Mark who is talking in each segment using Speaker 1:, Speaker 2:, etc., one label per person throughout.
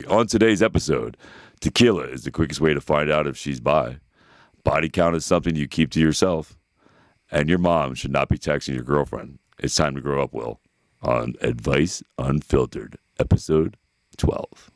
Speaker 1: on today's episode, tequila is the quickest way to find out if she's bi. Body count is something you keep to yourself. And your mom should not be texting your girlfriend. It's time to grow up, Will. On Advice Unfiltered, episode 12.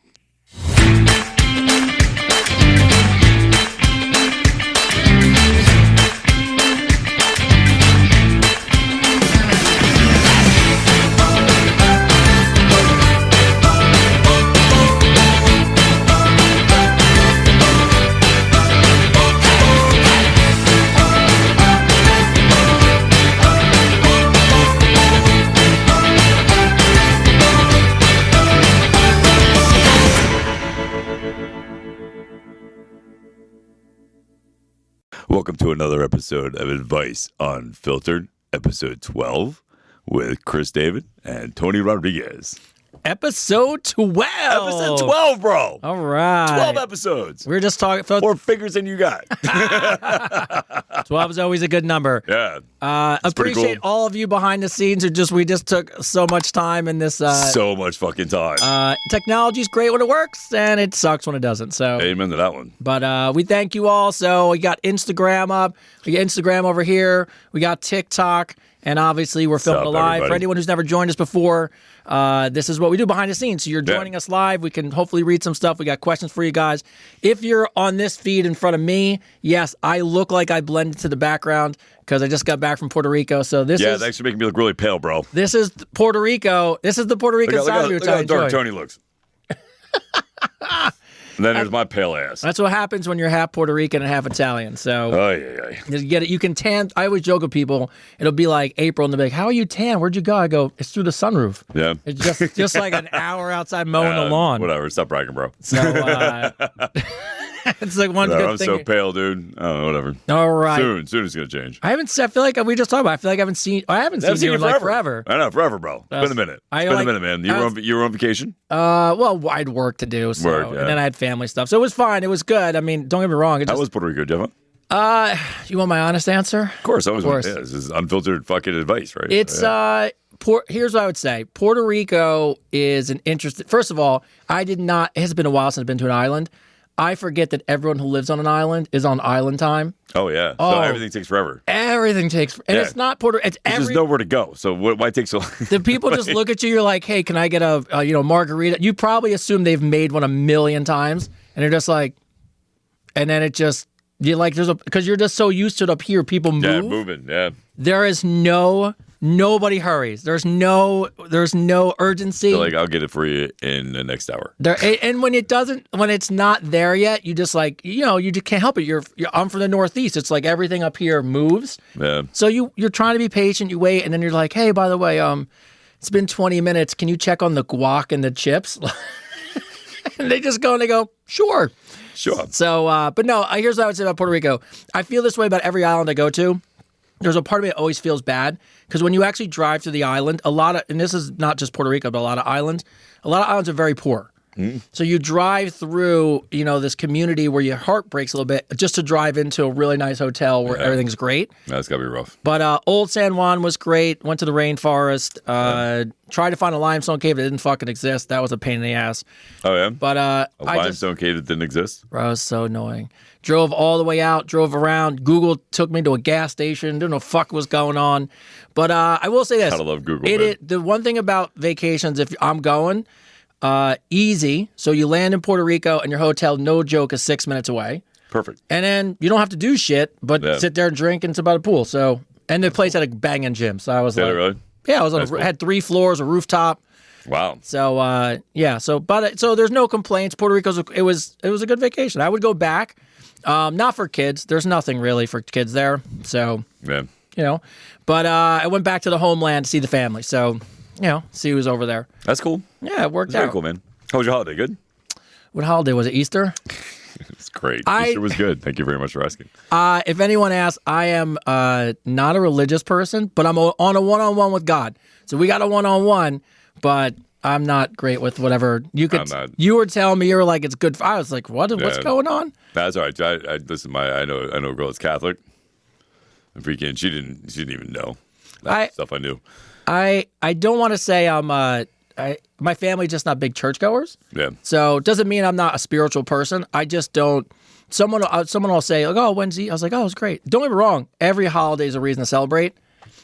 Speaker 1: Welcome to another episode of Advice Unfiltered, episode 12, with Chris David and Tony Rodriguez.
Speaker 2: Episode 12.
Speaker 1: Episode 12, bro.
Speaker 2: All right.
Speaker 1: 12 episodes.
Speaker 2: We were just talking.
Speaker 1: More fingers than you got.
Speaker 2: 12 is always a good number.
Speaker 1: Yeah.
Speaker 2: Appreciate
Speaker 1: cool.
Speaker 2: all of you behind the scenes. We just took so much time in this.
Speaker 1: So much fucking time.
Speaker 2: Technology's great when it works, and it sucks when it doesn't. So.
Speaker 1: Amen to that one.
Speaker 2: But we thank you all. So we got Instagram up. We got Instagram over here. We got TikTok. And obviously, we're filming live.
Speaker 1: Everybody?
Speaker 2: For anyone who's never joined us before, this is what we do behind the scenes. So you're joining us live. We can hopefully read some stuff. We got questions for you guys. If you're on this feed in front of me, yes, I look like I blend into the background because I just got back from Puerto Rico. So this is...
Speaker 1: Yeah, thanks for making me look really pale, bro.
Speaker 2: This is Puerto Rico. This is the Puerto Rican side of you, which I enjoy.
Speaker 1: Look how dark Tony looks. And then there's my pale ass.
Speaker 2: That's what happens when you're half Puerto Rican and half Italian. So you get it. You can tan. I always joke with people. It'll be like April, and they'll be like, "How are you tan? Where'd you go?" I go, "It's through the sunroof."
Speaker 1: Yeah,
Speaker 2: it's just like an hour outside mowing the lawn.
Speaker 1: Whatever. Stop bragging, bro.
Speaker 2: So it's like one good thing.
Speaker 1: I'm so pale, dude. Oh, whatever.
Speaker 2: All right.
Speaker 1: Soon it's gonna change.
Speaker 2: I feel like we just talked about it. I feel like I haven't seen you in like forever.
Speaker 1: I know, forever, bro. It's been a minute. It's been a minute, man. You were on vacation?
Speaker 2: Well, I had work to do, so and then I had family stuff. So it was fine. It was good. I mean, don't get me wrong.
Speaker 1: How was Puerto Rico, Jeff?
Speaker 2: You want my honest answer?
Speaker 1: Of course, I was. Yeah, this is unfiltered fucking advice, right?
Speaker 2: It's here's what I would say. Puerto Rico is an interesting. First of all, it has been a while since I've been to an island. I forget that everyone who lives on an island is on island time.
Speaker 1: Oh, yeah. So everything takes forever.
Speaker 2: Everything takes... And it's not Puerto... It's
Speaker 1: There's nowhere to go. So why take so long?
Speaker 2: The people just look at you, you're like, hey, can I get a margarita? You probably assume they've made one a million times. And they're just like... And then it just... You're like, because you're just so used to it up here. People move.
Speaker 1: Yeah, moving, yeah.
Speaker 2: There is nobody hurries. There's no urgency.
Speaker 1: So like, I'll get it for you in the next hour.
Speaker 2: And when it's not there yet, you just like, you just can't help it. I'm from the Northeast. It's like everything up here moves.
Speaker 1: Yeah.
Speaker 2: So you're trying to be patient. You wait, and then you're like, hey, by the way, it's been 20 minutes. Can you check on the guac and the chips? And they just go and they go, sure.
Speaker 1: Sure.
Speaker 2: So, but no, here's what I would say about Puerto Rico. I feel this way about every island I go to. There's a part of me that always feels bad because when you actually drive to the island, and this is not just Puerto Rico, but a lot of islands are very poor. So you drive through, this community where your heart breaks a little bit just to drive into a really nice hotel where everything's great.
Speaker 1: That's got to be rough.
Speaker 2: But Old San Juan was great. Went to the rainforest. Tried to find a limestone cave that didn't fucking exist. That was a pain in the ass.
Speaker 1: Oh, yeah?
Speaker 2: But
Speaker 1: a limestone cave that didn't exist?
Speaker 2: Bro, it was so annoying. Drove all the way out, drove around. Google took me to a gas station. Didn't know what the fuck was going on. But I will say this.
Speaker 1: Gotta love Google,
Speaker 2: the one thing about vacations, if I'm going... easy. So you land in Puerto Rico and your hotel, no joke, is 6 minutes away.
Speaker 1: Perfect.
Speaker 2: And then you don't have to do shit, but sit there and drink and it's about a pool. So, and the place had a banging gym. So I was
Speaker 1: really?
Speaker 2: Yeah, I was had 3 floors, a rooftop.
Speaker 1: Wow.
Speaker 2: So, so there's no complaints. Puerto Rico's, it was a good vacation. I would go back. Not for kids. There's nothing really for kids there. So, but I went back to the homeland to see the family. So, see who's over there.
Speaker 1: That's cool.
Speaker 2: Yeah, it worked out.
Speaker 1: Very cool, man. How was your holiday? Good?
Speaker 2: What holiday? Was it Easter?
Speaker 1: It's great. Easter was good. Thank you very much for asking.
Speaker 2: If anyone asks, I am not a religious person, but I'm on a one-on-one with God. So we got a one-on-one, but I'm not great with whatever. You were telling me, you were like, it's good. I was like, what's going on?
Speaker 1: That's all right. Listen, I know a girl that's Catholic. And freaking, she didn't even know that stuff I knew.
Speaker 2: I don't want to say I'm my family just not big churchgoers.
Speaker 1: Yeah.
Speaker 2: So it doesn't mean I'm not a spiritual person. I just don't. Someone will say, like, oh, when's I was like, oh, it's great. Don't get me wrong. Every holiday is a reason to celebrate.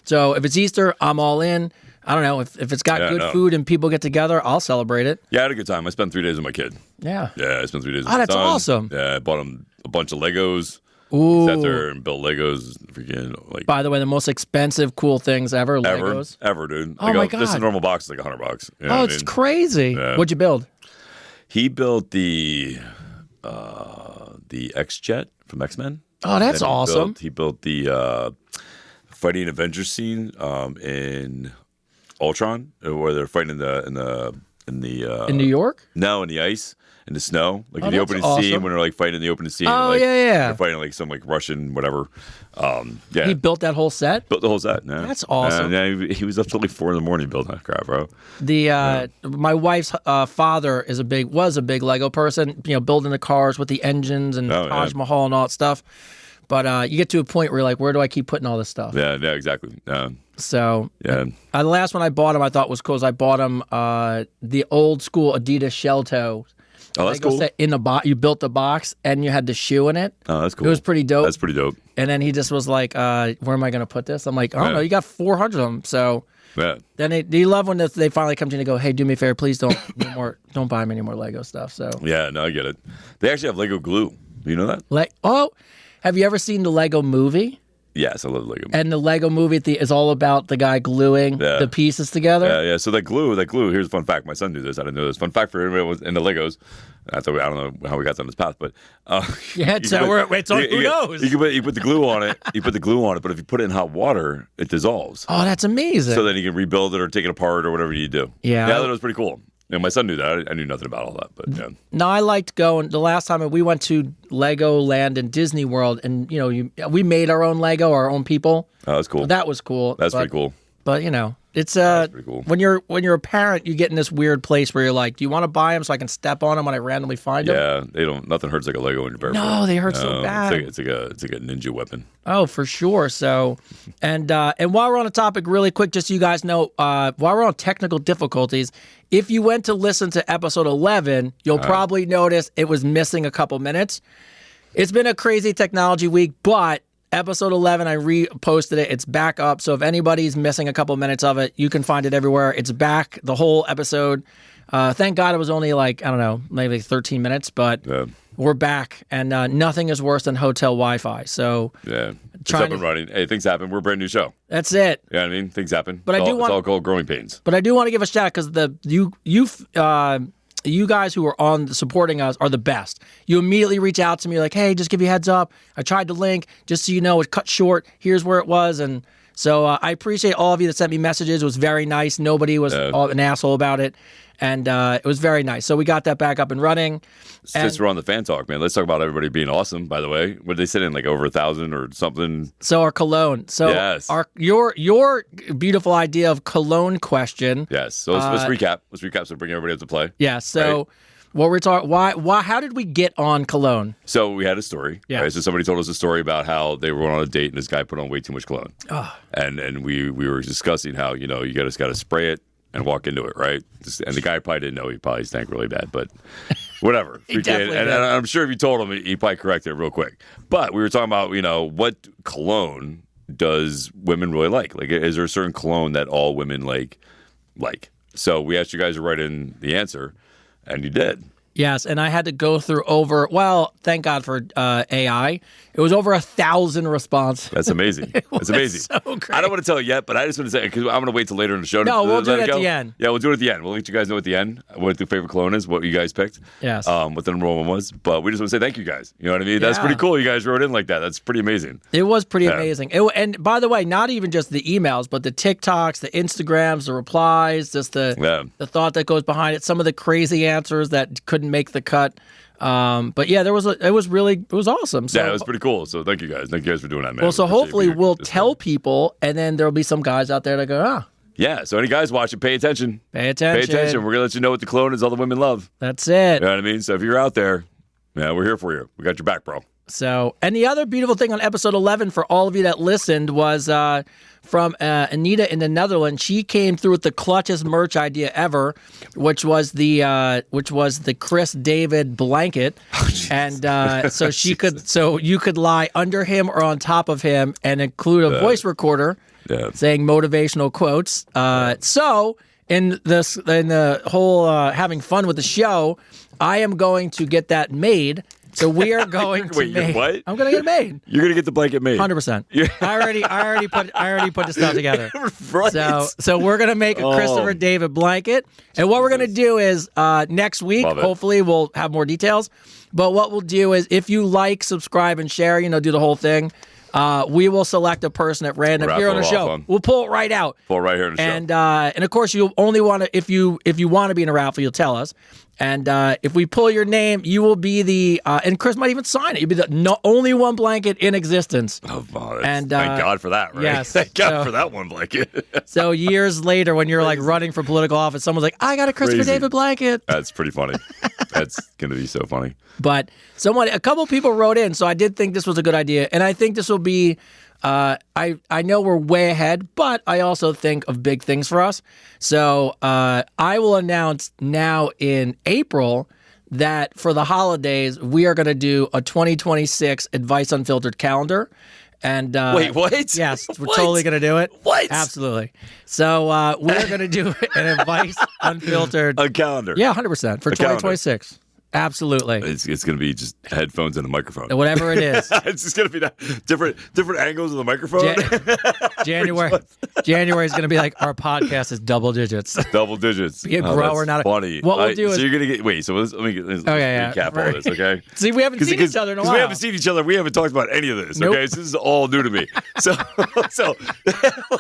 Speaker 2: So if it's Easter, I'm all in. I don't know. If it's got good food and people get together, I'll celebrate it.
Speaker 1: Yeah, I had a good time. I spent 3 days with my kid.
Speaker 2: Yeah.
Speaker 1: Yeah, I spent 3 days with
Speaker 2: Oh,
Speaker 1: my
Speaker 2: that's
Speaker 1: son.
Speaker 2: awesome.
Speaker 1: Yeah, I bought him a bunch of Legos.
Speaker 2: Ooh.
Speaker 1: Sat there and built Legos. Freaking, like,
Speaker 2: By the way, the most expensive cool things ever, Legos.
Speaker 1: Ever, dude.
Speaker 2: Oh, my God.
Speaker 1: This is a normal box, like $100. You know what I
Speaker 2: It's
Speaker 1: mean?
Speaker 2: crazy.
Speaker 1: Yeah.
Speaker 2: What'd you build?
Speaker 1: He built the X-Jet from X-Men.
Speaker 2: Oh, that's awesome.
Speaker 1: He built the fighting Avengers scene in Ultron, where they're fighting in
Speaker 2: In New York?
Speaker 1: No, in the ice, in the snow, like in the
Speaker 2: that's
Speaker 1: opening
Speaker 2: awesome.
Speaker 1: scene when they're like fighting in the opening scene.
Speaker 2: Oh,
Speaker 1: like,
Speaker 2: yeah.
Speaker 1: They're fighting like some like Russian whatever. Yeah,
Speaker 2: He built that whole set?
Speaker 1: built the whole set. Yeah.
Speaker 2: That's awesome.
Speaker 1: Yeah, he was up till like 4 a.m. building that crap, bro.
Speaker 2: My wife's father was a big Lego person, building the cars with the engines and Taj Mahal and all that stuff. But you get to a point where you're like, where do I keep putting all this stuff?
Speaker 1: Yeah, exactly.
Speaker 2: So
Speaker 1: Yeah.
Speaker 2: The last one I bought him I thought was cool. Is I bought him the old school Adidas shell toe.
Speaker 1: Oh, that's
Speaker 2: Lego
Speaker 1: cool.
Speaker 2: set in the box. You built the box and you had the shoe in it.
Speaker 1: Oh, that's cool.
Speaker 2: It was pretty dope.
Speaker 1: That's pretty dope.
Speaker 2: And then he just was like, where am I going to put this? I'm like, I don't know. You got 400 of them. So
Speaker 1: Yeah.
Speaker 2: then they love when they finally come to you and go, hey, do me a favor. Please don't buy me any more Lego stuff. So
Speaker 1: Yeah, no, I get it. They actually have Lego glue. Do you know that?
Speaker 2: Have you ever seen the Lego movie?
Speaker 1: Yes, I love Lego.
Speaker 2: And the Lego movie is all about the guy gluing the pieces together.
Speaker 1: Yeah. So that glue. Here's a fun fact. My son knew this. I didn't know this. Fun fact for everybody was in the Legos. I don't know how we got down this path, but
Speaker 2: who knows?
Speaker 1: You put the glue on it. You put the glue on it, but if you put it in hot water, it dissolves.
Speaker 2: Oh, that's amazing.
Speaker 1: So then you can rebuild it or take it apart or whatever you do.
Speaker 2: Yeah.
Speaker 1: I thought it was pretty cool. My son knew that. I knew nothing about all that, but yeah.
Speaker 2: No, I liked going. The last time we went to Legoland in Disney World, and we made our own Lego, our own people.
Speaker 1: Oh, that's cool.
Speaker 2: That was cool.
Speaker 1: That's pretty cool.
Speaker 2: But it's
Speaker 1: pretty cool.
Speaker 2: when you're a parent, you get in this weird place where you're like, do you want to buy them so I can step on them when I randomly find them?
Speaker 1: Yeah, they don't. Nothing hurts like a Lego when you're barefoot.
Speaker 2: No, they hurt so bad.
Speaker 1: It's like a ninja weapon.
Speaker 2: Oh, for sure. So, and while we're on the topic, really quick, just so you guys know, while we're on technical difficulties, if you went to listen to episode 11, you'll probably notice it was missing a couple minutes. It's been a crazy technology week, but episode 11, I reposted it. It's back up. So if anybody's missing a couple minutes of it, you can find it everywhere. It's back, the whole episode. Thank God it was only like, I don't know, maybe 13 minutes, but we're back. And nothing is worse than hotel Wi-Fi. So
Speaker 1: yeah, it's up and running. Hey, things happen. We're a brand new show.
Speaker 2: That's it.
Speaker 1: You know what I mean? Things happen.
Speaker 2: But
Speaker 1: It's all called growing pains.
Speaker 2: But I do want to give a shout out because you guys who are on supporting us are the best. You immediately reach out to me like, hey, just give you a heads up. I tried to link just so you know it cut short. Here's where it was. And so I appreciate all of you that sent me messages. It was very nice. Nobody was an asshole about it. And it was very nice. So we got that back up and running.
Speaker 1: Since we're on the fan talk, man, let's talk about everybody being awesome, by the way. What did they sit in, like over 1,000 or something?
Speaker 2: So our cologne. So
Speaker 1: yes.
Speaker 2: your beautiful idea of cologne question.
Speaker 1: Yes. So let's recap. Let's recap so bring everybody up to play.
Speaker 2: Yeah. So
Speaker 1: right?
Speaker 2: what we're talking, why, how did we get on cologne?
Speaker 1: So we had a story.
Speaker 2: Yeah.
Speaker 1: Right? So somebody told us a story about how they were on a date and this guy put on way too much cologne.
Speaker 2: Oh.
Speaker 1: And we were discussing how, you just got to spray it and walk into it, right? And the guy probably didn't know. He probably stank really bad, but whatever.
Speaker 2: He definitely
Speaker 1: and
Speaker 2: did.
Speaker 1: I'm sure if you told him, he probably corrected it real quick. But we were talking about, what cologne does women really like? Like, is there a certain cologne that all women like? So we asked you guys to write in the answer, and you did.
Speaker 2: Yes, and I had to go through thank God for AI. It was over 1,000 responses.
Speaker 1: That's amazing. That's amazing.
Speaker 2: So great.
Speaker 1: I don't want to tell you yet, but I just want to say, because I'm going to wait till later in the show.
Speaker 2: No, we'll do
Speaker 1: let
Speaker 2: it at
Speaker 1: go.
Speaker 2: the end.
Speaker 1: Yeah, we'll do it at the end. We'll let you guys know at the end what the favorite cologne is, what you guys picked.
Speaker 2: Yes.
Speaker 1: What the number one was. But we just want to say thank you guys. You know what I mean? That's
Speaker 2: Yeah.
Speaker 1: pretty cool. You guys wrote in like that. That's pretty amazing.
Speaker 2: It was pretty amazing. And by the way, not even just the emails, but the TikToks, the Instagrams, the replies, just the thought that goes behind it, some of the crazy answers that couldn't make the cut. But yeah, it was awesome. So,
Speaker 1: yeah, it was pretty cool. So thank you guys. Thank you guys for doing that, man.
Speaker 2: Well, so hopefully we'll tell people, and then there'll be some guys out there that go,
Speaker 1: yeah. So any guys watching, pay attention.
Speaker 2: Pay attention.
Speaker 1: Pay attention. We're gonna let you know what the cologne is all the women love.
Speaker 2: That's it.
Speaker 1: You know what I mean? So if you're out there, we're here for you. We got your back, bro.
Speaker 2: So, and the other beautiful thing on episode 11 for all of you that listened was from Anita in the Netherlands. She came through with the clutchest merch idea ever, which was the Chris David blanket, and so you could lie under him or on top of him and include a voice recorder saying motivational quotes. So in the whole having fun with the show, I am going to get that made. So we are going to make.
Speaker 1: What?
Speaker 2: I'm going to get it made.
Speaker 1: You're going to get the blanket made.
Speaker 2: 100%. I already put the stuff together.
Speaker 1: Right.
Speaker 2: So we're going to make a Christopher David blanket. And what we're going to do is next week, hopefully we'll have more details. But what we'll do is if you like, subscribe, and share, do the whole thing. We will select a person at random here on the show. We'll pull it right out.
Speaker 1: Pull it right here on the
Speaker 2: show. And of course, you'll only want to, if you want to be in a raffle, you'll tell us. And if we pull your name, you will be the, and Chris might even sign it. You'll be the only one blanket in existence.
Speaker 1: Oh, and thank God for that, right?
Speaker 2: Yes.
Speaker 1: Thank God for that one blanket.
Speaker 2: So years later, when you're like running for political office, someone's like, I got a Christopher David blanket.
Speaker 1: That's pretty funny. That's going to be so funny.
Speaker 2: But a couple people wrote in, so I did think this was a good idea. And I think this will be, I know we're way ahead, but I also think of big things for us. So I will announce now in April that for the holidays, we are going to do a 2026 Advice Unfiltered calendar. And
Speaker 1: wait, what?
Speaker 2: Yes, we're totally going to do it.
Speaker 1: What?
Speaker 2: Absolutely. So we're going to do an Advice Unfiltered.
Speaker 1: A calendar.
Speaker 2: Yeah, 100% for 2026. Absolutely.
Speaker 1: It's going to be just headphones and a microphone.
Speaker 2: Whatever it is.
Speaker 1: It's just going to be that different angles of the microphone.
Speaker 2: January is going to be like, our podcast is double digits.
Speaker 1: Double digits.
Speaker 2: Be a grower, not a...
Speaker 1: funny.
Speaker 2: What we'll do is...
Speaker 1: So you're going to get... Wait, so let me recap all this, okay?
Speaker 2: See, we haven't seen each other in a while.
Speaker 1: We haven't seen each other. We haven't talked about any of this,
Speaker 2: nope.
Speaker 1: Okay? So this is all new to me. So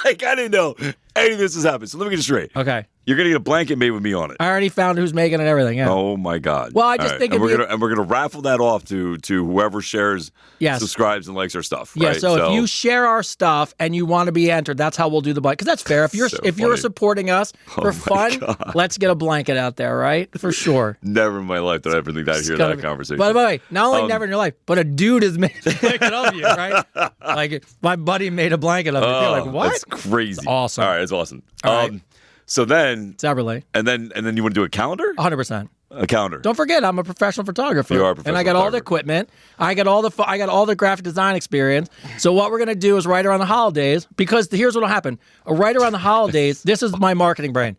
Speaker 1: like, I didn't know any of this has happened. So let me get it straight.
Speaker 2: Okay.
Speaker 1: You're gonna get a blanket made with me on it.
Speaker 2: I already found who's making it and everything. Yeah.
Speaker 1: Oh my God.
Speaker 2: Well, I just think
Speaker 1: we're gonna raffle that off to whoever shares, subscribes, and likes our stuff.
Speaker 2: Yeah.
Speaker 1: Right?
Speaker 2: So if you share our stuff and you want to be entered, that's how we'll do the blanket. Because that's fair. If you're supporting us for fun, let's get a blanket out there, right? For sure.
Speaker 1: Never in my life did I ever think I'd hear that conversation.
Speaker 2: By the way, not only never in your life, but a dude has made a blanket of you, right? Like my buddy made a blanket of you. You're like, what?
Speaker 1: That's crazy.
Speaker 2: It's awesome.
Speaker 1: All right, it's awesome.
Speaker 2: All right.
Speaker 1: So then,
Speaker 2: separately,
Speaker 1: and then you want to do a calendar?
Speaker 2: 100%.
Speaker 1: A calendar.
Speaker 2: Don't forget, I'm a professional photographer.
Speaker 1: You are a professional
Speaker 2: and I got all the equipment. I got all the graphic design experience. So what we're gonna do is right around the holidays, because here's what'll happen. Right around the holidays, this is my marketing brain.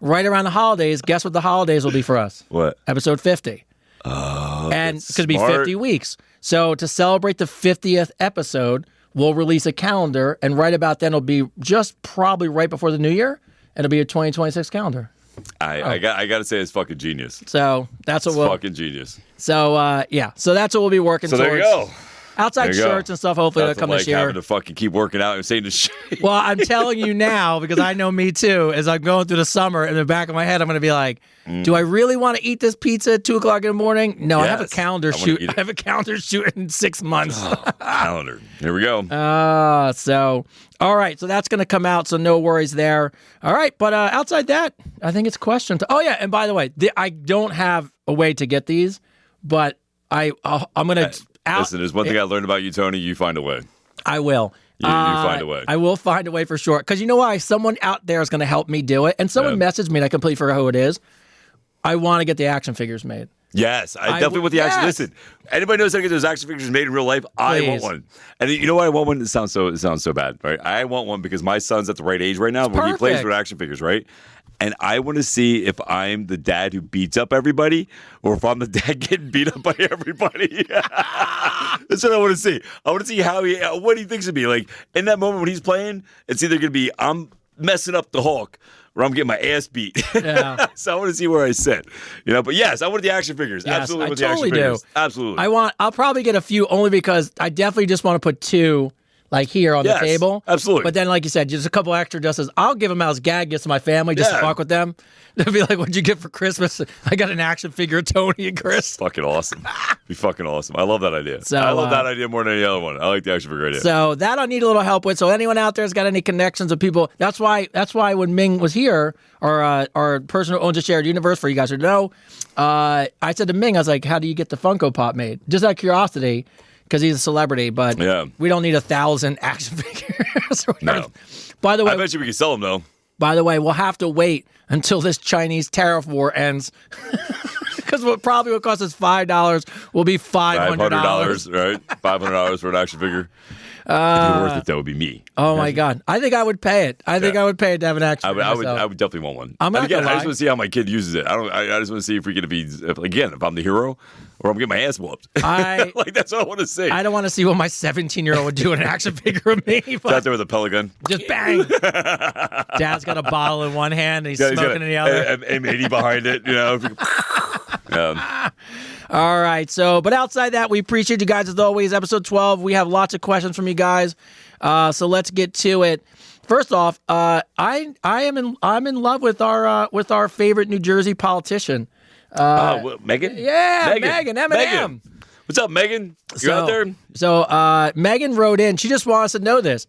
Speaker 2: Right around the holidays, guess what the holidays will be for us?
Speaker 1: What?
Speaker 2: Episode 50.
Speaker 1: Oh,
Speaker 2: and it could be 50 weeks. So to celebrate the 50th episode, we'll release a calendar, and right about then it'll be just probably right before the new year. It'll be a 2026 calendar.
Speaker 1: I got to say it's fucking genius.
Speaker 2: So that's what
Speaker 1: fucking genius.
Speaker 2: So so that's what we'll be working towards.
Speaker 1: So there you go.
Speaker 2: Outside shirts and stuff, hopefully they'll come this year.
Speaker 1: Having to fucking keep working out and saying the shit.
Speaker 2: Well, I'm telling you now, because I know me too, as I'm going through the summer, in the back of my head, I'm going to be like, do I really want to eat this pizza at 2 o'clock in the morning? No, yes, I have a calendar shoot. I have a calendar shoot in 6 months.
Speaker 1: Calendar. Here we go.
Speaker 2: So, all right. So that's going to come out. So no worries there. All right. But outside that, I think it's question time. Oh, yeah. And by the way, I don't have a way to get these, but I'm going to...
Speaker 1: Listen, there's one thing I learned about you, Tony. You find a way.
Speaker 2: I will.
Speaker 1: You find a way.
Speaker 2: I will find a way for sure. Because you know why? Someone out there is going to help me do it. And someone messaged me, and I completely forgot who it is. I want to get the action figures made.
Speaker 1: Yes, I definitely want the action. Listen, anybody knows how to get those action figures made in real life? I want one. And you know why I want one? It sounds so bad, right? I want one because my son's at the right age right now where he plays with action figures, right? And I want to see if I'm the dad who beats up everybody or if I'm the dad getting beat up by everybody. That's what I want to see. I want to see what he thinks of me. Like, in that moment when he's playing, it's either going to be I'm messing up the Hulk or I'm getting my ass beat. Yeah. So I want to see where I sit. But yes, I want the action figures.
Speaker 2: Yes,
Speaker 1: absolutely,
Speaker 2: I totally do.
Speaker 1: Absolutely.
Speaker 2: I'll probably get a few only because I definitely just want to put 2 like here on the table.
Speaker 1: Absolutely.
Speaker 2: But then, like you said, just a couple extra dresses. I'll give them out as gag gifts to my family just to fuck with them. They'll be like, what'd you get for Christmas? I got an action figure of Tony and Chris.
Speaker 1: Fucking awesome. Be fucking awesome. I love that idea. So, I love that idea more than any other one. I like the action figure idea.
Speaker 2: So that I need a little help with. So anyone out there has got any connections with people, that's why when Ming was here, our person who owns a shared universe, for you guys who know, I said to Ming, I was like, how do you get the Funko Pop made? Just out of curiosity. because he's a celebrity, but we don't need 1,000 action figures.
Speaker 1: No.
Speaker 2: By the way,
Speaker 1: I bet you we can sell them though.
Speaker 2: By the way, we'll have to wait until this Chinese tariff war ends. Because what probably would cost us $5 will be $500.
Speaker 1: Right? $500 for an action figure. It'd be worth it. That would be me.
Speaker 2: Oh my God! I think I would pay it. I think I would pay it to have an action figure.
Speaker 1: I would definitely want one.
Speaker 2: I'm not
Speaker 1: again,
Speaker 2: gonna
Speaker 1: I
Speaker 2: lie.
Speaker 1: just want to see how my kid uses it. I just want to see if if I'm the hero or I'm getting my ass whooped. Like that's what I want to see.
Speaker 2: I don't want to see what my 17-year-old would do in an action figure of me.
Speaker 1: He's out there with a pellet gun.
Speaker 2: Just bang. Dad's got a bottle in one hand and he's smoking in the other.
Speaker 1: And M80 behind it, you know.
Speaker 2: All right. So, but outside that, we appreciate you guys as always. Episode 12. We have lots of questions from you guys. So let's get to it. First off, I'm in love with our favorite New Jersey politician.
Speaker 1: Megan?
Speaker 2: Yeah, Megan, Eminem.
Speaker 1: Megan. What's up, Megan? You out there?
Speaker 2: So Megan wrote in. She just wants to know this.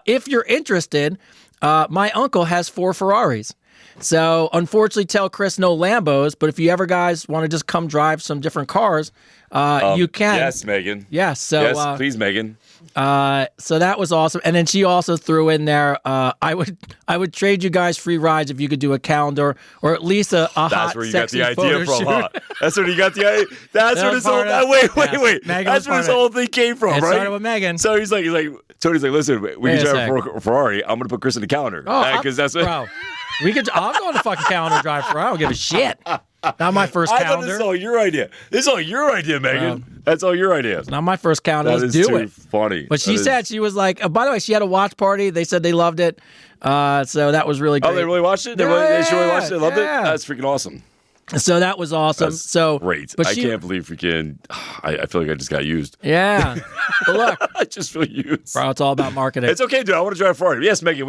Speaker 2: If you're interested, my uncle has 4 Ferraris. So unfortunately, tell Chris no Lambos. But if you ever guys want to just come drive some different cars, you can.
Speaker 1: Yes, Megan.
Speaker 2: Yes. So
Speaker 1: yes, please, Megan.
Speaker 2: So that was awesome. And then she also threw in there, I would trade you guys free rides if you could do a calendar or at least a hot, sexy photo shoot. That's where you got the idea from, huh? That's where you got the idea. That's where this whole wait. That's where this whole thing came from, right? It started with Megan.
Speaker 1: So he's like, Tony's like, listen, we can drive a Ferrari. I'm gonna put Chris in the calendar. Because that's what.
Speaker 2: Bro, I'll go on the fucking calendar drive for. I don't give a shit. Not my first calendar.
Speaker 1: I thought this is all your idea. This is all your idea, Megan. That's all your idea.
Speaker 2: Not my first calendar.
Speaker 1: That
Speaker 2: Let's
Speaker 1: is
Speaker 2: do
Speaker 1: too
Speaker 2: it.
Speaker 1: Funny.
Speaker 2: But she said, she was like, by the way, she had a watch party. They said they loved it. So that was really great.
Speaker 1: Oh, they really watched it? They really watched it? They loved it? That's freaking awesome.
Speaker 2: So that was awesome.
Speaker 1: That's great. But I can't believe freaking. I feel like I just got used.
Speaker 2: Yeah. But look,
Speaker 1: I just feel used.
Speaker 2: Bro, it's all about marketing.
Speaker 1: It's okay, dude. I want to drive Ferrari. Yes, Megan.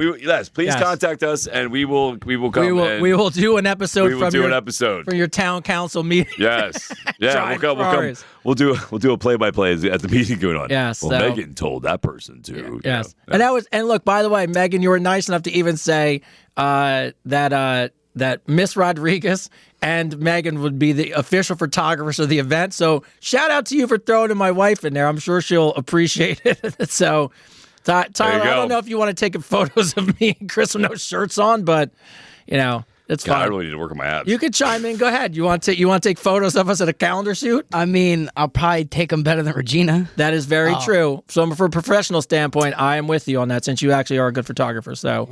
Speaker 1: Please contact us, and we will come.
Speaker 2: We will do an episode.
Speaker 1: From
Speaker 2: your town council meeting.
Speaker 1: Yes. Yeah. We'll come. We'll do a play-by-play at the meeting going on.
Speaker 2: Yes.
Speaker 1: Well, Megan told that person to.
Speaker 2: Yes. And look. By the way, Megan, you were nice enough to even say that Miss Rodriguez and Megan would be the official photographers of the event. So shout out to you for throwing in my wife in there. I'm sure she'll appreciate it. So, Tyler, I don't know if you want to take photos of me and Chris with no shirts on, but, it's fine.
Speaker 1: I really need to work on my abs.
Speaker 2: You could chime in. Go ahead. You want to take photos of us at a calendar shoot?
Speaker 3: I mean, I'll probably take them better than Regina.
Speaker 2: That is very true. So from a professional standpoint, I am with you on that since you actually are a good photographer. So,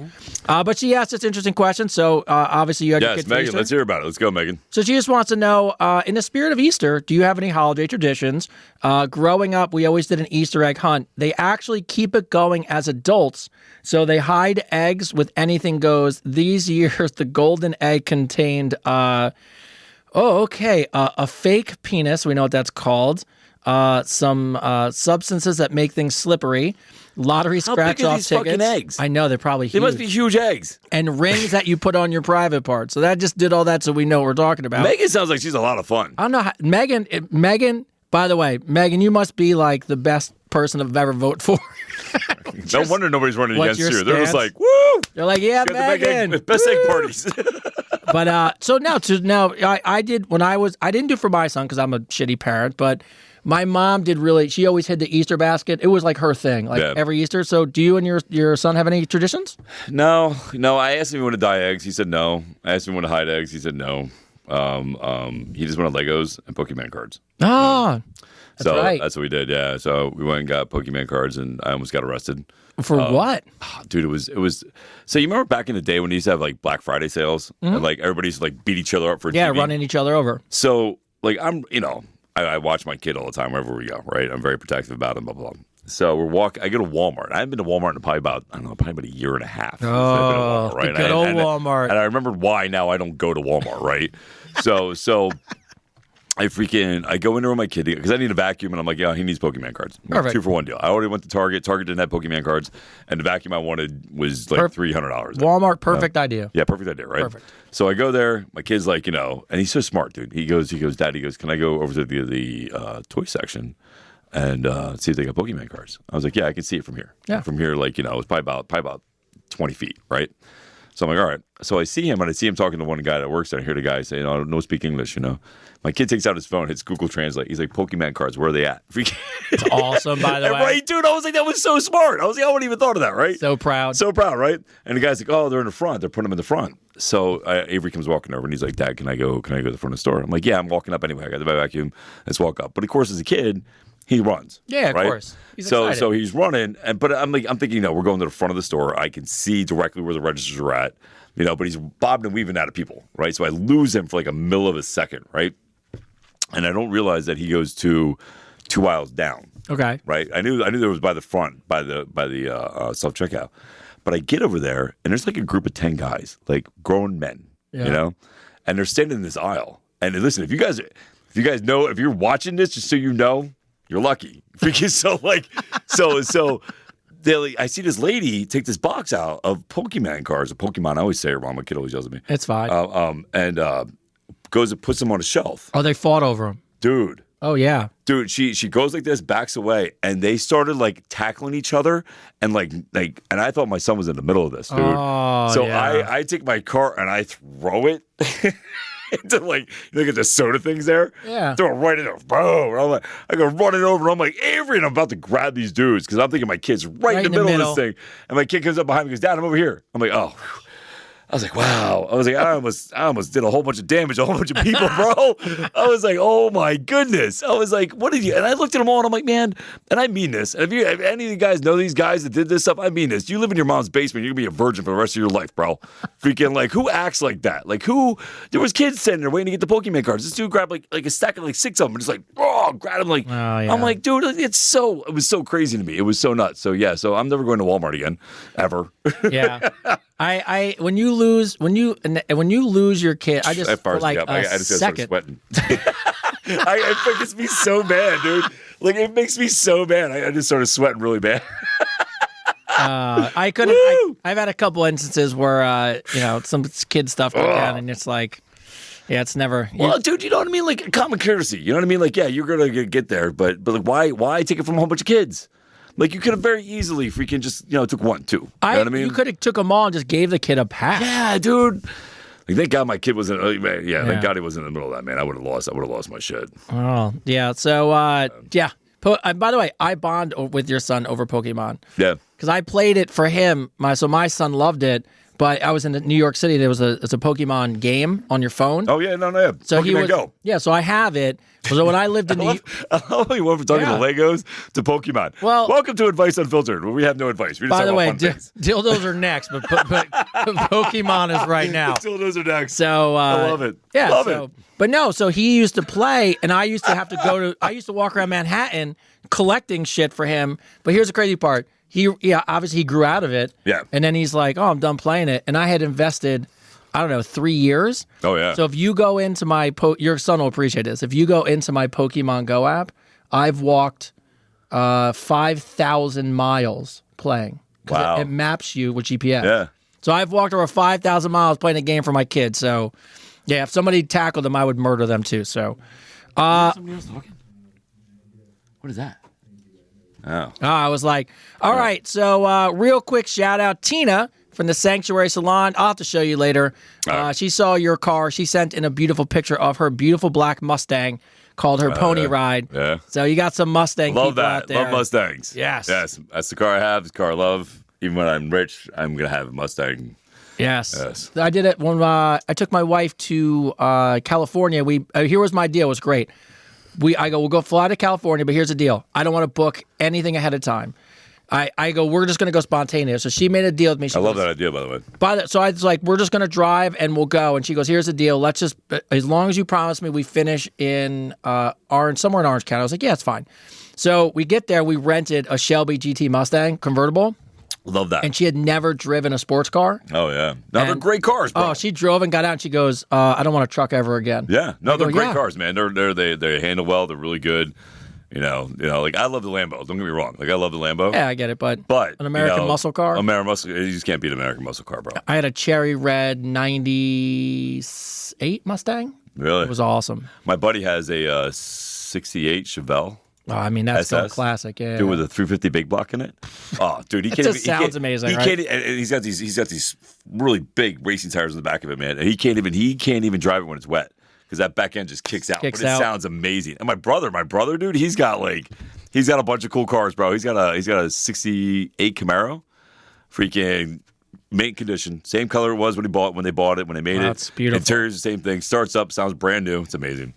Speaker 2: but she asked this interesting question. So obviously you had your kid
Speaker 1: Megan,
Speaker 2: Easter.
Speaker 1: let's hear about it. Let's go, Megan.
Speaker 2: So she just wants to know, in the spirit of Easter, do you have any holiday traditions? Growing up, we always did an Easter egg hunt. They actually keep it going as adults. So they hide eggs with anything goes. These years, the golden egg contained, a fake penis. We know what that's called. Some substances that make things slippery. Lottery scratch-off tickets.
Speaker 1: Fucking eggs?
Speaker 2: I know, they're probably huge.
Speaker 1: They must be huge eggs.
Speaker 2: And rings that you put on your private part. So that just did all that so we know what we're talking about.
Speaker 1: Megan sounds like she's a lot of fun.
Speaker 2: I don't know. Megan, by the way, Megan, you must be like the best person I've ever voted for.
Speaker 1: No wonder nobody's running against you. They're just like, woo!
Speaker 2: They're like, yeah, Megan.
Speaker 1: Best egg parties.
Speaker 2: But so now, I did when I didn't do for my son because I'm a shitty parent, but my mom did really. She always hid the Easter basket. It was like her thing, every Easter. So, do you and your son have any traditions?
Speaker 1: No. I asked him if he wanted to dye eggs. He said no. I asked him if he wanted to hide eggs. He said no. He just wanted Legos and Pokemon cards.
Speaker 2: Ah. That's right.
Speaker 1: That's what we did, yeah. So we went and got Pokemon cards, and I almost got arrested.
Speaker 2: For what?
Speaker 1: Dude, it was. So you remember back in the day when they used to have like Black Friday sales, and like everybody used to like beat each other up for TV?
Speaker 2: Running each other over.
Speaker 1: So like I watch my kid all the time wherever we go, right? I'm very protective about him, blah blah blah. So I go to Walmart. I haven't been to Walmart in probably about a year and a half.
Speaker 2: Oh,
Speaker 1: Walmart, right?
Speaker 2: The good old Walmart.
Speaker 1: And I remembered why now I don't go to Walmart, right? so. I go in there with my kid because I need a vacuum, and I'm like, yeah, he needs Pokemon cards.
Speaker 2: Perfect.
Speaker 1: 2-for-1 deal. I already went to Target. Target didn't have Pokemon cards, and the vacuum I wanted was like $300.
Speaker 2: Walmart, perfect idea.
Speaker 1: Yeah, perfect idea, right?
Speaker 2: Perfect.
Speaker 1: So I go there. My kid's like, and he's so smart, dude. He goes, Dad, can I go over to the toy section and see if they got Pokemon cards? I was like, yeah, I can see it from here.
Speaker 2: Yeah.
Speaker 1: From here, it's probably about 20 feet, right? So I'm like, all right. So I see him, and I see him talking to one guy that works there. I hear the guy say, "No, no speak English." My kid takes out his phone, hits Google Translate. He's like, "Pokemon cards, where are they at?"
Speaker 2: It's awesome, by the way.
Speaker 1: Right, dude. I was like, that was so smart. I was like, I wouldn't even thought of that, right?
Speaker 2: So proud.
Speaker 1: So proud, right? And the guy's like, "Oh, they're in the front. They're putting them in the front." So Avery comes walking over, and he's like, "Dad, can I go to the front of the store?" I'm like, "Yeah, I'm walking up anyway. I got the vacuum. Let's walk up." But of course, as a kid, he runs.
Speaker 2: Yeah, of
Speaker 1: right?
Speaker 2: course. He's
Speaker 1: so
Speaker 2: excited.
Speaker 1: so he's running, but I'm thinking, we're going to the front of the store. I can see directly where the registers are at, but he's bobbing and weaving out of people, right? So I lose him for like a mill of a second, right? And I don't realize that he goes to 2 aisles down.
Speaker 2: Okay.
Speaker 1: Right. I knew there was by the front, by the self checkout, but I get over there and there's like a group of 10 guys, like grown men, and they're standing in this aisle. And listen, if you guys know, if you're watching this, just so you know, you're lucky because I see this lady take this box out of Pokemon cards, or Pokemon. I always say it wrong. My kid always yells at me.
Speaker 2: It's fine.
Speaker 1: And goes and puts them on a shelf.
Speaker 2: Oh, they fought over him.
Speaker 1: Dude.
Speaker 2: Oh, yeah.
Speaker 1: Dude, she goes like this, backs away, and they started like tackling each other, and and I thought my son was in the middle of this, dude.
Speaker 2: Oh,
Speaker 1: so
Speaker 2: yeah.
Speaker 1: I take my cart and I throw it into like, look at the soda things there.
Speaker 2: Yeah.
Speaker 1: Throw it right in there. Boom. And I'm like, I go running over, and I'm like, Avery, and I'm about to grab these dudes because I'm thinking my kid's right in the middle of this thing, and my kid comes up behind me and goes, "Dad, I'm over here." I'm like, oh. Whew. I was like, wow. I was like, I almost did a whole bunch of damage, a whole bunch of people, bro. I was like, oh my goodness. I was like, what did you? And I looked at them all, and I'm like, man, and I mean this. And if any of you guys know these guys that did this stuff, I mean this. You live in your mom's basement, you're gonna be a virgin for the rest of your life, bro. Freaking like, who acts like that? Like who? There was kids sitting there waiting to get the Pokemon cards. This dude grabbed like a stack of like 6 of them, and just like, oh, grabbed them like.
Speaker 2: Oh, yeah.
Speaker 1: I'm like, dude, it was so crazy to me. It was so nuts. So yeah, so I'm never going to Walmart again, ever.
Speaker 2: Yeah. When you lose your kid, I just for like
Speaker 1: I just
Speaker 2: second.
Speaker 1: start sweating. It makes me so bad, dude. Like it makes me so bad. I just started sweating really bad.
Speaker 2: I couldn't. I've had a couple instances where some kid stuff went down, and it's like, yeah, it's never.
Speaker 1: Well, dude, you know what I mean? Like common courtesy. You know what I mean? Like, yeah, you're gonna get there, but like, why take it from a whole bunch of kids? Like you could have very easily freaking just took 1, 2. You know what I mean?
Speaker 2: You could have took them all and just gave the kid a pass.
Speaker 1: Yeah, dude. Like, thank God my kid wasn't. Thank God he wasn't in the middle of that, man. I would have lost my shit.
Speaker 2: Oh, yeah. So, yeah. By the way, I bond with your son over Pokemon.
Speaker 1: Yeah.
Speaker 2: Because I played it for him. My son loved it. But I was in New York City. It's a Pokemon game on your phone.
Speaker 1: Oh yeah, no.
Speaker 2: So
Speaker 1: Pokemon Go.
Speaker 2: Yeah, so I have it. So when I lived in
Speaker 1: I love how you went from talking to Legos to Pokemon. Well, welcome to Advice Unfiltered, where we have no advice. We just
Speaker 2: by the way,
Speaker 1: fun things.
Speaker 2: dildos are next, but Pokemon is right now.
Speaker 1: Dildos are next.
Speaker 2: So
Speaker 1: I love it.
Speaker 2: Yeah,
Speaker 1: love it.
Speaker 2: But no, so he used to play, and I used to have to I used to walk around Manhattan collecting shit for him. But here's the crazy part. Obviously he grew out of it.
Speaker 1: Yeah.
Speaker 2: And then he's like, oh, I'm done playing it. And I had invested, I don't know, 3 years.
Speaker 1: Oh, yeah.
Speaker 2: So if you go into my, your son will appreciate this. If you go into my Pokemon Go app, I've walked 5,000 miles playing.
Speaker 1: Wow.
Speaker 2: It maps you with GPS.
Speaker 1: Yeah.
Speaker 2: So I've walked over 5,000 miles playing a game for my kids. So, yeah, if somebody tackled them, I would murder them too. So,
Speaker 1: somebody else talking? What is that? Oh.
Speaker 2: I was like, all right. So real quick shout out, Tina from the Sanctuary Salon. I'll have to show you later. She saw your car. She sent in a beautiful picture of her beautiful black Mustang called her Pony Ride.
Speaker 1: Yeah.
Speaker 2: So you got some Mustang people out there.
Speaker 1: Love Mustangs.
Speaker 2: Yes.
Speaker 1: Yes. That's the car I have. It's the car I love. Even when I'm rich, I'm going to have a Mustang.
Speaker 2: Yes. I did it when I took my wife to California. Here was my deal. It was great. We'll go fly to California, but here's the deal. I don't want to book anything ahead of time. I go, we're just going to go spontaneous. So she made a deal with me.
Speaker 1: I love that idea, by the way.
Speaker 2: So I was like, we're just going to drive and we'll go. And she goes, here's the deal. Let's just, as long as you promise me we finish in somewhere in Orange County. I was like, yeah, it's fine. So we get there. We rented a Shelby GT Mustang convertible.
Speaker 1: Love that.
Speaker 2: And she had never driven a sports car.
Speaker 1: Oh, yeah. No, they're great cars, bro.
Speaker 2: Oh, she drove and got out and she goes, I don't want a truck ever again.
Speaker 1: Yeah. No, they're great cars, man. They handle well. They're really good. You know, like I love the Lambo. Don't get me wrong. Like I love the Lambo.
Speaker 2: Yeah, I get it. But an American muscle car?
Speaker 1: American muscle, you just can't beat an American muscle car, bro.
Speaker 2: I had a cherry red 98 Mustang.
Speaker 1: Really?
Speaker 2: It was awesome.
Speaker 1: My buddy has a 68 Chevelle.
Speaker 2: Oh, I mean, that's still a
Speaker 1: SS.
Speaker 2: classic. Yeah.
Speaker 1: Dude with a 350 big block in it. Oh, dude, he
Speaker 2: That
Speaker 1: can't.
Speaker 2: just sounds amazing,
Speaker 1: He
Speaker 2: right?
Speaker 1: can't. And he's got these really big racing tires in the back of it, man. And he can't even drive it when it's wet because that back end just kicks out.
Speaker 2: Kicks
Speaker 1: but it
Speaker 2: out.
Speaker 1: sounds amazing. And my brother, dude, he's got a bunch of cool cars, bro. He's got a '68 Camaro, freaking mint condition, same color it was when they bought it, when they made it.
Speaker 2: That's beautiful.
Speaker 1: Interior's the same thing. Starts up, sounds brand new. It's amazing.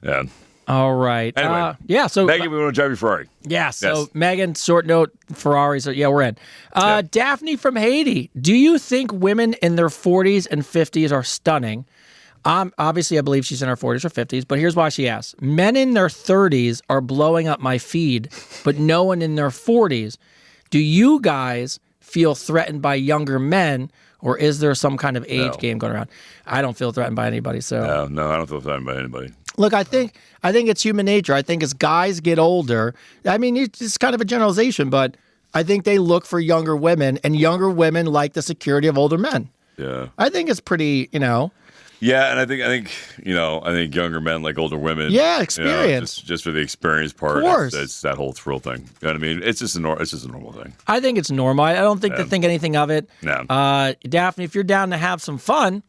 Speaker 1: Yeah.
Speaker 2: All right.
Speaker 1: Anyway,
Speaker 2: yeah. So
Speaker 1: Megan, we want to drive your Ferrari.
Speaker 2: yeah. So
Speaker 1: Yes.
Speaker 2: Megan, short note, Ferrari. So yeah, we're in. Daphne from Haiti. Do you think women in their 40s and 50s are stunning? Obviously, I believe she's in her 40s or 50s, but here's why she asks. Men in their 30s are blowing up my feed, but no one in their 40s. Do you guys feel threatened by younger men, or is there some kind of age game going around? I don't feel threatened by anybody. So
Speaker 1: No, I don't feel threatened by anybody.
Speaker 2: look, I think it's human nature. I think as guys get older, I mean, it's kind of a generalization, but I think they look for younger women, and younger women like the security of older men.
Speaker 1: Yeah.
Speaker 2: I think it's pretty,
Speaker 1: Yeah, and I think younger men like older women.
Speaker 2: Yeah, experience.
Speaker 1: Just for the experience part.
Speaker 2: Of course.
Speaker 1: It's that whole thrill thing. You know what I mean? It's just a normal thing.
Speaker 2: I think it's normal. I don't think they think anything of it.
Speaker 1: No.
Speaker 2: Daphne, if you're down to have some fun,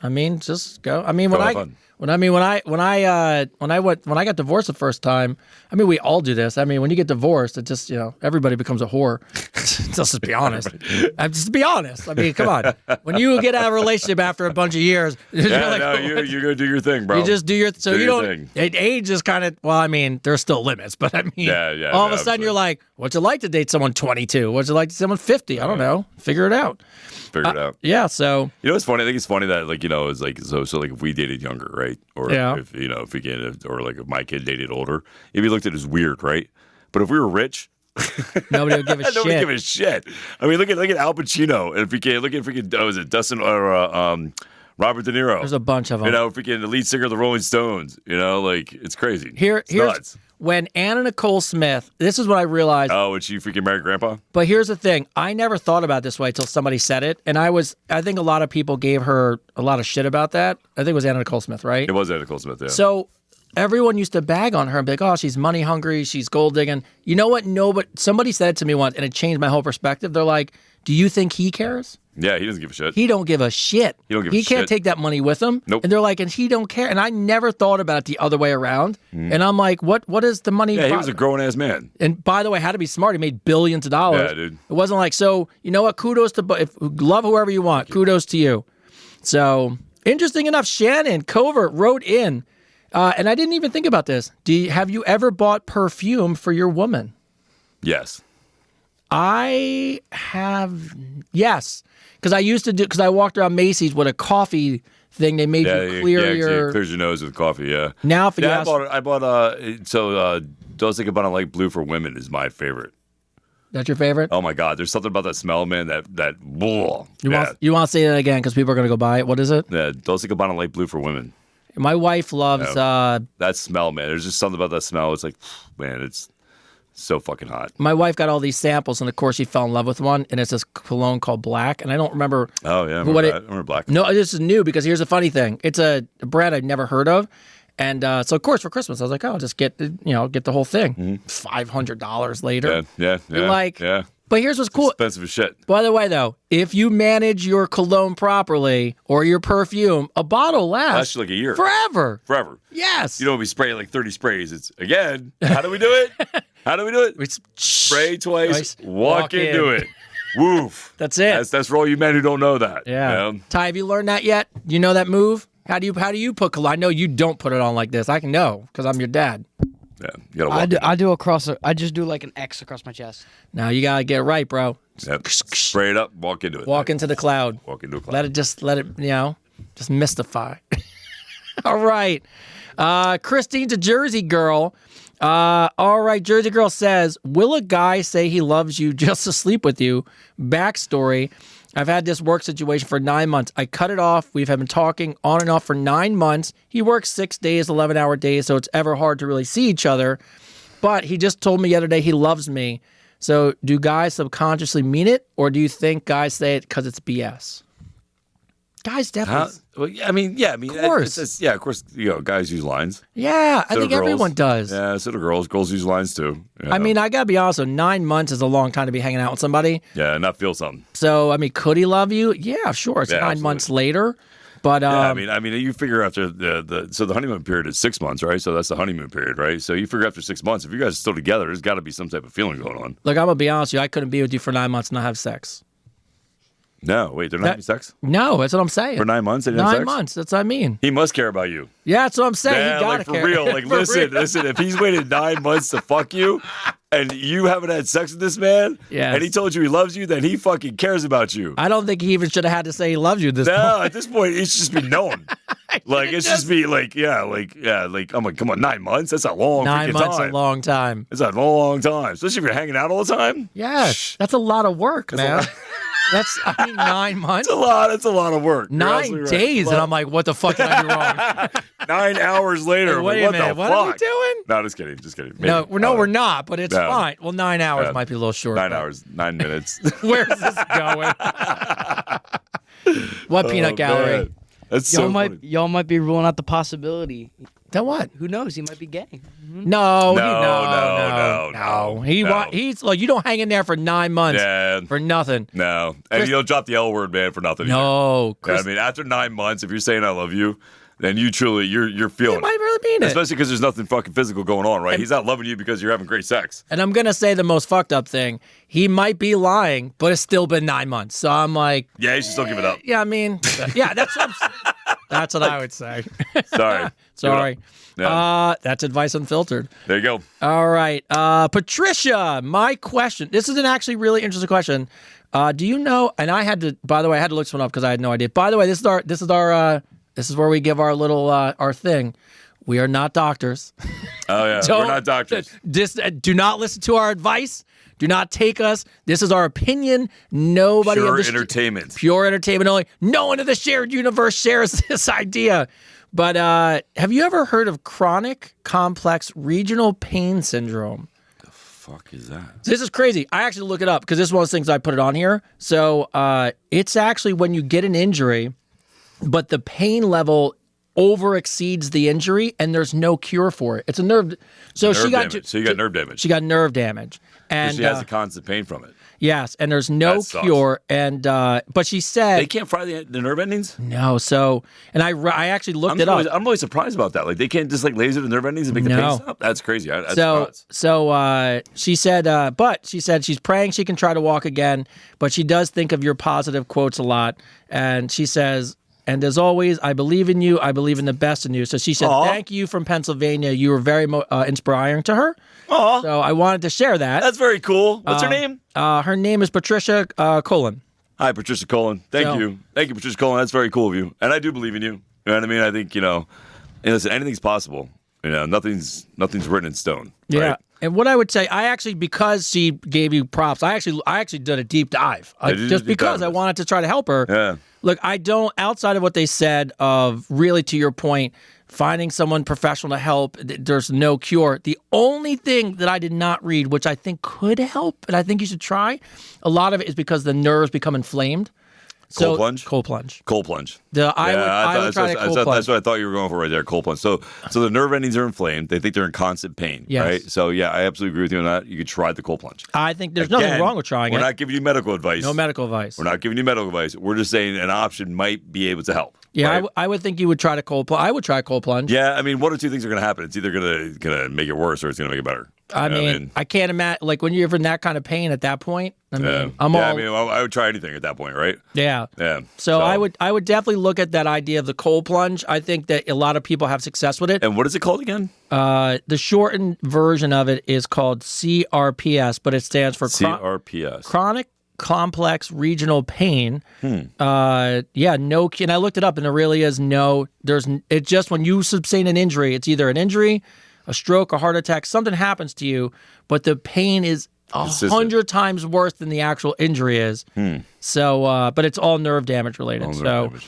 Speaker 2: I mean, just go. I mean, when
Speaker 1: have
Speaker 2: I
Speaker 1: fun.
Speaker 2: when I got divorced the first time, I mean, we all do this. I mean, when you get divorced, it just everybody becomes a whore. Let's just be honest. Just be honest. I mean, come on. When you get out of a relationship after a bunch of years, you're like,
Speaker 1: you go do your thing, bro.
Speaker 2: you just do your so
Speaker 1: Do
Speaker 2: you
Speaker 1: your
Speaker 2: don't.
Speaker 1: thing.
Speaker 2: Age is kind of I mean, there's still limits, but I mean,
Speaker 1: Yeah,
Speaker 2: all of a sudden
Speaker 1: absolutely.
Speaker 2: you're like, what's it like to date someone 22? What's it like to date someone 50? I don't know. Figure it out.
Speaker 1: Figure it out.
Speaker 2: Yeah. So
Speaker 1: You know what's funny? I think it's funny that it's like so like if we dated younger, right? Or
Speaker 2: Yeah.
Speaker 1: if if my kid dated older, if you looked at it as weird, right? But if we were rich,
Speaker 2: nobody would give a
Speaker 1: nobody
Speaker 2: shit.
Speaker 1: give a shit. I mean, look at Al Pacino, and if we can look at freaking was it Dustin or Robert De Niro?
Speaker 2: There's a bunch of them.
Speaker 1: Freaking the lead singer of the Rolling Stones. Like it's crazy.
Speaker 2: Here's
Speaker 1: nuts.
Speaker 2: when Anna Nicole Smith. This is what I realized.
Speaker 1: Oh, would she freaking marry Grandpa?
Speaker 2: But here's the thing: I never thought about it this way until somebody said it, and I think a lot of people gave her a lot of shit about that. I think it was Anna Nicole Smith, right?
Speaker 1: It was Anna Nicole Smith. Yeah.
Speaker 2: So everyone used to bag on her and be like, "Oh, she's money hungry, she's gold digging." You know what? No, but somebody said it to me once, and it changed my whole perspective. They're like, "Do you think he cares?"
Speaker 1: Yeah, he doesn't give a shit.
Speaker 2: He don't give a shit.
Speaker 1: He
Speaker 2: can't
Speaker 1: shit.
Speaker 2: take that money with him.
Speaker 1: Nope.
Speaker 2: And they're like, and he don't care. And I never thought about it the other way around. And I'm like, what is the money?
Speaker 1: Yeah, he was a grown ass man.
Speaker 2: And by the way, had to be smart. He made billions of dollars.
Speaker 1: Yeah, dude.
Speaker 2: It wasn't like, so you know what? Kudos to love whoever you want. Kudos to you. So interesting enough, Shannon Covert wrote in, and I didn't even think about this. Have you ever bought perfume for your woman?
Speaker 1: Yes.
Speaker 2: I have, yes, because I used to because I walked around Macy's with a coffee thing. They made you clear your.
Speaker 1: It clears your nose with coffee. Yeah.
Speaker 2: Now, if you
Speaker 1: Yeah,
Speaker 2: ask,
Speaker 1: I bought Dolce & Gabbana Light Blue for Women is my favorite.
Speaker 2: that's your favorite.
Speaker 1: Oh my God, there's something about that smell, man.
Speaker 2: You want to say that again because people are going to go buy it. What is it?
Speaker 1: Yeah, Dolce & Gabbana Light Blue for Women.
Speaker 2: My wife loves.
Speaker 1: That smell, man. There's just something about that smell. It's like, man, it's so fucking hot.
Speaker 2: My wife got all these samples, and of course, she fell in love with one, and it's this cologne called Black, and I don't remember.
Speaker 1: Oh yeah, I remember Black.
Speaker 2: No, this is new because here's the funny thing: it's a brand I'd never heard of, and so of course for Christmas I was like, oh, I'll just get the whole thing. $500 later.
Speaker 1: Yeah. Yeah.
Speaker 2: But here's what's cool.
Speaker 1: Expensive as shit.
Speaker 2: By the way, though, if you manage your cologne properly or your perfume, a bottle lasts
Speaker 1: That's like a year.
Speaker 2: forever.
Speaker 1: Forever.
Speaker 2: Yes.
Speaker 1: You don't be spraying like 30 sprays. It's again. How do we do it?
Speaker 2: It's
Speaker 1: Spray twice, walk into
Speaker 2: in.
Speaker 1: it. Woof.
Speaker 2: That's it.
Speaker 1: That's for all you men who don't know that.
Speaker 2: Yeah.
Speaker 1: You know?
Speaker 2: Ty, have you learned that yet? You know that move? How do you put cologne? I know you don't put it on like this. I can know because I'm your dad.
Speaker 1: Yeah. You gotta walk.
Speaker 3: I do I just do like an X across my chest.
Speaker 2: Now you gotta get it right, bro.
Speaker 1: Yep. Spray it up. Walk into it.
Speaker 2: Walk into the cloud.
Speaker 1: Walk into a cloud.
Speaker 2: Let it just mystify. All right. Christine's a Jersey girl. All right, Jersey girl says, will a guy say he loves you just to sleep with you? Backstory. I've had this work situation for 9 months. I cut it off. We've been talking on and off for 9 months. He works 6 days, 11-hour days, so it's ever hard to really see each other. But he just told me the other day he loves me. So do guys subconsciously mean it, or do you think guys say it because it's BS? Guys definitely.
Speaker 1: Well, yeah, I mean,
Speaker 2: Of course.
Speaker 1: of course. Guys use lines.
Speaker 2: Yeah, I
Speaker 1: So do
Speaker 2: think
Speaker 1: girls.
Speaker 2: everyone does.
Speaker 1: Yeah, so do girls. Girls use lines too.
Speaker 2: I mean, I gotta be honest. 9 months is a long time to be hanging out with somebody.
Speaker 1: yeah, and not feel something.
Speaker 2: So, I mean, could he love you? Yeah, sure. It's 9
Speaker 1: absolutely.
Speaker 2: months later, but
Speaker 1: Yeah, I mean, you figure after the honeymoon period is 6 months, right? So that's the honeymoon period, right? So you figure after 6 months, if you guys are still together, there's got to be some type of feeling going on.
Speaker 2: look, I'm gonna be honest with you. I couldn't be with you for 9 months and not have sex.
Speaker 1: No, wait, they're not having sex
Speaker 2: No, that's what I'm saying.
Speaker 1: for 9 months. They didn't have
Speaker 2: 9
Speaker 1: sex?
Speaker 2: months. That's what I mean.
Speaker 1: He must care about you.
Speaker 2: Yeah, that's what I'm saying.
Speaker 1: Yeah,
Speaker 2: he gotta
Speaker 1: like for
Speaker 2: care.
Speaker 1: real. Like
Speaker 2: For
Speaker 1: listen.
Speaker 2: real.
Speaker 1: If he's waited 9 months to fuck you, and you haven't had sex with this man,
Speaker 2: Yes.
Speaker 1: and he told you he loves you, then he fucking cares about you.
Speaker 2: I don't think he even should have had to say he loves you this
Speaker 1: No,
Speaker 2: point.
Speaker 1: at this point, it should just be known. Like it's just be like, like I'm like, come on, 9 months? That's a long
Speaker 2: 9
Speaker 1: freaking
Speaker 2: months
Speaker 1: time.
Speaker 2: a long time.
Speaker 1: It's a long time, especially if you're hanging out all the time.
Speaker 2: Yes, that's a lot of work, man.
Speaker 1: lot.
Speaker 2: That's 9 months.
Speaker 1: It's a lot of work. You're
Speaker 2: 9
Speaker 1: absolutely right.
Speaker 2: days, and I'm like, what the fuck did I do wrong?
Speaker 1: 9 hours later. I'm
Speaker 2: Wait
Speaker 1: like,
Speaker 2: a minute,
Speaker 1: the
Speaker 2: what
Speaker 1: fuck?
Speaker 2: are we doing?
Speaker 1: No, just kidding. Just kidding.
Speaker 2: No,
Speaker 1: Maybe.
Speaker 2: we're not, but it's
Speaker 1: No.
Speaker 2: fine. Well, 9 hours
Speaker 1: Yeah.
Speaker 2: might be a little short.
Speaker 1: 9
Speaker 2: but-
Speaker 1: hours, 9 minutes.
Speaker 2: Where's this going? What peanut
Speaker 1: Oh,
Speaker 2: gallery?
Speaker 1: man. That's so funny.
Speaker 3: Y'all might be ruling out the possibility.
Speaker 2: Then what?
Speaker 3: Who knows? He might be gay.
Speaker 2: No,
Speaker 1: No.
Speaker 2: He's like, you don't hang in there for 9 months
Speaker 1: Yeah.
Speaker 2: for nothing.
Speaker 1: No. And you don't drop the L word, man, for nothing. either.
Speaker 2: No,
Speaker 1: Yeah,
Speaker 2: Chris,
Speaker 1: I mean, after 9 months, if you're saying I love you, then you truly, you're feeling
Speaker 2: he
Speaker 1: it.
Speaker 2: might really mean it.
Speaker 1: Especially because there's nothing fucking physical going on, right? He's not loving you because you're having great sex.
Speaker 2: And I'm gonna say the most fucked up thing. He might be lying, but it's still been 9 months. So I'm like,
Speaker 1: Yeah, you should still give it up.
Speaker 2: yeah, I mean, yeah, that's what that's what I would say.
Speaker 1: Sorry.
Speaker 2: Sorry.
Speaker 1: Give it up. Yeah.
Speaker 2: That's advice unfiltered.
Speaker 1: There you go.
Speaker 2: All right, Patricia. My question. This is an actually really interesting question. Do you know? And I had to. By the way, I had to look this one up because I had no idea. By the way, this is where we give our little our thing. We are not doctors.
Speaker 1: Oh, yeah. We're not doctors.
Speaker 2: Do not listen to our advice. Do not take us. This is our opinion. Nobody
Speaker 1: Pure
Speaker 2: of the
Speaker 1: entertainment.
Speaker 2: Pure entertainment only. No one in the shared universe shares this idea. But have you ever heard of chronic complex regional pain syndrome?
Speaker 1: Fuck is that?
Speaker 2: This is crazy. I actually look it up because this is one of those things I put it on here. So it's actually when you get an injury, but the pain level over exceeds the injury and there's no cure for it. It's a nerve. So
Speaker 1: Nerve
Speaker 2: she got
Speaker 1: damage. So you got nerve damage.
Speaker 2: She got nerve damage. And
Speaker 1: she has a constant pain from it.
Speaker 2: yes, and there's no
Speaker 1: That sucks.
Speaker 2: cure. And but she said
Speaker 1: They can't fry the nerve endings?
Speaker 2: no. So and I actually looked it up.
Speaker 1: I'm always surprised about that. Like they can't just like laser the nerve endings and make the
Speaker 2: No.
Speaker 1: pain stop? That's crazy. That's
Speaker 2: So,
Speaker 1: nuts.
Speaker 2: she said, but she said she's praying she can try to walk again, but she does think of your positive quotes a lot. And she says, and as always, I believe in you. I believe in the best in you. So she said,
Speaker 1: Aw.
Speaker 2: thank you from Pennsylvania. You were very inspiring to her.
Speaker 1: Aw,
Speaker 2: So I wanted to share that.
Speaker 1: that's very cool. What's her name?
Speaker 2: Her name is Patricia Colon.
Speaker 1: Hi, Patricia Colon. Thank
Speaker 2: So-
Speaker 1: you. Thank you, Patricia Colon. That's very cool of you. And I do believe in you. You know what I mean? I think, and listen, anything's possible. Nothing's written in stone.
Speaker 2: Yeah.
Speaker 1: Right?
Speaker 2: And what I would say, because she gave you props, I actually did a deep dive.
Speaker 1: did you
Speaker 2: Just
Speaker 1: deep
Speaker 2: because
Speaker 1: dive?
Speaker 2: I wanted to try to help her.
Speaker 1: Yeah.
Speaker 2: Look, I don't, outside of what they said of really to your point, finding someone professional to help, there's no cure. The only thing that I did not read, which I think could help, and I think you should try, a lot of it is because the nerves become inflamed.
Speaker 1: Cold plunge?
Speaker 2: Cold plunge.
Speaker 1: Cold plunge.
Speaker 2: I would try to cold plunge.
Speaker 1: That's what I thought you were going for right there, cold plunge. So the nerve endings are inflamed. They think they're in constant pain,
Speaker 2: Yes.
Speaker 1: right? So, yeah, I absolutely agree with you on that. You could try the cold plunge.
Speaker 2: I think there's nothing
Speaker 1: Again,
Speaker 2: wrong with trying
Speaker 1: We're
Speaker 2: it.
Speaker 1: not giving you medical advice.
Speaker 2: No medical advice.
Speaker 1: We're not giving you medical advice. We're just saying an option might be able to help.
Speaker 2: Yeah,
Speaker 1: right?
Speaker 2: I would think you would try to cold plunge. I would try cold plunge.
Speaker 1: Yeah, I mean, one or two things are going to happen. It's either going to make it worse or it's going to make it better.
Speaker 2: I
Speaker 1: You know what
Speaker 2: mean, I can't imagine, like, when you're in that kind of pain at that point, I mean,
Speaker 1: yeah.
Speaker 2: I'm
Speaker 1: Yeah,
Speaker 2: all,
Speaker 1: I mean, I would try anything at that point, right?
Speaker 2: yeah.
Speaker 1: Yeah.
Speaker 2: So I would definitely look at that idea of the cold plunge. I think that a lot of people have success with it.
Speaker 1: And what is it called again?
Speaker 2: The shortened version of it is called CRPS, but it stands for
Speaker 1: CRPS.
Speaker 2: chronic complex regional pain. Yeah, no, and I looked it up, and there really is no. It's just when you sustain an injury, it's either an injury, a stroke, a heart attack, something happens to you, but the pain is 100 times worse than the actual injury is. So, but it's all nerve damage related.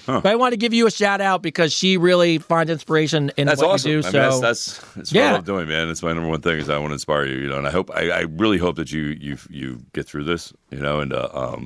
Speaker 2: But I want to give you a shout out because she really finds inspiration in
Speaker 1: That's
Speaker 2: what
Speaker 1: awesome.
Speaker 2: you do.
Speaker 1: I mean,
Speaker 2: So
Speaker 1: that's what I love doing, man. It's my number one thing is I want to inspire you, you know. And I really hope that you get through this, you know. And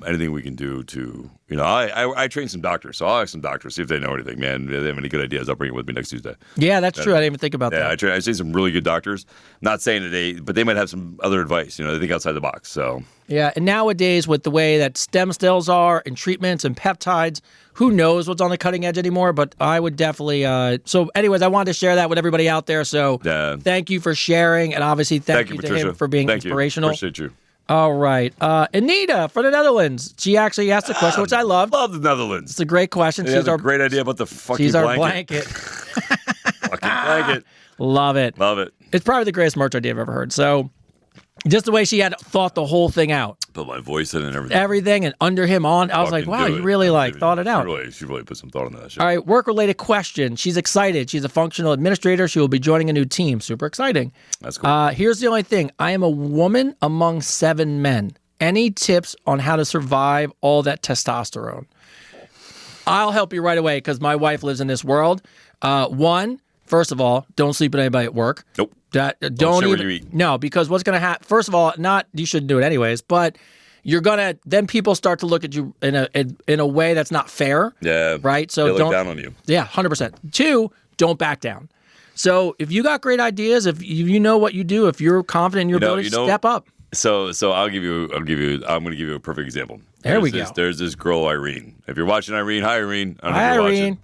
Speaker 1: anything we can do to, you know, I train some doctors, so I'll ask some doctors see if they know anything, man. If they have any good ideas, I'll bring it with me next Tuesday.
Speaker 2: yeah, that's true. I didn't even think about that.
Speaker 1: I see some really good doctors. Not saying that but they might have some other advice, you know. They think outside the box, so.
Speaker 2: Yeah, and nowadays with the way that stem cells are and treatments and peptides, who knows what's on the cutting edge anymore, but I would definitely... So anyways, I wanted to share that with everybody out there, so thank you for sharing, and obviously thank you to
Speaker 1: Patricia.
Speaker 2: him for being inspirational.
Speaker 1: Appreciate you.
Speaker 2: All right. Anita from the Netherlands, she actually asked a question, which I loved.
Speaker 1: Love the Netherlands.
Speaker 2: It's a great question.
Speaker 1: She's a great idea about the fucking
Speaker 2: she's our blanket.
Speaker 1: Fucking blanket.
Speaker 2: Love it.
Speaker 1: Love it.
Speaker 2: It's probably the greatest merch idea I've ever heard, so... Just the way she had thought the whole thing out.
Speaker 1: Put my voice in and everything.
Speaker 2: Everything and under him on. I was like, wow, you really thought it out.
Speaker 1: She really put some thought into that shit.
Speaker 2: All right, work-related question. She's excited. She's a functional administrator. She will be joining a new team. Super exciting.
Speaker 1: That's cool.
Speaker 2: Here's the only thing. I am a woman among 7 men. Any tips on how to survive all that testosterone? I'll help you right away because my wife lives in this world. One, first of all, don't sleep with anybody at work.
Speaker 1: Nope.
Speaker 2: Don't
Speaker 1: share
Speaker 2: even,
Speaker 1: what you eat.
Speaker 2: No, because what's going to happen, first of all, you shouldn't do it anyways, but you're going to, then people start to look at you in a way that's not fair.
Speaker 1: Yeah.
Speaker 2: Right? So
Speaker 1: they look
Speaker 2: don't,
Speaker 1: down on you.
Speaker 2: Yeah, 100%. 2, don't back down. So if you got great ideas, if you know what you do, if you're confident in your ability, step up.
Speaker 1: So I'm going to give you a perfect example.
Speaker 2: There we go.
Speaker 1: There's this girl, Irene. If you're watching Irene, hi Irene. I don't know if you're
Speaker 2: Irene.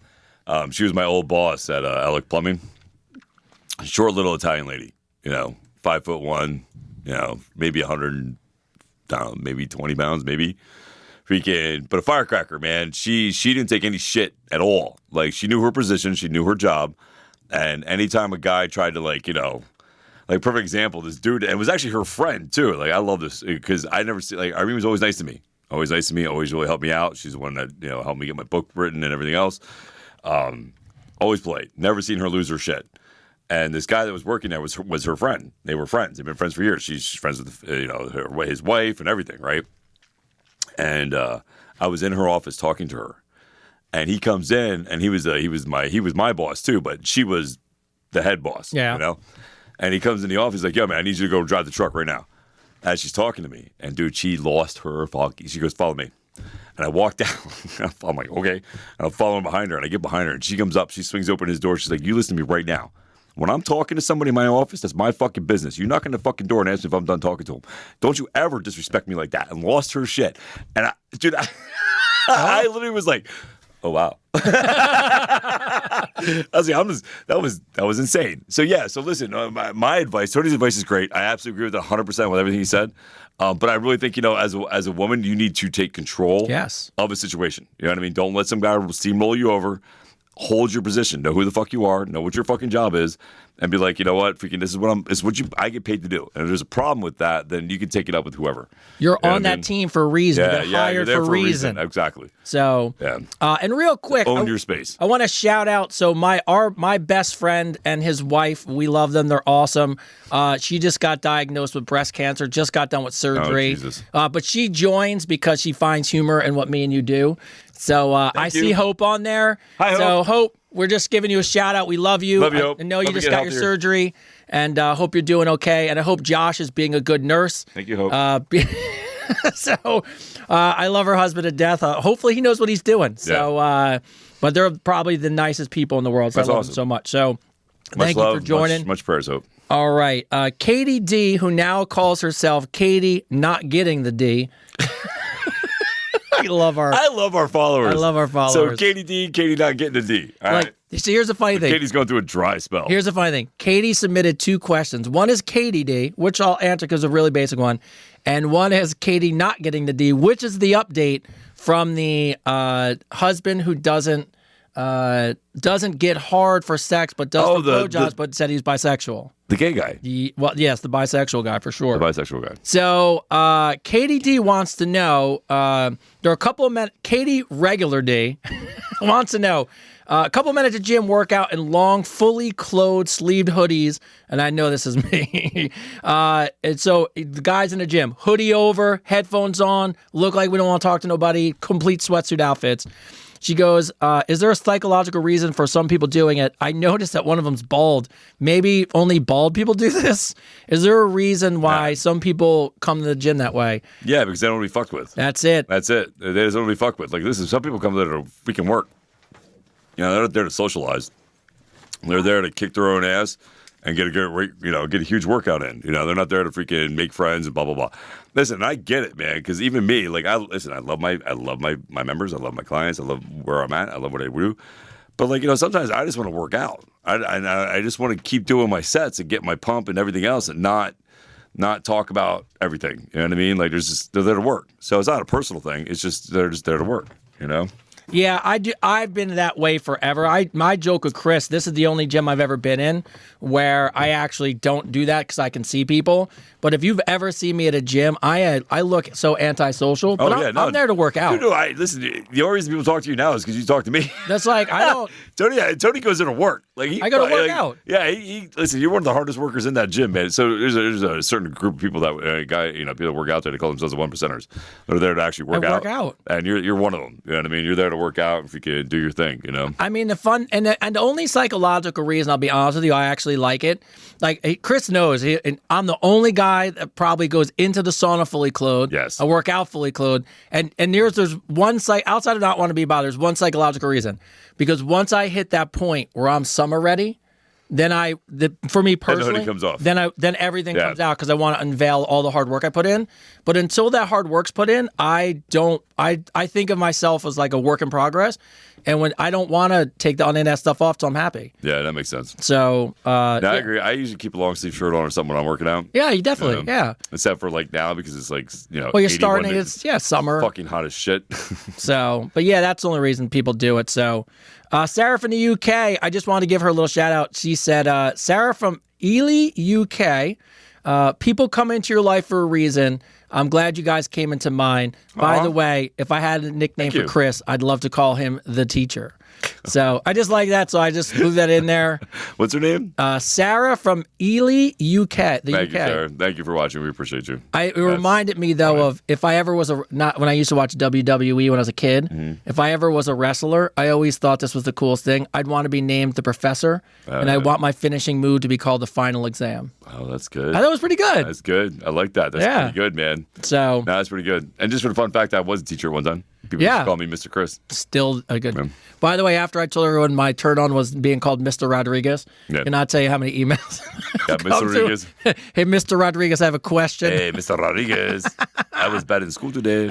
Speaker 1: watching. She was my old boss at Alec Plumbing. Short little Italian lady, you know, 5'1", you know, maybe 100, maybe 20 pounds, maybe. Freaking, but a firecracker, man. She didn't take any shit at all. Like, she knew her position, she knew her job, and anytime a guy tried to, like, you know, like, perfect example, this dude, and it was actually her friend too. Like, I love this because I never see, like, Irene was always nice to me, always really helped me out. She's the one that, you know, helped me get my book written and everything else. Always polite. Never seen her lose her shit. And this guy that was working there was her friend. They were friends. They've been friends for years. She's friends with his wife and everything, right? And I was in her office talking to her, and he comes in, and he was my boss too, but she was the head boss.
Speaker 2: Yeah.
Speaker 1: You know. And he comes in the office like, "Yo, man, I need you to go drive the truck right now." As she's talking to me, and dude, she lost her fucking. She goes, "Follow me." And I walk down. I'm like, "Okay." And I'm following behind her, and I get behind her, and she comes up. She swings open his door. She's like, "You listen to me right now. When I'm talking to somebody in my office, that's my fucking business. You knock on the fucking door and ask me if I'm done talking to him. Don't you ever disrespect me like that." And lost her shit. And I literally was like, "Oh wow." I was like, that was insane. So yeah, so listen, my advice, Tony's advice is great. I absolutely agree with 100% with everything he said. But I really think, you know, as a woman, you need to take control of a situation. You know what I mean? Don't let some guy steamroll you over. Hold your position. Know who the fuck you are. Know what your fucking job is, and be like, you know what, freaking, this is what I get paid to do. And if there's a problem with that, then you can take it up with whoever.
Speaker 2: You're on that team for a reason.
Speaker 1: Yeah,
Speaker 2: you're hired
Speaker 1: you're there
Speaker 2: for a reason.
Speaker 1: Exactly.
Speaker 2: So, and real quick,
Speaker 1: own your space.
Speaker 2: I want to shout out. So my best friend and his wife, we love them. They're awesome. She just got diagnosed with breast cancer. Just got done with surgery.
Speaker 1: Oh, Jesus.
Speaker 2: But she joins because she finds humor in what me and you do. So I see Hope on there.
Speaker 1: Hi,
Speaker 2: so Hope, we're just giving you a shout out. We love you.
Speaker 1: Love you, Hope.
Speaker 2: I know you
Speaker 1: Hope
Speaker 2: just
Speaker 1: you
Speaker 2: got
Speaker 1: get
Speaker 2: your
Speaker 1: healthier.
Speaker 2: surgery, and hope you're doing okay. And I hope Josh is being a good nurse.
Speaker 1: Thank you, Hope.
Speaker 2: So I love her husband to death. Hopefully he knows what he's doing. So, but they're probably the nicest people in the world. So
Speaker 1: That's
Speaker 2: I love
Speaker 1: awesome.
Speaker 2: them so much. So
Speaker 1: much
Speaker 2: thank
Speaker 1: love,
Speaker 2: you for joining.
Speaker 1: Much prayers, Hope.
Speaker 2: All right. Katie D, who now calls herself Katie not getting the D. I love our
Speaker 1: followers.
Speaker 2: I love our followers.
Speaker 1: So Katie D, Katie not getting a D. All right.
Speaker 2: So here's the funny thing.
Speaker 1: Katie's going through a dry spell.
Speaker 2: Here's the funny thing. Katie submitted 2 questions. One is Katie D, which I'll answer because it's a really basic one. And one is Katie not getting the D, which is the update from the husband who doesn't get hard for sex, but does the blowjobs, but said he's bisexual.
Speaker 1: The gay guy.
Speaker 2: Yes, the bisexual guy for sure.
Speaker 1: The bisexual guy.
Speaker 2: So Katie D wants to know, there are a couple of men, Katie Regular D wants to know, A couple minutes of gym workout in long, fully clothed, sleeved hoodies. And I know this is me. And so the guys in the gym, hoodie over, headphones on, look like we don't want to talk to nobody, complete sweatsuit outfits. She goes, is there a psychological reason for some people doing it? I noticed that one of them's bald. Maybe only bald people do this? Is there a reason why some people come to the gym that way?
Speaker 1: Yeah, because they don't want to be fucked with.
Speaker 2: That's it.
Speaker 1: They just don't want to be fucked with. Like, listen, some people come there to freaking work. You know, they're not there to socialize. They're there to kick their own ass and get a huge workout in. You know, they're not there to freaking make friends and blah blah blah. Listen, I get it, man, because even me, like, I love my members, I love my clients, I love where I'm at, I love what I do. But like, you know, sometimes I just want to work out. I just want to keep doing my sets and get my pump and everything else, and not talk about everything. You know what I mean? Like, they're there to work. So it's not a personal thing. It's just they're there to work. You know.
Speaker 2: Yeah, I do. I've been that way forever. My joke with Chris, this is the only gym I've ever been in where I actually don't do that because I can see people. But if you've ever seen me at a gym, I look so antisocial. But I'm there to work out.
Speaker 1: Dude, listen, the only reason people talk to you now is because you talk to me.
Speaker 2: That's like, I don't.
Speaker 1: Tony goes into work. Like,
Speaker 2: I go to work out.
Speaker 1: Yeah, listen, you're one of the hardest workers in that gym, man. So there's a certain group of people that people that work out there. They call themselves the 1%ers. They're there to actually work out. And you're one of them. You know what I mean? You're there to work out if you can do your thing. You know.
Speaker 2: I mean, the fun and the only psychological reason, I'll be honest with you, I actually like it. Like, Chris knows, I'm the only guy that probably goes into the sauna fully clothed.
Speaker 1: Yes.
Speaker 2: I work out fully clothed. And there's one outside of not want to be bothered, there's one psychological reason. Because once I hit that point where I'm summer ready, then for me personally,
Speaker 1: the hoodie comes off.
Speaker 2: Then everything comes out because I want to unveil all the hard work I put in. But until that hard work's put in, I think of myself as like a work in progress. And when I don't want to take any of that stuff off till I'm happy.
Speaker 1: Yeah, that makes sense.
Speaker 2: So
Speaker 1: I agree. I usually keep a long sleeve shirt on or something when I'm working out.
Speaker 2: Yeah, you definitely. Yeah.
Speaker 1: Except for like now because it's like, you know.
Speaker 2: Well, you're starting. It's summer.
Speaker 1: Fucking hot as shit.
Speaker 2: So, but yeah, that's the only reason people do it. So, Sarah from the UK, I just wanted to give her a little shout out. She said, Sarah from Ely, UK. People come into your life for a reason. I'm glad you guys came into mine. By the way, if I had a nickname for Chris, I'd love to call him the teacher. So I just like that, so I just moved that in there.
Speaker 1: What's her name?
Speaker 2: Sarah from Ely, UK.
Speaker 1: Thank you, Sarah. Thank you for watching. We appreciate you.
Speaker 2: It reminded me, though, of if I ever was when I used to watch WWE when I was a kid, if I ever was a wrestler, I always thought this was the coolest thing. I'd want to be named the professor, and I want my finishing move to be called the final exam.
Speaker 1: Oh, that's good.
Speaker 2: I thought it was pretty good.
Speaker 1: That's good. I like that. That's pretty good, man.
Speaker 2: So
Speaker 1: that's pretty good. And just for the fun fact, I was a teacher one time. People used to call me Mr. Chris.
Speaker 2: Still a good. Yeah. By the way, after I told everyone my turn on was being called Mr. Rodriguez, can I tell you how many emails?
Speaker 1: Yeah, Mr. Rodriguez.
Speaker 2: Hey, Mr. Rodriguez, I have a question.
Speaker 1: Hey, Mr. Rodriguez. I was bad in school today.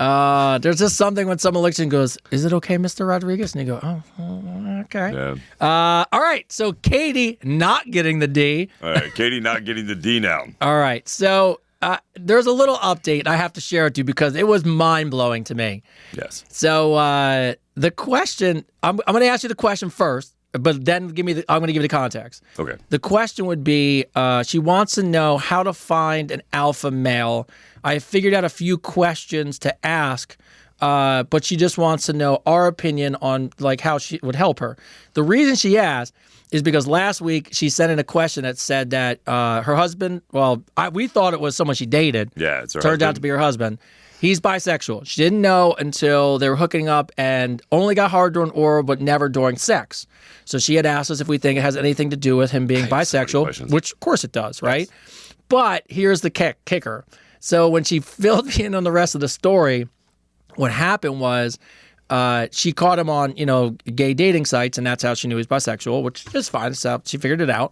Speaker 2: There's just something when someone looks and goes, "Is it okay, Mr. Rodriguez?" And you go, "Oh, okay." Yeah. All right. So Katie not getting the D.
Speaker 1: All right, Katie not getting the D now.
Speaker 2: All right. So. There's a little update I have to share with you because it was mind-blowing to me.
Speaker 1: Yes.
Speaker 2: So the question, I'm going to ask you the question first, but then I'm going to give you the context.
Speaker 1: Okay.
Speaker 2: The question would be, she wants to know how to find an alpha male. I figured out a few questions to ask, but she just wants to know our opinion on like how she would help her. The reason she asked is because last week she sent in a question that said that her husband, we thought it was someone she dated.
Speaker 1: Yeah, it's her
Speaker 2: Turned out to be her husband. He's bisexual. She didn't know until they were hooking up and only got hard during oral, but never during sex. So she had asked us if we think it has anything to do with him being bisexual, which of course it does, right? Yes. But here's the kicker. So when she filled me in on the rest of the story, what happened was she caught him on, gay dating sites, and that's how she knew he was bisexual, which is fine. So she figured it out.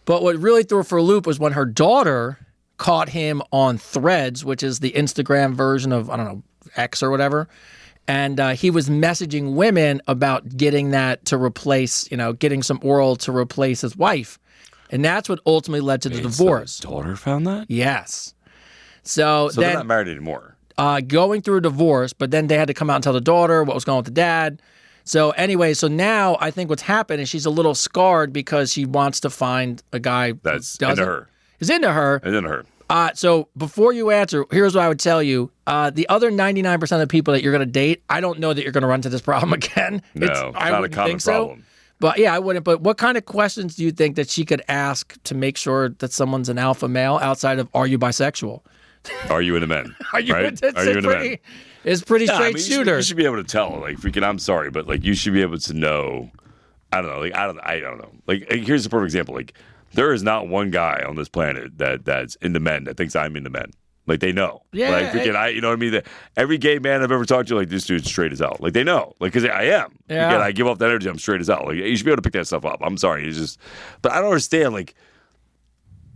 Speaker 2: But what really threw her for a loop was when her daughter caught him on Threads, which is the Instagram version of, I don't know, X or whatever. And he was messaging women about getting that to replace, getting some oral to replace his wife. And that's what ultimately led to the divorce.
Speaker 1: So his daughter found that?
Speaker 2: Yes. So then,
Speaker 1: they're not married anymore.
Speaker 2: Going through a divorce, but then they had to come out and tell the daughter what was going on with the dad. So anyway, so now I think what's happened is she's a little scarred because she wants to find a guy
Speaker 1: that's into her.
Speaker 2: Is into her.
Speaker 1: Is into her.
Speaker 2: So before you answer, here's what I would tell you. The other 99% of people that you're going to date, I don't know that you're going to run into this problem again.
Speaker 1: No, it's not a common problem.
Speaker 2: But yeah, I wouldn't. But what kind of questions do you think that she could ask to make sure that someone's an alpha male outside of are you bisexual?
Speaker 1: Are you into men?
Speaker 2: Are you
Speaker 1: right?
Speaker 2: into,
Speaker 1: Are you into men?
Speaker 2: It's pretty
Speaker 1: No, I
Speaker 2: straight
Speaker 1: mean,
Speaker 2: shooter.
Speaker 1: You should be able to tell. Like, freaking, I'm sorry, but like, you should be able to know. I don't know. Like, I don't know. Like, here's a perfect example. Like, there is not one guy on this planet that's into men that thinks I'm into men. Like, they know.
Speaker 2: Yeah,
Speaker 1: like, freaking, you know what I mean? Every gay man I've ever talked to, like, this dude's straight as hell. Like, they know. Like, because I am.
Speaker 2: Yeah.
Speaker 1: Again, I give off that energy. I'm straight as hell. Like, you should be able to pick that stuff up. I'm sorry. It's just, but I don't understand. Like,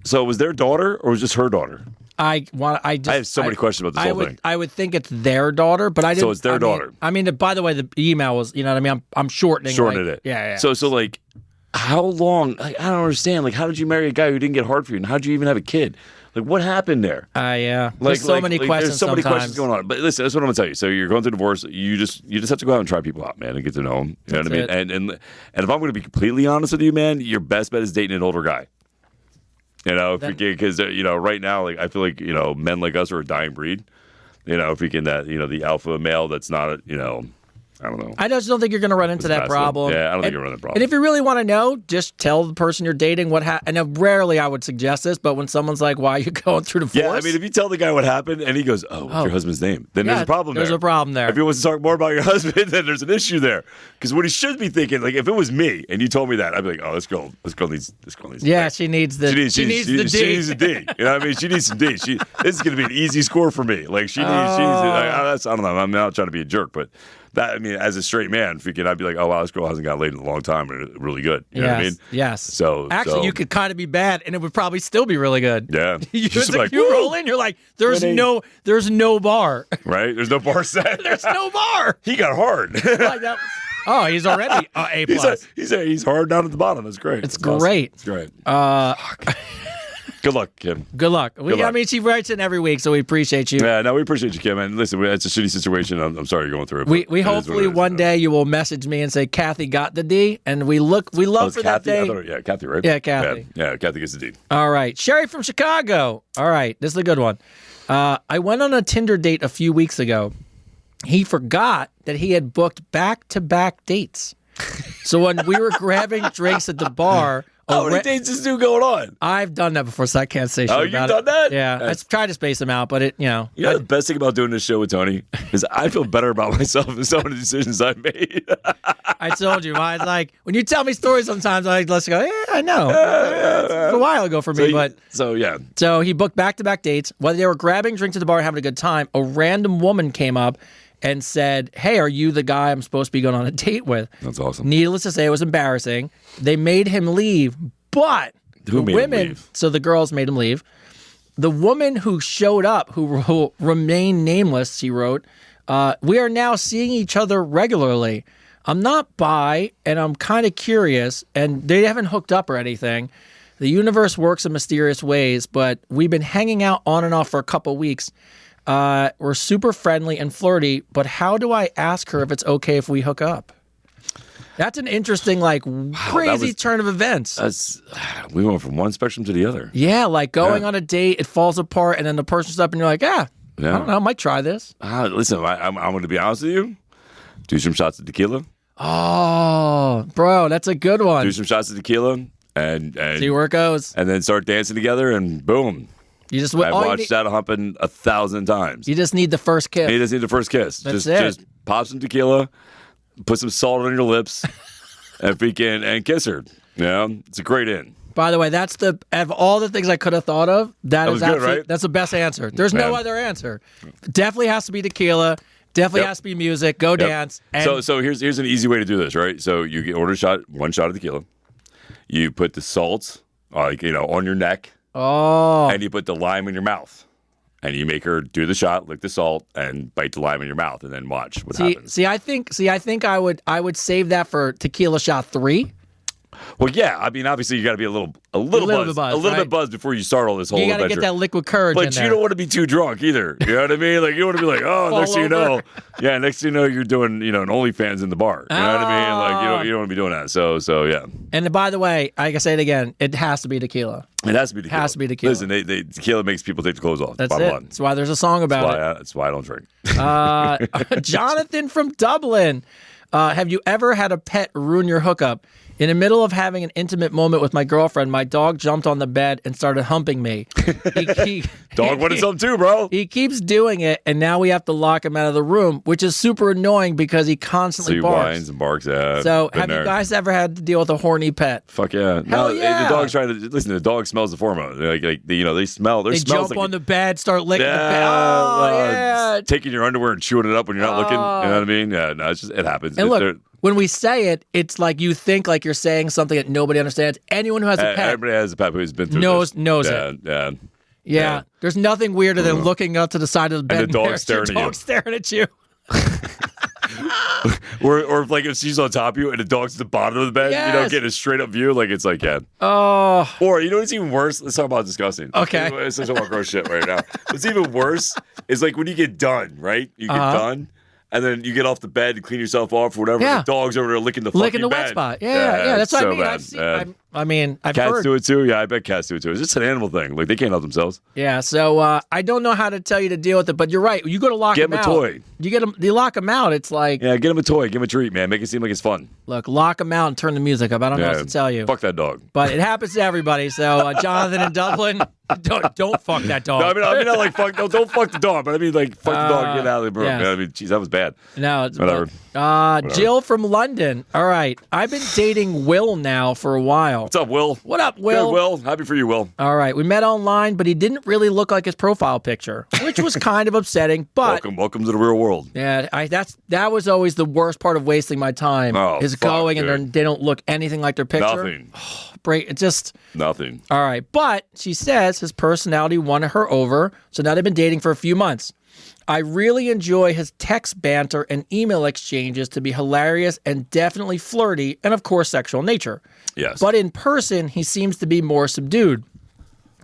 Speaker 1: so was their daughter or was just her daughter?
Speaker 2: I
Speaker 1: have so many questions about this whole thing.
Speaker 2: I would think it's their daughter, but I didn't.
Speaker 1: So it's their daughter.
Speaker 2: I mean, by the way, the email was, you know what I mean? I'm shortening
Speaker 1: It.
Speaker 2: Yeah.
Speaker 1: So like, how long? Like, I don't understand. Like, how did you marry a guy who didn't get hard for you? And how did you even have a kid? Like, what happened there?
Speaker 2: Yeah. There's so many questions.
Speaker 1: There's so many
Speaker 2: sometimes.
Speaker 1: questions going on. But listen, that's what I'm gonna tell you. So you're going through divorce. You just have to go out and try people out, man, and get to know them. You know what I mean? And if I'm gonna be completely honest with you, man, your best bet is dating an older guy. You know, because you know, right now, like, I feel like, you know, men like us are a dying breed. You know, if we can that, you know, the alpha male that's not, you know, I don't know.
Speaker 2: I just don't think you're going to run into that problem.
Speaker 1: Yeah, I don't think you're running that problem.
Speaker 2: And if you really want to know, just tell the person you're dating what happened. And rarely I would suggest this, but when someone's like, why are you going through divorce?
Speaker 1: Yeah, I mean, if you tell the guy what happened and he goes, what's your husband's name? Then there's a problem there.
Speaker 2: There's a problem there.
Speaker 1: If he wants to talk more about your husband, then there's an issue there. Because what he should be thinking, like, if it was me and you told me that, I'd be like, oh, this girl needs.
Speaker 2: Yeah, she needs the D.
Speaker 1: She needs a D. You know what I mean? She needs some D. This is going to be an easy score for me. Like, she needs. I don't know. I'm not trying to be a jerk, but. That, I mean, as a straight man, I'd be like, oh, wow, this girl hasn't got laid in a long time and it's really good. You know what I mean?
Speaker 2: Yes.
Speaker 1: So
Speaker 2: actually, you could kind of be bad and it would probably still be really good.
Speaker 1: Yeah.
Speaker 2: You roll in, you're like, there's no bar.
Speaker 1: Right? There's no bar set.
Speaker 2: There's no bar.
Speaker 1: He got hard.
Speaker 2: Like that. Oh, he's already A plus.
Speaker 1: He's hard down at the bottom. That's great.
Speaker 2: It's great.
Speaker 1: Awesome. It's great. Good luck, Kim.
Speaker 2: Good luck. I mean, she writes in every week, so we appreciate you.
Speaker 1: Yeah, no, we appreciate you, Kim. And listen, it's a shitty situation. I'm sorry you're going through it.
Speaker 2: We hopefully one day you will message me and say Kathy got the D, and we love for
Speaker 1: Kathy?
Speaker 2: that day.
Speaker 1: Yeah, Kathy, right?
Speaker 2: Yeah, Kathy.
Speaker 1: Yeah, Kathy gets the D.
Speaker 2: All right, Sherry from Chicago. All right, this is a good one. I went on a Tinder date a few weeks ago. He forgot that he had booked back-to-back dates. So when we were grabbing drinks at the bar.
Speaker 1: How many dates is this dude going on?
Speaker 2: I've done that before, so I can't say shit about it.
Speaker 1: Oh, you've done that?
Speaker 2: Yeah. I tried to space them out, but
Speaker 1: You know the best thing about doing this show with Tony is I feel better about myself and some of the decisions I've made.
Speaker 2: I told you. I was like, when you tell me stories sometimes, I like, let's go, yeah, I know. It's a while ago for me, So he booked back-to-back dates. While they were grabbing drinks at the bar and having a good time, a random woman came up and said, hey, are you the guy I'm supposed to be going on a date with?
Speaker 1: That's awesome.
Speaker 2: Needless to say, it was embarrassing. They made him leave, but
Speaker 1: Who made him leave?
Speaker 2: So the girls made him leave. The woman who showed up, who remained nameless, she wrote, we are now seeing each other regularly. I'm not bi, and I'm kind of curious, and they haven't hooked up or anything. The universe works in mysterious ways, but we've been hanging out on and off for a couple weeks. We're super friendly and flirty, but how do I ask her if it's okay if we hook up? That's an interesting, crazy turn of events.
Speaker 1: We went from one spectrum to the other.
Speaker 2: Yeah, like going on a date, it falls apart, and then the person's up, and you're like, I don't know, I might try this.
Speaker 1: Listen, I'm going to be honest with you. Do some shots of tequila.
Speaker 2: Oh, bro, that's a good one.
Speaker 1: Do some shots of tequila and
Speaker 2: see where it goes.
Speaker 1: And then start dancing together, and boom. I've watched that happen 1,000 times.
Speaker 2: You just need the first kiss.
Speaker 1: You just need the first kiss. Just pop some tequila, put some salt on your lips, and kiss her. Yeah, it's a great in.
Speaker 2: By the way, that's of all the things I could have thought of, that is
Speaker 1: good, right?
Speaker 2: That's the best answer. There's no other answer. Definitely has to be tequila. Definitely has to be music. Go dance. And
Speaker 1: so here's an easy way to do this, right? So you order one shot of tequila. You put the salt, on your neck.
Speaker 2: Oh.
Speaker 1: And you put the lime in your mouth. And you make her do the shot, lick the salt, and bite the lime in your mouth, and then watch what happens.
Speaker 2: I think I would save that for tequila shot 3.
Speaker 1: Well, yeah. I mean, obviously, you got to be a little bit buzzed before you start all this whole adventure.
Speaker 2: You got to get that liquid courage
Speaker 1: but
Speaker 2: in there.
Speaker 1: you don't want to be too drunk either. You know what I mean? Like, you want to be like, next thing you know, you're doing, an OnlyFans in the bar. You know what I mean? Like, you don't want to be doing that. So yeah.
Speaker 2: And by the way, I can say it again, it has to be tequila.
Speaker 1: It has to be tequila.
Speaker 2: Has to be tequila.
Speaker 1: Listen, tequila makes people take the clothes off.
Speaker 2: That's it. That's why there's a song about it.
Speaker 1: That's why I don't drink.
Speaker 2: Jonathan from Dublin. Have you ever had a pet ruin your hookup? In the middle of having an intimate moment with my girlfriend, my dog jumped on the bed and started humping me.
Speaker 1: Dog wanted some too, bro.
Speaker 2: He keeps doing it, and now we have to lock him out of the room, which is super annoying because he
Speaker 1: So
Speaker 2: constantly
Speaker 1: he
Speaker 2: barks.
Speaker 1: whines and barks. Yeah.
Speaker 2: So,
Speaker 1: been
Speaker 2: have
Speaker 1: there.
Speaker 2: you guys ever had to deal with a horny pet?
Speaker 1: Fuck yeah.
Speaker 2: Hell
Speaker 1: No,
Speaker 2: yeah.
Speaker 1: the dog's trying to listen. The dog smells the hormone. They smell.
Speaker 2: They
Speaker 1: smells
Speaker 2: jump
Speaker 1: like
Speaker 2: on the bed, start licking the bed.
Speaker 1: yeah,
Speaker 2: Oh, yeah.
Speaker 1: taking your underwear and chewing it up when you're not looking. You know what I mean? Yeah, no, it's just it happens.
Speaker 2: And
Speaker 1: They're-
Speaker 2: look, when we say it, it's like you think like you're saying something that nobody understands. Anyone who has a pet
Speaker 1: everybody has a pet who's been through
Speaker 2: knows
Speaker 1: this.
Speaker 2: it.
Speaker 1: Yeah.
Speaker 2: Yeah, there's nothing weirder than looking up to the side of the bed
Speaker 1: the dog
Speaker 2: there's
Speaker 1: staring
Speaker 2: your
Speaker 1: at you.
Speaker 2: dog staring at you.
Speaker 1: Or like if she's on top of you and the dog's at the bottom of the bed,
Speaker 2: Yes.
Speaker 1: getting a straight up view, like it's like yeah.
Speaker 2: Oh,
Speaker 1: Or you know what's even worse? Let's talk about disgusting.
Speaker 2: Okay.
Speaker 1: Let's talk about gross shit right now. What's even worse is like when you get done, right? You get done. And then you get off the bed and clean yourself off or whatever.
Speaker 2: Yeah.
Speaker 1: The dog's over there licking the
Speaker 2: licking the
Speaker 1: fucking
Speaker 2: wet
Speaker 1: bed.
Speaker 2: spot. Yeah. That's what
Speaker 1: so
Speaker 2: I mean.
Speaker 1: bad.
Speaker 2: I've seen. I've
Speaker 1: Cats
Speaker 2: heard.
Speaker 1: do it too. Yeah, I bet cats do it too. It's just an animal thing. Like they can't help themselves.
Speaker 2: Yeah. So I don't know how to tell you to deal with it, but you're right. You go to lock
Speaker 1: Get
Speaker 2: him
Speaker 1: him a
Speaker 2: out.
Speaker 1: toy.
Speaker 2: You lock him out. It's like,
Speaker 1: Yeah, get him a toy. Give him a treat, man. Make it seem like it's fun.
Speaker 2: look, lock him out and turn the music up. I don't know what to tell you.
Speaker 1: Fuck that dog.
Speaker 2: But it happens to everybody. So Jonathan in Dublin, don't fuck that dog.
Speaker 1: No, I mean not like fuck. No, don't fuck the dog. But I mean like fuck the dog. Get out of the room.
Speaker 2: yes.
Speaker 1: You know what I mean, geez, that was bad.
Speaker 2: No, it's
Speaker 1: Whatever.
Speaker 2: Jill from London. All right, I've been dating Will now for a while.
Speaker 1: What's up, Will?
Speaker 2: What up, Will?
Speaker 1: Good, Will. Happy for you, Will.
Speaker 2: All right, we met online, but he didn't really look like his profile picture, which was kind of upsetting. But
Speaker 1: Welcome to the real world.
Speaker 2: yeah, that was always the worst part of wasting my time.
Speaker 1: Oh,
Speaker 2: is
Speaker 1: fuck,
Speaker 2: going and
Speaker 1: dude.
Speaker 2: they don't look anything like their picture.
Speaker 1: Nothing.
Speaker 2: It just.
Speaker 1: Nothing.
Speaker 2: All right, but she says his personality won her over, so now they've been dating for a few months. I really enjoy his text banter and email exchanges to be hilarious and definitely flirty and, of course, sexual in nature.
Speaker 1: Yes.
Speaker 2: But in person, he seems to be more subdued.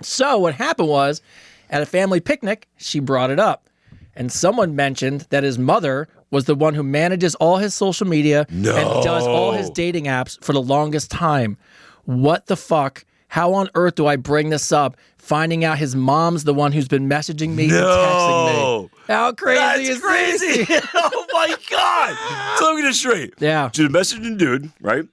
Speaker 2: So what happened was, at a family picnic, she brought it up. And someone mentioned that his mother was the one who manages all his social media and does all his dating apps for the longest time. What the fuck? How on earth do I bring this up? Finding out his mom's the one who's been messaging me and texting me. How crazy
Speaker 1: That's
Speaker 2: is
Speaker 1: crazy.
Speaker 2: this?
Speaker 1: Oh my god. So let me get it straight.
Speaker 2: Yeah.
Speaker 1: She's a messaging dude, right?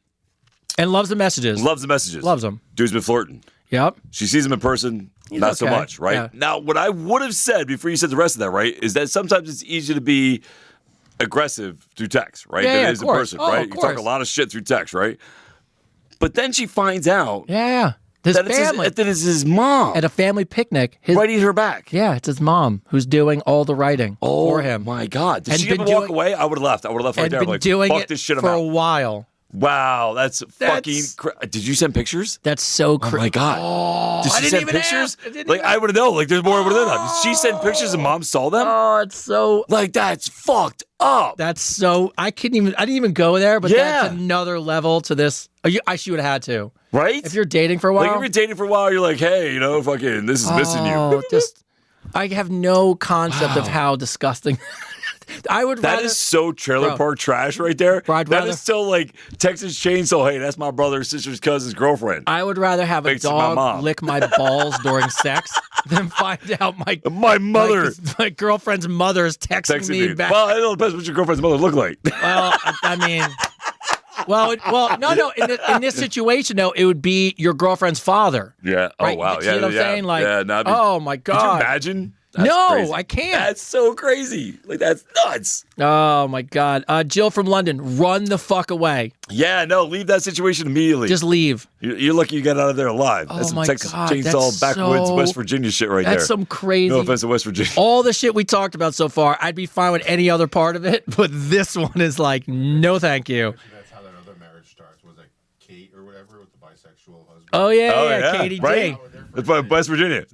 Speaker 2: And loves the messages.
Speaker 1: Loves the messages.
Speaker 2: Loves them.
Speaker 1: Dude's been flirting.
Speaker 2: Yep.
Speaker 1: She sees him in person, not so
Speaker 2: okay.
Speaker 1: much, right?
Speaker 2: Yeah.
Speaker 1: Now, what I would have said before you said the rest of that, right, is that sometimes it's easier to be aggressive through text, right?
Speaker 2: Yeah,
Speaker 1: than
Speaker 2: yeah,
Speaker 1: it is
Speaker 2: of
Speaker 1: in
Speaker 2: course.
Speaker 1: person,
Speaker 2: Oh,
Speaker 1: right?
Speaker 2: of
Speaker 1: You talk a
Speaker 2: course.
Speaker 1: lot of shit through text, right? But then she finds out
Speaker 2: Yeah. His
Speaker 1: that
Speaker 2: family.
Speaker 1: that it's his mom
Speaker 2: At a family picnic. His,
Speaker 1: writing her back.
Speaker 2: Yeah, it's his mom who's doing all the writing for him.
Speaker 1: My God. Did
Speaker 2: And
Speaker 1: she
Speaker 2: been
Speaker 1: ever walk
Speaker 2: doing-
Speaker 1: away? I would have left. I would have left right
Speaker 2: And
Speaker 1: there.
Speaker 2: been
Speaker 1: I'm like,
Speaker 2: doing
Speaker 1: fuck
Speaker 2: it
Speaker 1: this shit, I'm
Speaker 2: for a
Speaker 1: out.
Speaker 2: while.
Speaker 1: Wow, that's fucking. Did you send pictures?
Speaker 2: That's so
Speaker 1: Oh
Speaker 2: crazy.
Speaker 1: my God! Did
Speaker 2: I
Speaker 1: she
Speaker 2: didn't
Speaker 1: send
Speaker 2: even
Speaker 1: pictures?
Speaker 2: ask. I didn't
Speaker 1: Like
Speaker 2: even-
Speaker 1: I would have known. Like there's more I would have done. Did she send pictures and mom saw them?
Speaker 2: Oh, it's so.
Speaker 1: Like that's fucked up.
Speaker 2: That's so. I didn't even go there, but
Speaker 1: Yeah.
Speaker 2: that's another level to this. She would have had to.
Speaker 1: Right?
Speaker 2: If you're dating for a while.
Speaker 1: like if you're dating for a while, you're like, hey, fucking, this is missing you.
Speaker 2: Oh, just. I have no concept of how disgusting. I would
Speaker 1: That
Speaker 2: rather.
Speaker 1: is so trailer
Speaker 2: Bro.
Speaker 1: park trash right there.
Speaker 2: Bro, I'd
Speaker 1: That
Speaker 2: rather-
Speaker 1: is so like Texas Chainsaw. Hey, that's my brother, sister's cousin's girlfriend.
Speaker 2: I would rather have a
Speaker 1: Thanks to my
Speaker 2: dog
Speaker 1: mom.
Speaker 2: lick my balls during sex than find out
Speaker 1: My mother
Speaker 2: my girlfriend's mother's texting
Speaker 1: texted
Speaker 2: me
Speaker 1: me.
Speaker 2: back.
Speaker 1: Well, it all depends what your girlfriend's mother look like.
Speaker 2: Well, I mean, no. In this situation, though, it would be your girlfriend's father.
Speaker 1: Yeah.
Speaker 2: Right?
Speaker 1: Oh wow.
Speaker 2: You see
Speaker 1: Yeah.
Speaker 2: what I'm
Speaker 1: yeah.
Speaker 2: saying? Like,
Speaker 1: yeah. No, I mean,
Speaker 2: oh my
Speaker 1: could you
Speaker 2: god.
Speaker 1: imagine? That's
Speaker 2: No,
Speaker 1: crazy.
Speaker 2: I can't.
Speaker 1: That's so crazy. Like that's nuts.
Speaker 2: Oh my god. Jill from London, run the fuck away.
Speaker 1: Yeah. No. Leave that situation immediately.
Speaker 2: Just leave.
Speaker 1: You're lucky you got out of there alive.
Speaker 2: Oh
Speaker 1: That's some
Speaker 2: my
Speaker 1: Texas
Speaker 2: God,
Speaker 1: Chainsaw
Speaker 2: that's
Speaker 1: backwoods
Speaker 2: so-
Speaker 1: West Virginia shit right there.
Speaker 2: That's some crazy.
Speaker 1: No offense to West Virginia.
Speaker 2: All the shit we talked about so far, I'd be fine with any other part of it, but this one is like, no, thank you.
Speaker 4: That's how that other marriage starts. Was it Kate or whatever with the bisexual husband?
Speaker 2: Oh yeah, Katie D.
Speaker 1: right? That's West Virginia.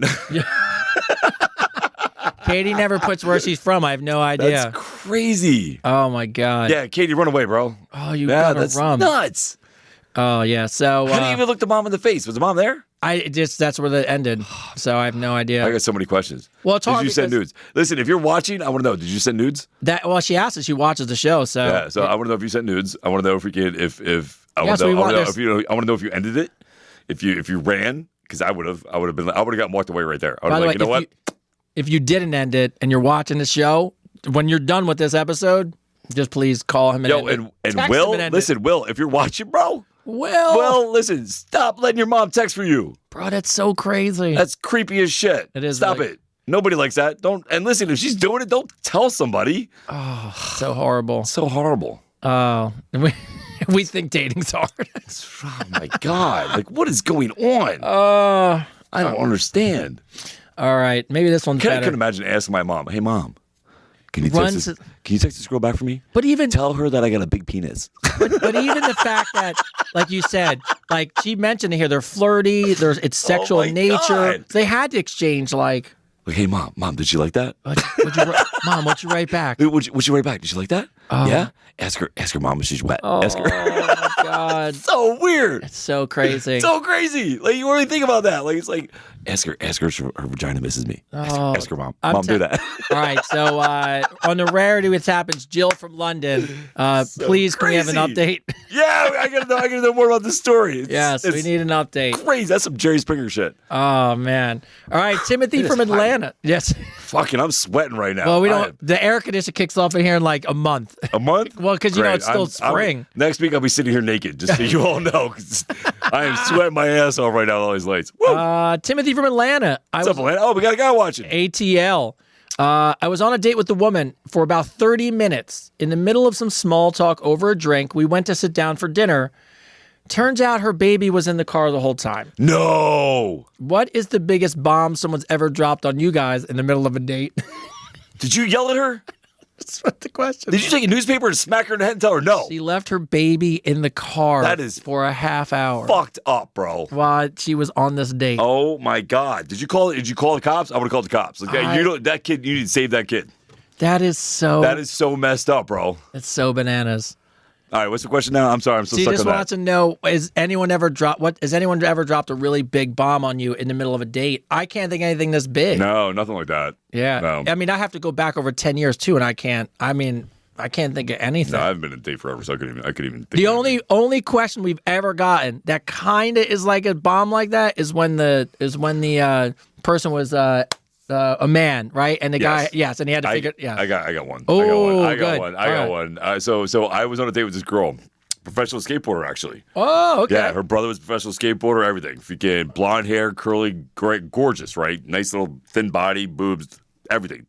Speaker 2: Katie never puts where she's from. I have no idea.
Speaker 1: That's crazy.
Speaker 2: Oh my god.
Speaker 1: Yeah, Katie, run away, bro.
Speaker 2: Oh, you
Speaker 1: Yeah,
Speaker 2: gotta
Speaker 1: that's
Speaker 2: run.
Speaker 1: nuts.
Speaker 2: Oh yeah. So
Speaker 1: How do you even look the mom in the face? Was the mom there?
Speaker 2: that's where that ended. So I have no idea.
Speaker 1: I got so many questions.
Speaker 2: Well, it's hard
Speaker 1: Did you send
Speaker 2: because-
Speaker 1: nudes? Listen, if you're watching, I want to know. Did you send nudes?
Speaker 2: She asked if she watches the show. So
Speaker 1: Yeah. So I want to know if you sent nudes. I want to know if we can. If I
Speaker 2: Yeah,
Speaker 1: want
Speaker 2: so
Speaker 1: to
Speaker 2: we
Speaker 1: know. I
Speaker 2: want-
Speaker 1: want to know if you. I want to know if you ended it. If you ran, because I would have gotten walked away right there. I would
Speaker 2: by
Speaker 1: have
Speaker 2: the way,
Speaker 1: like, you know what?
Speaker 2: if you didn't end it and you're watching the show, when you're done with this episode, just please call him and
Speaker 1: Yo,
Speaker 2: end it.
Speaker 1: and
Speaker 2: Text
Speaker 1: Will,
Speaker 2: him and end it.
Speaker 1: listen, Will, if you're watching, bro, Well, listen, stop letting your mom text for you.
Speaker 2: Bro, that's so crazy.
Speaker 1: That's creepy as shit.
Speaker 2: It is
Speaker 1: Stop
Speaker 2: really-
Speaker 1: it. Nobody likes that. And listen, if she's doing it, don't tell somebody.
Speaker 2: Oh, so horrible.
Speaker 1: So horrible.
Speaker 2: Oh, we think dating's hard.
Speaker 1: Oh my God. Like, what is going on? I don't understand.
Speaker 2: All right, maybe this one's
Speaker 1: I
Speaker 2: better.
Speaker 1: couldn't imagine asking my mom, hey, Mom, can you
Speaker 2: Runs-
Speaker 1: text this girl back for me?
Speaker 2: But even
Speaker 1: Tell her that I got a big penis.
Speaker 2: but even the fact that, like you said, like she mentioned here, they're flirty. It's sexual
Speaker 1: my
Speaker 2: in nature.
Speaker 1: God.
Speaker 2: They had to exchange like,
Speaker 1: Like, hey, Mom, did she like that?
Speaker 2: Mom, what'd you write back?
Speaker 1: What'd you write back? Did she like that? Yeah? Ask her, Mom, if she's wet. Ask her.
Speaker 2: Oh my God,
Speaker 1: So weird.
Speaker 2: it's so crazy.
Speaker 1: So crazy. Like, you really think about that. Like, it's like, ask her if her vagina misses me. Ask her, Mom. Mom, do that.
Speaker 2: All right, so on the rarity which happens, Jill from London, please can we have an
Speaker 1: crazy.
Speaker 2: update?
Speaker 1: Yeah, I gotta know more about this story.
Speaker 2: Yes, we need an update.
Speaker 1: Crazy. That's some Jerry Springer shit.
Speaker 2: Oh man. All right, Timothy from Atlanta. Yes.
Speaker 1: Fucking, I'm sweating right now.
Speaker 2: Well, we don't. The air conditioner kicks off in here in like a month.
Speaker 1: A month?
Speaker 2: Well, because you know
Speaker 1: Great.
Speaker 2: it's still spring.
Speaker 1: Next week I'll be sitting here naked, just so you all know. 'Cause I am sweating my ass off right now with all these lights. Woo!
Speaker 2: Timothy from Atlanta.
Speaker 1: What's up, Atlanta? Oh, we got a guy watching.
Speaker 2: ATL. I was on a date with the woman for about 30 minutes. In the middle of some small talk over a drink, we went to sit down for dinner. Turns out her baby was in the car the whole time.
Speaker 1: No.
Speaker 2: What is the biggest bomb someone's ever dropped on you guys in the middle of a date?
Speaker 1: Did you yell at her?
Speaker 2: That's what the question
Speaker 1: Did you take a newspaper and smack her in the head and tell her no?
Speaker 2: She left her baby in the car
Speaker 1: That is
Speaker 2: for a half hour
Speaker 1: Fucked up, bro.
Speaker 2: while she was on this date.
Speaker 1: Oh my God. Did you call the cops? I would have called the cops. Like, that kid, you need to save that kid.
Speaker 2: That is so
Speaker 1: messed up, bro.
Speaker 2: It's so bananas.
Speaker 1: All right, what's the question now? I'm sorry, I'm still
Speaker 2: She
Speaker 1: stuck
Speaker 2: just
Speaker 1: on that.
Speaker 2: wants to know: has anyone ever dropped a really big bomb on you in the middle of a date? I can't think of anything this big.
Speaker 1: No, nothing like that.
Speaker 2: Yeah.
Speaker 1: No.
Speaker 2: I mean, I have to go back over 10 years too, and I can't think of anything.
Speaker 1: No, I haven't been in a date forever, so I couldn't even think
Speaker 2: The
Speaker 1: of anything.
Speaker 2: only question we've ever gotten that kind of is like a bomb like that is when the person was a man, right? And the guy, yes, and he had to figure, yeah.
Speaker 1: I got one.
Speaker 2: Oh,
Speaker 1: I got
Speaker 2: good.
Speaker 1: one.
Speaker 2: All right.
Speaker 1: one. So I was on a date with this girl, professional skateboarder, actually.
Speaker 2: Oh, okay.
Speaker 1: Yeah, her brother was a professional skateboarder, everything. Freaking blonde hair, curly, great, gorgeous, right? Nice little thin body, boobs, everything.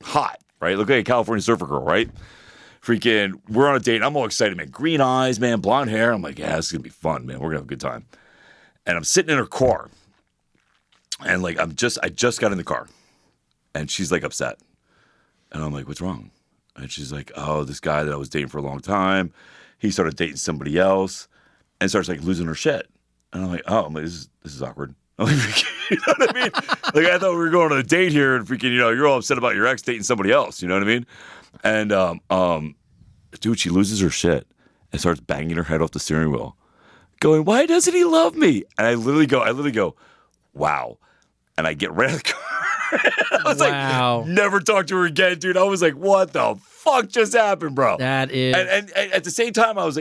Speaker 1: Hot, right? Look like a California surfer girl, right? Freaking, we're on a date. I'm all excited, man. Green eyes, man, blonde hair. I'm like, yeah, this is going to be fun, man. We're going to have a good time. And I'm sitting in her car. And like, I just got in the car. And she's like upset. And I'm like, what's wrong? And she's like, oh, this guy that I was dating for a long time, he started dating somebody else and starts like losing her shit. And I'm like, oh, this is awkward. I'm like, you know what I mean? Like, I thought we were going on a date here and freaking, you're all upset about your ex dating somebody else. You know what I mean? And, dude, she loses her shit and starts banging her head off the steering wheel going, why doesn't he love me? And I literally go, wow. And I get right out of the car. I was
Speaker 2: Wow.
Speaker 1: like, never talk to her again, dude. I was like, what the fuck just happened, bro?
Speaker 2: That is.
Speaker 1: And at the same time, I was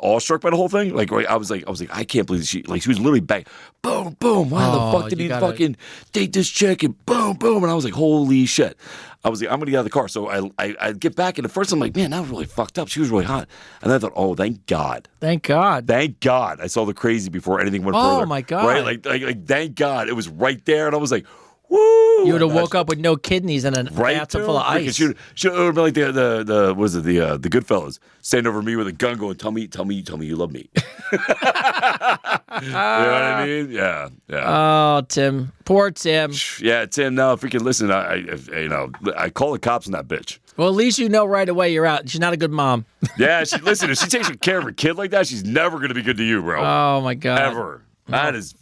Speaker 1: awestruck by the whole thing. Like, I was like, I can't believe she was literally bang, boom, boom. Why the fuck did he fucking date this chick? And boom, boom. And I was like, holy shit. I was like, I'm gonna get out of the car. So I get back, and at first I'm like, man, that was really fucked up. She was really hot. And then I thought, oh, thank God.
Speaker 2: Thank God.
Speaker 1: Thank God I saw the crazy before anything went further.
Speaker 2: Oh my God.
Speaker 1: Right? Like thank God it was right there, and I was like, woo.
Speaker 2: You would have woke up with no kidneys and a bathtub full of ice.
Speaker 1: She would have been like the Goodfellas, stand over me with a gun going, tell me you love me. You know what I mean? Yeah.
Speaker 2: Oh, Tim. Poor Tim.
Speaker 1: Yeah, Tim, no, freaking listen, I call the cops on that bitch.
Speaker 2: Well, at least you know right away you're out. She's not a good mom.
Speaker 1: Yeah, listen, if she takes care of her kid like that, she's never going to be good to you, bro.
Speaker 2: Oh, my God.
Speaker 1: Ever. That is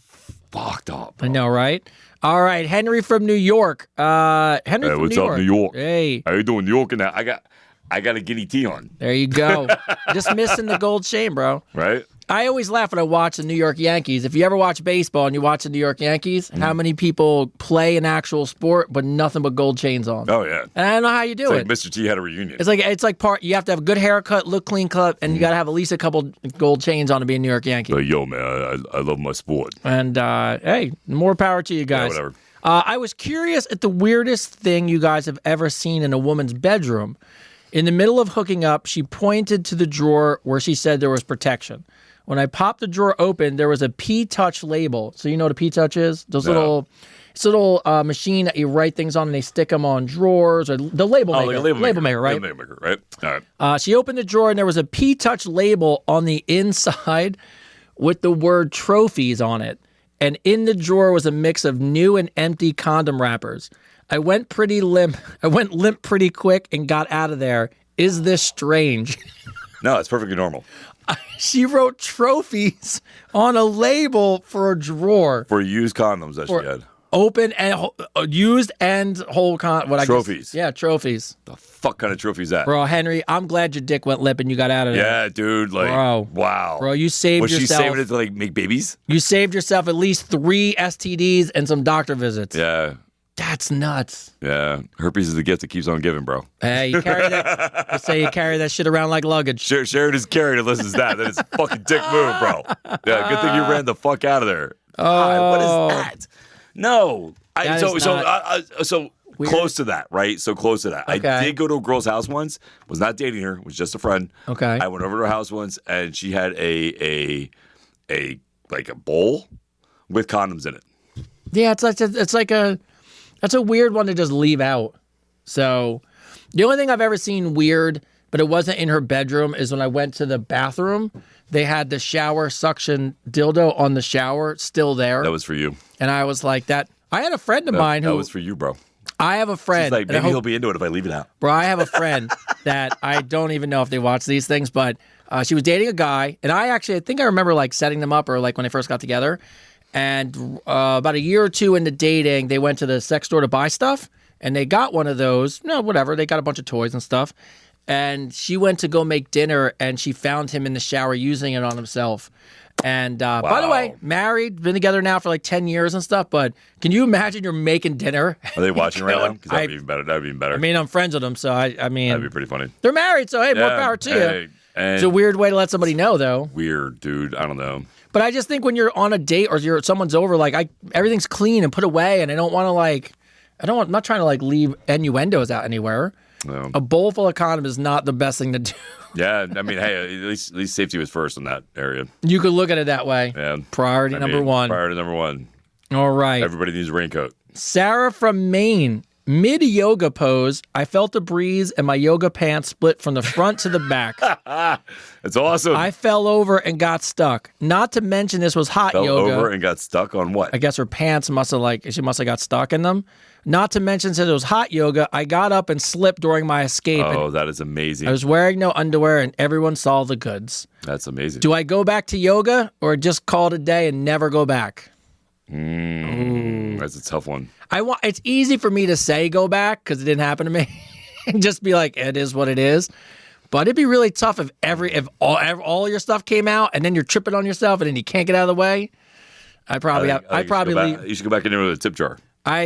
Speaker 1: fucked up, bro.
Speaker 2: I know, right? All right, Henry from New York. Henry from
Speaker 1: what's
Speaker 2: New
Speaker 1: up,
Speaker 2: York.
Speaker 1: New York?
Speaker 2: Hey.
Speaker 1: How you doing, New York? And I got a guinea tea on,
Speaker 2: There you go. Just missing the gold chain, bro.
Speaker 1: right?
Speaker 2: I always laugh when I watch the New York Yankees. If you ever watch baseball and you watch the New York Yankees, how many people play an actual sport but nothing but gold chains on?
Speaker 1: Oh yeah.
Speaker 2: And I don't know how you do
Speaker 1: It's
Speaker 2: it.
Speaker 1: like Mr. T had a reunion.
Speaker 2: It's like part. You have to have a good haircut, look clean cut, and you got to have at least a couple gold chains on to be a New York Yankee.
Speaker 1: Like, yo, man, I love my sport.
Speaker 2: And hey, more power to you guys.
Speaker 1: Yeah, whatever.
Speaker 2: I was curious at the weirdest thing you guys have ever seen in a woman's bedroom. In the middle of hooking up, she pointed to the drawer where she said there was protection. When I popped the drawer open, there was a P-Touch label. So you know what a P-Touch is? Those little... It's a little machine that you write things on and they stick them on drawers or the label maker.
Speaker 1: Like a label maker,
Speaker 2: right?
Speaker 1: Label maker, right? All right.
Speaker 2: She opened the drawer and there was a P-Touch label on the inside with the word trophies on it. And in the drawer was a mix of new and empty condom wrappers. I went limp pretty quick and got out of there. Is this strange?
Speaker 1: No, it's perfectly normal.
Speaker 2: She wrote trophies on a label for a drawer.
Speaker 1: For used condoms that she had.
Speaker 2: Open and used and whole
Speaker 1: trophies.
Speaker 2: Yeah, trophies.
Speaker 1: The fuck kind of trophies that?
Speaker 2: Bro, Henry, I'm glad your dick went limp and you got out of there.
Speaker 1: Yeah, dude. Like,
Speaker 2: bro,
Speaker 1: wow.
Speaker 2: Bro, you saved
Speaker 1: yourself. Was she saving it to like make babies?
Speaker 2: You saved yourself at least 3 STDs and some doctor visits.
Speaker 1: Yeah.
Speaker 2: That's nuts.
Speaker 1: Yeah. Herpes is the gift that keeps on giving, bro.
Speaker 2: Hey, you carry that. Let's say you carry that shit around like luggage.
Speaker 1: Sharon is carried unless it's that. That is a fucking dick move, bro. Yeah, good thing you ran the fuck out of there. God, what is that? No. So weird. Close to that, right? So close to that.
Speaker 2: Okay.
Speaker 1: I did go to a girl's house once. Was not dating her. Was just a friend.
Speaker 2: Okay.
Speaker 1: I went over to her house once, and she had a bowl with condoms in it.
Speaker 2: Yeah, that's a weird one to just leave out. So the only thing I've ever seen weird, but it wasn't in her bedroom, is when I went to the bathroom. They had the shower suction dildo on the shower still there.
Speaker 1: That was for you.
Speaker 2: And I was like, that. I had a friend of mine who.
Speaker 1: That was for you, bro.
Speaker 2: I have a friend.
Speaker 1: She's like, maybe he'll be into it if I leave it out.
Speaker 2: Bro, I have a friend that I don't even know if they watch these things, but she was dating a guy. And I think I remember like setting them up or like when they first got together. And about a year or two into dating, they went to the sex store to buy stuff. And they got one of those. No, whatever. They got a bunch of toys and stuff. And she went to go make dinner, and she found him in the shower using it on himself. And by the way, married, been together now for like 10 years and stuff. But can you imagine you're making dinner?
Speaker 1: Are they watching right now? Because that'd be even better. That'd be even better.
Speaker 2: I mean, I'm friends with them, so I mean.
Speaker 1: That'd be pretty funny.
Speaker 2: They're married, so hey, more power to you. It's a weird way to let somebody know, though.
Speaker 1: Weird, dude. I don't know.
Speaker 2: But I just think when you're on a date or someone's over, like everything's clean and put away, and I don't want to I'm not trying to like leave innuendos out anywhere. No. A bowl full of condoms is not the best thing to do.
Speaker 1: Yeah, I mean, hey, at least safety was first in that area.
Speaker 2: You could look at it that way.
Speaker 1: Yeah.
Speaker 2: Priority number one. All right.
Speaker 1: Everybody needs a raincoat.
Speaker 2: Sarah from Maine. Mid-yoga pose, I felt a breeze and my yoga pants split from the front to the back.
Speaker 1: That's awesome.
Speaker 2: I fell over and got stuck. Not to mention this was hot yoga.
Speaker 1: Fell over and got stuck on what?
Speaker 2: I guess her pants must have got stuck in them. Not to mention since it was hot yoga, I got up and slipped during my escape.
Speaker 1: Oh, that is amazing.
Speaker 2: I was wearing no underwear and everyone saw the goods.
Speaker 1: That's amazing.
Speaker 2: Do I go back to yoga or just call it a day and never go back?
Speaker 1: That's a tough one.
Speaker 2: It's easy for me to say go back because it didn't happen to me and just be like, it is what it is. But it'd be really tough if all your stuff came out and then you're tripping on yourself and then you can't get out of the way. You should
Speaker 1: go back in there with a tip jar.
Speaker 2: Bro,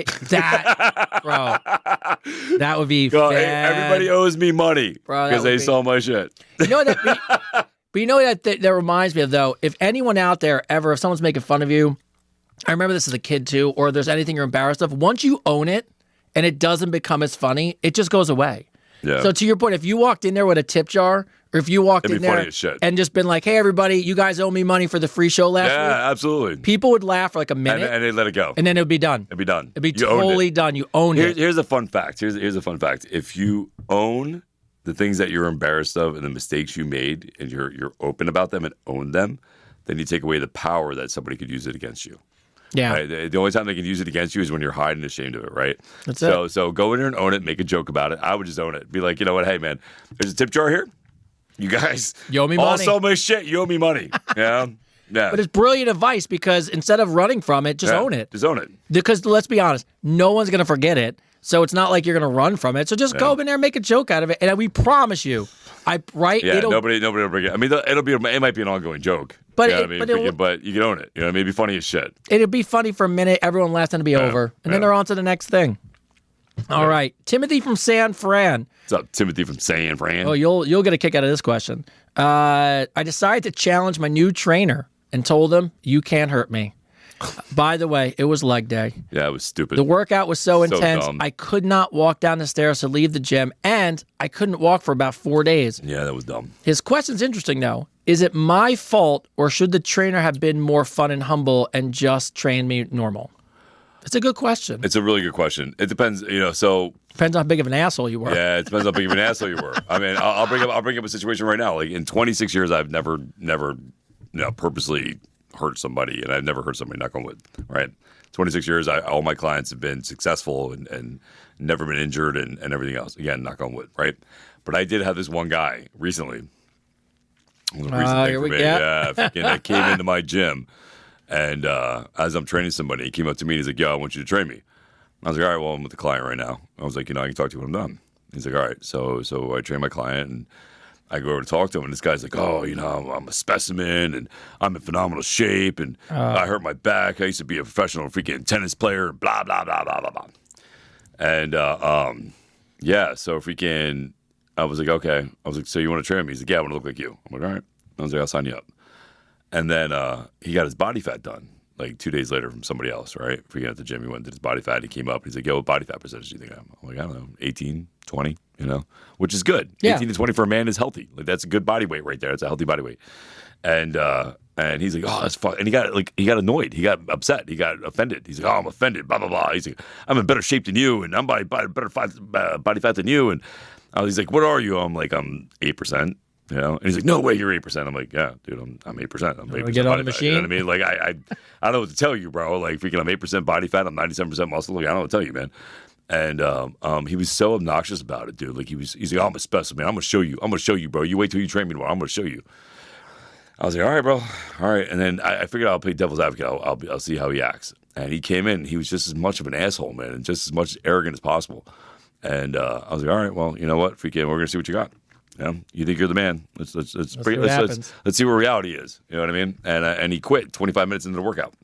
Speaker 2: that would be.
Speaker 1: Hey, everybody owes me money because they saw my shit.
Speaker 2: You know that, but you know that reminds me of though. If anyone out there if someone's making fun of you. I remember this as a kid too, or there's anything you're embarrassed of. Once you own it and it doesn't become as funny, it just goes away.
Speaker 1: Yeah.
Speaker 2: So to your point, if you walked in there with a tip jar, or if you walked in there and just been like, hey, everybody, you guys owe me money for the free show last week.
Speaker 1: Yeah, absolutely.
Speaker 2: People would laugh for like a minute.
Speaker 1: And they'd let it go.
Speaker 2: And then it would be done.
Speaker 1: It'd be done.
Speaker 2: It'd be totally done. You own it.
Speaker 1: Here's a fun fact. Here's a fun fact. If you own the things that you're embarrassed of and the mistakes you made and you're open about them and own them, then you take away the power that somebody could use it against you.
Speaker 2: Yeah.
Speaker 1: Right? The only time they can use it against you is when you're hiding ashamed of it, right?
Speaker 2: That's it.
Speaker 1: So go in there and own it, make a joke about it. I would just own it. Be like, you know what? Hey, man, there's a tip jar here. You guys
Speaker 2: you owe me money.
Speaker 1: Also my shit. You owe me money. Yeah. Yeah.
Speaker 2: But it's brilliant advice because instead of running from it, just own it.
Speaker 1: Just own it.
Speaker 2: Because let's be honest, no one's going to forget it. So it's not like you're going to run from it. So just go in there and make a joke out of it. And we promise you,
Speaker 1: Yeah, nobody will forget. I mean, it might be an ongoing joke.
Speaker 2: But,
Speaker 1: but you can own it. You know, maybe funny as shit.
Speaker 2: It'll be funny for a minute. Everyone laughs and it'll be over. And then they're on to the next thing. All right. Timothy from San Fran.
Speaker 1: What's up, Timothy from San Fran?
Speaker 2: Oh, you'll get a kick out of this question. I decided to challenge my new trainer and told him, you can't hurt me. By the way, it was leg day.
Speaker 1: Yeah, it was stupid.
Speaker 2: The workout was so intense.
Speaker 1: Dumb.
Speaker 2: I could not walk down the stairs to leave the gym, and I couldn't walk for about 4 days.
Speaker 1: Yeah, that was dumb.
Speaker 2: His question's interesting, though. Is it my fault, or should the trainer have been more fun and humble and just train me normal? It's a good question.
Speaker 1: It's a really good question. It depends, so
Speaker 2: Depends on how big of an asshole you were.
Speaker 1: yeah, it depends how big of an asshole you were. I mean, I'll bring up a situation right now. Like in 26 years, I've never, purposely hurt somebody, and I've never hurt somebody. Knock on wood, right? 26 years, all my clients have been successful and never been injured and everything else. Again, knock on wood, right? But I did have this one guy recently.
Speaker 2: Here we go.
Speaker 1: Yeah, that came into my gym, and as I'm training somebody, he came up to me and he's like, "Yo, I want you to train me." I was like, "All right, well, I'm with the client right now." I was like, "I can talk to you when I'm done." He's like, "All right." So I train my client, and I go over to talk to him, and this guy's like, "Oh, I'm a specimen, and I'm in phenomenal shape, and I hurt my back. I used to be a professional freaking tennis player, blah blah blah blah blah blah." And yeah, so freaking. I was like, okay. I was like, so you want to train me? He's like, yeah, I want to look like you. I'm like, all right. I was like, I'll sign you up. And then he got his body fat done like 2 days later from somebody else, right? If we got at the gym, he went and did his body fat. He came up. He's like, yo, what body fat percentage do you think I am? I'm like, I don't know, 18, 20, which is good.
Speaker 2: Yeah.
Speaker 1: 18 to 20 for a man is healthy. Like that's a good body weight right there. It's a healthy body weight. And he's like, oh, that's fun. And he got annoyed. He got upset. He got offended. He's like, oh, I'm offended, blah, blah, blah. He's like, I'm in better shape than you, and I'm better body fat than you. And he's like, what are you? I'm like, I'm 8%, And he's like, no way, you're 8%. I'm like, yeah, dude, I'm 8%. I'm 8%
Speaker 2: we get on the
Speaker 1: body fat.
Speaker 2: machine?
Speaker 1: You know what I mean? Like, I don't know what to tell you, bro. Like, freaking, I'm 8% body fat. I'm 97% muscle. Like, I don't know what to tell you, man. And he was so obnoxious about it, dude. Like, he's like, oh, I'm a specimen. I'm gonna show you, bro. You wait till you train me tomorrow. I'm gonna show you. I was like, all right, bro, all right. And then I figured I'll play devil's advocate. I'll see how he acts. And he came in. He was just as much of an asshole, man, and just as much arrogant as possible. And I was like, all right, well, you know what, freaking, we're gonna see what you got. You think you're the man? Let's see where reality is. You know what I mean? And he quit 25 minutes into the workout.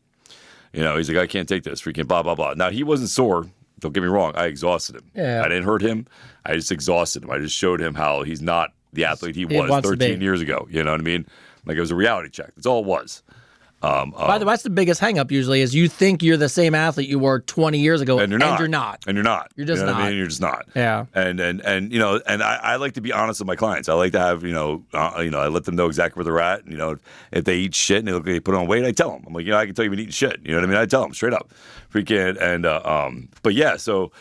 Speaker 1: He's like, I can't take this. Freaking blah blah blah. Now he wasn't sore. Don't get me wrong. I exhausted him.
Speaker 2: Yeah.
Speaker 1: I didn't hurt him. I just exhausted him. I just showed him how he's not the athlete he was
Speaker 2: wants to
Speaker 1: 13
Speaker 2: be.
Speaker 1: years ago. You know what I mean? Like it was a reality check. That's all it was.
Speaker 2: By the way, that's the biggest hang up usually is you think you're the same athlete you were 20 years ago,
Speaker 1: and you're not.
Speaker 2: You're just
Speaker 1: you know
Speaker 2: not.
Speaker 1: What I mean? You're just not.
Speaker 2: Yeah.
Speaker 1: And I like to be honest with my clients. I like to have I let them know exactly where they're at. If they eat shit and they put on weight, I tell them. I'm like, I can tell you've been eating shit. You know what I mean? I tell them straight up, freaking. And but yeah, so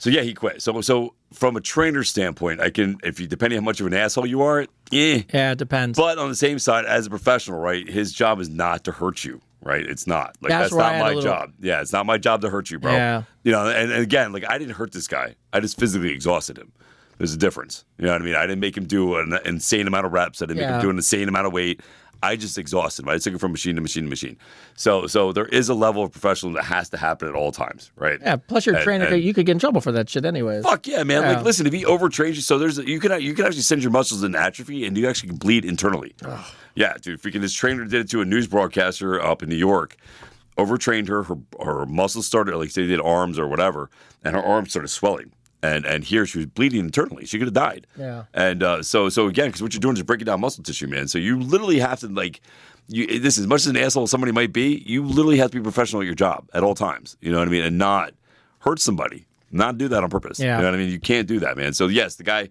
Speaker 1: yeah, he quit. So from a trainer standpoint, depending on how much of an asshole you are,
Speaker 2: Yeah, it depends.
Speaker 1: But on the same side, as a professional, right, his job is not to hurt you, right? It's not. Like
Speaker 2: That's
Speaker 1: that's
Speaker 2: where I
Speaker 1: not
Speaker 2: had
Speaker 1: my
Speaker 2: a little-
Speaker 1: job. Yeah, it's not my job to hurt you, bro.
Speaker 2: Yeah.
Speaker 1: And again, like I didn't hurt this guy. I just physically exhausted him. There's a difference. You know what I mean? I didn't make him do an insane amount of reps. I didn't make him do an insane amount of weight. I just exhausted him. I just took it from machine to machine to machine. So there is a level of professionalism that has to happen at all times, right?
Speaker 2: Yeah, plus your trainer, you could get in trouble for that shit anyways.
Speaker 1: Fuck yeah, man.
Speaker 2: Yeah.
Speaker 1: Like, listen, if he overtrains you, so you can actually send your muscles into atrophy, and you actually can bleed internally. Ugh. Yeah, dude. Freaking this trainer did it to a news broadcaster up in New York. Overtrained her. Her muscles started, like they did arms or whatever, and her arms started swelling. And here she was bleeding internally. She could have died.
Speaker 2: Yeah.
Speaker 1: And so again, because what you're doing is breaking down muscle tissue, man. So you literally have to this as much as an asshole somebody might be, you literally have to be professional at your job at all times. You know what I mean? And not hurt somebody. Not do that on purpose.
Speaker 2: Yeah.
Speaker 1: You know what I mean? You can't do that, man. So yes, the guy.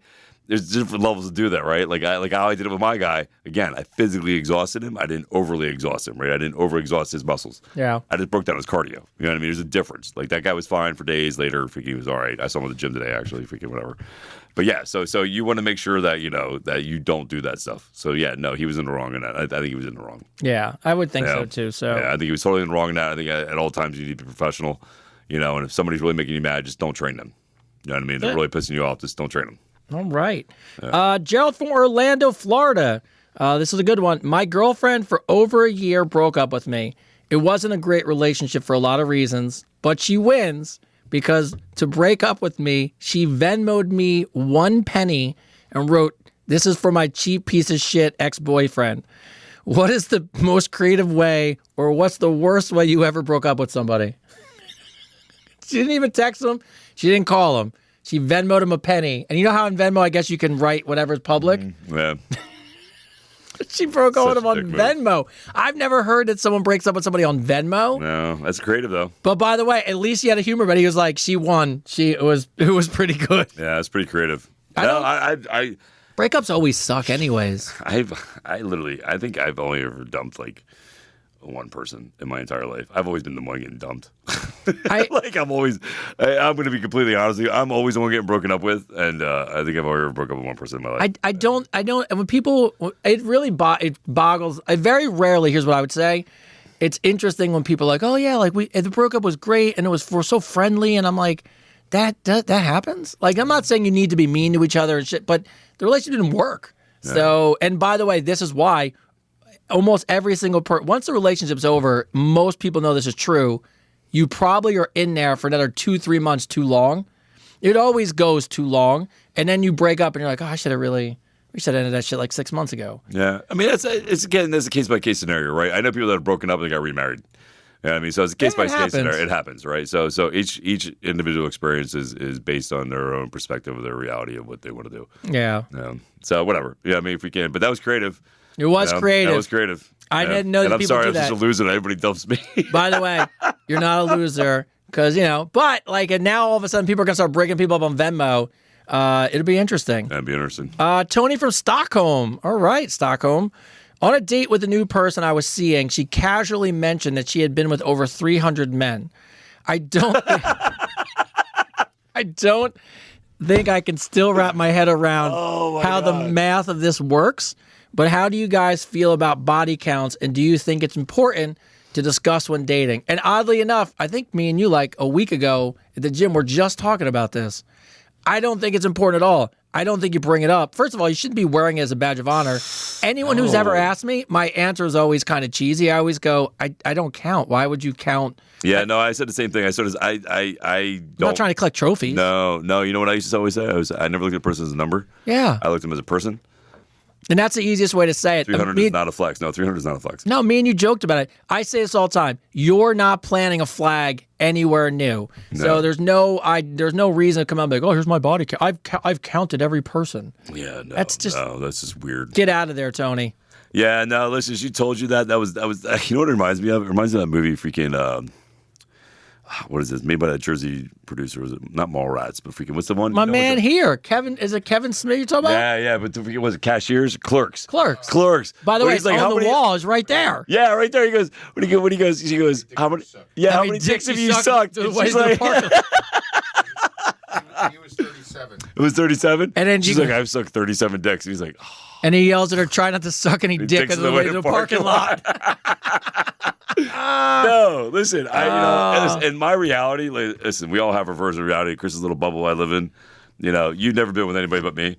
Speaker 1: There's different levels to do that, right? Like how I did it with my guy. Again, I physically exhausted him. I didn't overly exhaust him, right? I didn't overexhaust his muscles.
Speaker 2: Yeah.
Speaker 1: I just broke down his cardio. You know what I mean? There's a difference. Like that guy was fine for days later. Freaking, he was all right. I saw him at the gym today, actually. Freaking whatever. But yeah, so you want to make sure that that you don't do that stuff. So yeah, no, he was in the wrong in that. I think he was in the wrong.
Speaker 2: Yeah, I would think so too. So
Speaker 1: yeah, I think he was totally in the wrong in that. I think at all times you need to be professional. And if somebody's really making you mad, just don't train them. You know what I mean? They're really pissing you off. Just don't train them.
Speaker 2: All right. Gerald from Orlando, Florida. This is a good one. My girlfriend for over a year broke up with me. It wasn't a great relationship for a lot of reasons, but she wins because to break up with me, she Venmoed me 1 penny and wrote, "This is for my cheap piece of shit ex-boyfriend." What is the most creative way, or what's the worst way you ever broke up with somebody? She didn't even text him. She didn't call him. She Venmoed him a penny. And you know how in Venmo, I guess you can write whatever's public?
Speaker 1: Yeah.
Speaker 2: She broke up with him on
Speaker 1: dick move.
Speaker 2: Venmo. I've never heard that someone breaks up with somebody on Venmo.
Speaker 1: No, that's creative though.
Speaker 2: But by the way, at least he had a humor, but he was like, she won. It was pretty good.
Speaker 1: Yeah, that's pretty creative.
Speaker 2: Break Breakups always suck, anyways.
Speaker 1: I think I've only ever dumped like one person in my entire life. I've always been the one getting dumped. I'm going to be completely honest with you. I'm always the one getting broken up with, and I think I've only ever broken up with one person in my life.
Speaker 2: I don't, and when people, it really it boggles. I very rarely. Here's what I would say. It's interesting when people are like, oh yeah, like the breakup was great and we're so friendly, and I'm like, that happens. Like, I'm not saying you need to be mean to each other and shit, but the relationship didn't work. Yeah. So, and by the way, this is why almost every single once the relationship's over, most people know this is true. You probably are in there for another 2-3 months too long. It always goes too long, and then you break up and you're like, oh, we should have ended that shit like 6 months ago.
Speaker 1: Yeah. I mean, that's a case-by-case scenario, right? I know people that have broken up and they got remarried. You know what I mean? So it's a case-by-case scenario. It happens, right? So each individual experience is based on their own perspective of their reality of what they want to do.
Speaker 2: Yeah.
Speaker 1: So whatever. Yeah, I mean, if we can. But that was creative.
Speaker 2: It was creative.
Speaker 1: That was creative.
Speaker 2: I didn't know that people do that.
Speaker 1: I'm sorry, I'm just a loser and everybody dumps me.
Speaker 2: By the way, you're not a loser because, but like, and now all of a sudden people are going to start breaking people up on Venmo. It'll be interesting.
Speaker 1: That'd be interesting.
Speaker 2: Tony from Stockholm. All right, Stockholm. On a date with a new person I was seeing, she casually mentioned that she had been with over 300 men. I don't think I can still wrap my head around how the math of this works. But how do you guys feel about body counts, and do you think it's important to discuss when dating? And oddly enough, I think me and you like a week ago at the gym were just talking about this. I don't think it's important at all. I don't think you bring it up. First of all, you shouldn't be wearing it as a badge of honor. Anyone who's ever asked me, my answer is always kind of cheesy. I always go, I don't count. Why would you count?
Speaker 1: Yeah, no, I said the same thing. I said, I
Speaker 2: I'm not trying to collect trophies.
Speaker 1: No. You know what I used to always say? I never looked at a person as a number.
Speaker 2: Yeah.
Speaker 1: I looked at them as a person.
Speaker 2: And that's the easiest way to say it.
Speaker 1: 300 is not a flex. No, 300 is not a flex.
Speaker 2: No, me and you joked about it. I say this all the time. You're not planting a flag anywhere new. No. So there's no reason to come out and be like, oh, here's my body count. I've counted every person.
Speaker 1: Yeah, no.
Speaker 2: That's just
Speaker 1: weird.
Speaker 2: Get out of there, Tony.
Speaker 1: Yeah, no, listen, she told you that. That was you know what it reminds me of? It reminds me of that movie freaking what is this? Made by that Jersey producer. Was it not Mallrats, but freaking what's the one?
Speaker 2: My man here, Kevin. Is it Kevin Smith you're talking about?
Speaker 1: Yeah, but was it Cashiers? Clerks.
Speaker 2: By the way, it's like, on the wall is right there.
Speaker 1: Yeah, right there. He goes. When he goes, she goes. How many? Yeah, how many dicks have you sucked?
Speaker 2: She's like,
Speaker 4: He was 37.
Speaker 1: It was 37.
Speaker 2: And then
Speaker 1: she's like, I've sucked 37 dicks. And he's like, oh.
Speaker 2: And he yells at her, try not to suck any dick on the way to the parking lot.
Speaker 1: No, listen. In my reality, listen. We all have our version of reality. Chris's little bubble I live in. You've never been with anybody but me.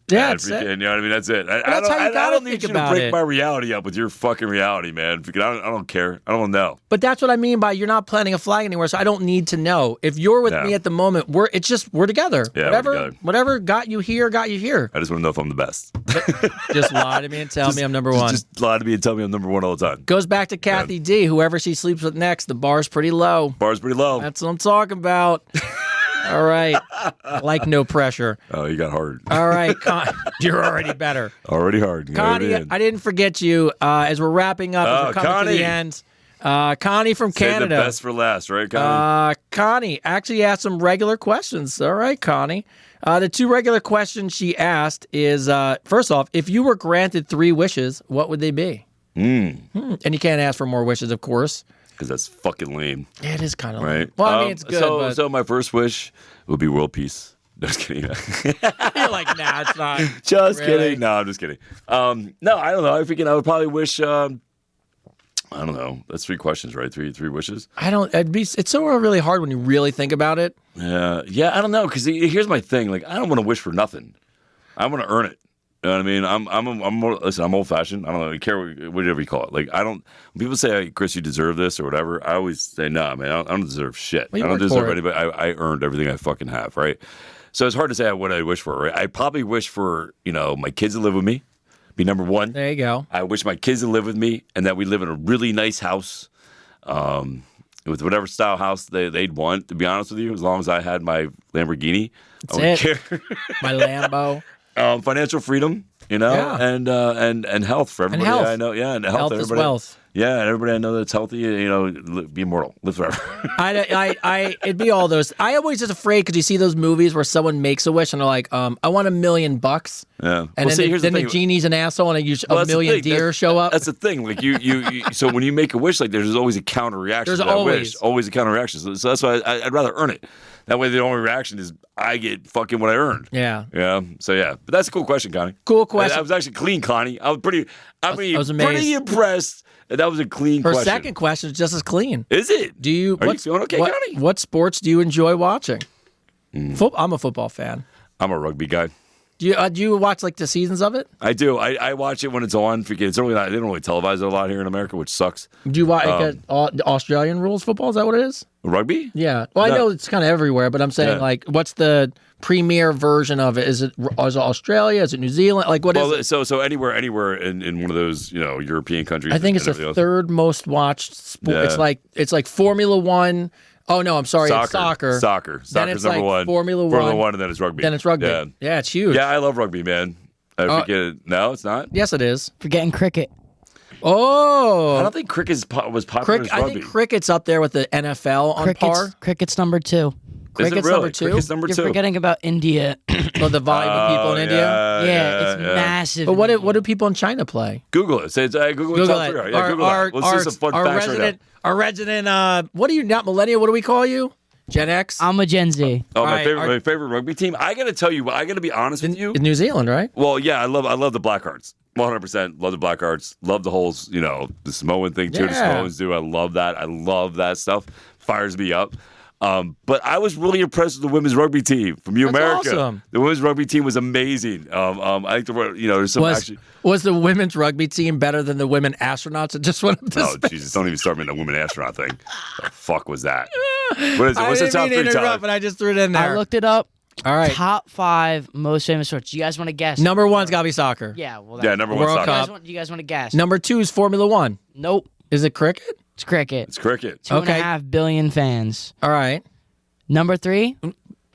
Speaker 2: Yeah,
Speaker 1: that's it. You know what I mean? That's it.
Speaker 2: I don't
Speaker 1: need you to break my reality up with your fucking reality, man. I don't care. I don't know.
Speaker 2: But that's what I mean by you're not planting a flag anywhere, so I don't need to know. If you're with me at the moment, we're together.
Speaker 1: Yeah,
Speaker 2: whatever got you here, got you here.
Speaker 1: I just want to know if I'm the best.
Speaker 2: Just lie to me and tell me I'm number one.
Speaker 1: Just lie to me and tell me I'm number one all the time.
Speaker 2: Goes back to Kathy D. Whoever she sleeps with next, the bar's pretty low.
Speaker 1: Bar's pretty low.
Speaker 2: That's what I'm talking about. All right. Like no pressure.
Speaker 1: Oh, you got hard.
Speaker 2: All right. You're already better.
Speaker 1: Already hard.
Speaker 2: Connie, I didn't forget you as we're wrapping up. As we're coming to the end. Connie from Canada.
Speaker 1: Save the best for last, right, Connie?
Speaker 2: Connie actually asked some regular questions. All right, Connie. The two regular questions she asked is, first off, if you were granted 3 wishes, what would they be? And you can't ask for more wishes, of course.
Speaker 1: Because that's fucking lame.
Speaker 2: Yeah, it is kind of
Speaker 1: right.
Speaker 2: Lame. Well, I mean, it's good.
Speaker 1: So my first wish would be world peace. Just kidding.
Speaker 2: You're like, nah, it's not.
Speaker 1: Just kidding. No, I'm just kidding. No, I don't know. I would probably wish. I don't know. That's 3 questions, right? Three wishes.
Speaker 2: It's so really hard when you really think about it.
Speaker 1: Yeah. I don't know. Because here's my thing. Like, I don't want to wish for nothing. I want to earn it. You know what I mean? I'm old fashioned. I don't really care whatever you call it. Like, when people say, hey, Chris, you deserve this or whatever, I always say, nah, man, I don't deserve shit.
Speaker 2: Well,
Speaker 1: I don't deserve anybody. I earned everything I fucking have, right? So it's hard to say what I wish for, right? I probably wish for, my kids to live with me, be number one.
Speaker 2: There you go.
Speaker 1: I wish my kids to live with me and that we live in a really nice house, with whatever style house they'd want, to be honest with you, as long as I had my Lamborghini.
Speaker 2: That's I wouldn't care. My Lambo.
Speaker 1: Financial freedom. you know,
Speaker 2: Yeah.
Speaker 1: and health for everybody
Speaker 2: health.
Speaker 1: I know. Yeah, and
Speaker 2: Health is
Speaker 1: everybody,
Speaker 2: wealth.
Speaker 1: Yeah, and everybody I know that's healthy, you know, be immortal, live forever.
Speaker 2: It'd be all those. I always just afraid because you see those movies where someone makes a wish and they're like, I want $1 million.
Speaker 1: Yeah.
Speaker 2: And then,
Speaker 1: here's
Speaker 2: the
Speaker 1: thing.
Speaker 2: genie's an asshole and a
Speaker 1: Well, that's the
Speaker 2: million
Speaker 1: thing.
Speaker 2: deer show up.
Speaker 1: That's the thing. Like you so when you make a wish, like there's always a counter reaction
Speaker 2: There's
Speaker 1: to that
Speaker 2: always.
Speaker 1: wish. Always a counter reaction. So that's why I'd rather earn it. That way the only reaction is I get fucking what I earned.
Speaker 2: Yeah.
Speaker 1: Yeah. So yeah. But that's a cool question, Connie.
Speaker 2: Cool question.
Speaker 1: I was actually clean, Connie. I was pretty
Speaker 2: was amazed.
Speaker 1: pretty impressed. And that was a clean
Speaker 2: Her
Speaker 1: question.
Speaker 2: second question is just as clean.
Speaker 1: Is it?
Speaker 2: Do you?
Speaker 1: Are you feeling okay, Connie?
Speaker 2: What sports do you enjoy watching? I'm a football fan.
Speaker 1: I'm a rugby guy.
Speaker 2: Do you watch like the seasons of it?
Speaker 1: I do. I watch it when it's on. It's really not. They don't really televise it a lot here in America, which sucks.
Speaker 2: Do you watch the Australian rules football? Is that what it is?
Speaker 1: Rugby?
Speaker 2: Yeah. Well, I
Speaker 1: No.
Speaker 2: know it's kind of everywhere, but I'm saying
Speaker 1: Yeah.
Speaker 2: like, what's the premier version of it? Is it Australia? Is it New Zealand? Like, what is it?
Speaker 1: So anywhere in one of those European countries.
Speaker 2: I think it's
Speaker 1: and
Speaker 2: the
Speaker 1: everything else.
Speaker 2: third most watched sport.
Speaker 1: Yeah.
Speaker 2: It's like Formula One. Oh no, I'm sorry, it's soccer.
Speaker 1: Soccer.
Speaker 2: Then
Speaker 1: Soccer's
Speaker 2: it's
Speaker 1: number
Speaker 2: like
Speaker 1: one.
Speaker 2: Formula
Speaker 1: Formula
Speaker 2: One.
Speaker 1: One, and then it's rugby.
Speaker 2: Then it's rugby.
Speaker 1: Yeah,
Speaker 2: Yeah, it's huge.
Speaker 1: yeah, I love rugby, man. I forget it. No, it's not.
Speaker 2: Yes, it is.
Speaker 3: Forgetting cricket.
Speaker 1: I
Speaker 2: Oh,
Speaker 1: don't think cricket was popular as
Speaker 2: I
Speaker 1: rugby.
Speaker 2: think cricket's up there with the NFL on par.
Speaker 3: Cricket's number 2.
Speaker 1: Is it
Speaker 2: Cricket's
Speaker 1: really?
Speaker 2: number 2.
Speaker 1: Cricket's number
Speaker 3: You're
Speaker 1: 2.
Speaker 3: forgetting about India.
Speaker 2: Well, the volume of people in India.
Speaker 3: Yeah, it's massive.
Speaker 2: But what
Speaker 3: in
Speaker 2: do
Speaker 3: India.
Speaker 2: people in China play?
Speaker 1: Google it. Say Google
Speaker 2: Google
Speaker 1: top
Speaker 2: it.
Speaker 1: three. Yeah, Google that. Let's do some fun facts right now.
Speaker 2: Our resident. What are you not millennial? What do we call you? Gen X.
Speaker 3: I'm a Gen Z.
Speaker 1: Oh,
Speaker 2: All
Speaker 1: my
Speaker 2: right,
Speaker 1: favorite rugby team. I got to tell you, I got to be honest with you.
Speaker 2: In New Zealand, right?
Speaker 1: Well, yeah, I love the Blackhearts. 100% love the Blackhearts. Love the whole, the Samoan thing too. The
Speaker 2: Yeah.
Speaker 1: Samoans do. I love that. I love that stuff. Fires me up. But I was really impressed with the women's rugby team from
Speaker 2: That's
Speaker 1: America.
Speaker 2: awesome.
Speaker 1: The women's rugby team was amazing. I think there's some actually.
Speaker 2: Was the women's rugby team better than the women astronauts that just went up to
Speaker 1: Oh
Speaker 2: space?
Speaker 1: Jesus! Don't even start me on the women astronaut thing. The fuck was that? What is it?
Speaker 2: I
Speaker 1: What's the
Speaker 2: didn't
Speaker 1: top
Speaker 2: mean to
Speaker 1: three?
Speaker 2: interrupt,
Speaker 1: Tyler?
Speaker 2: but I just threw it in there.
Speaker 3: I looked it up.
Speaker 2: All right.
Speaker 3: Top 5 most famous sports. Do you guys want to guess?
Speaker 2: Number one's got to be soccer.
Speaker 3: Yeah, well,
Speaker 1: Yeah, number one.
Speaker 2: World
Speaker 1: Soccer.
Speaker 2: Cup.
Speaker 3: Do you guys want to guess?
Speaker 2: Number 2 is Formula One.
Speaker 3: Nope.
Speaker 2: Is it cricket?
Speaker 3: It's cricket.
Speaker 1: It's cricket.
Speaker 3: 2.5 billion fans.
Speaker 2: All right.
Speaker 3: Number 3,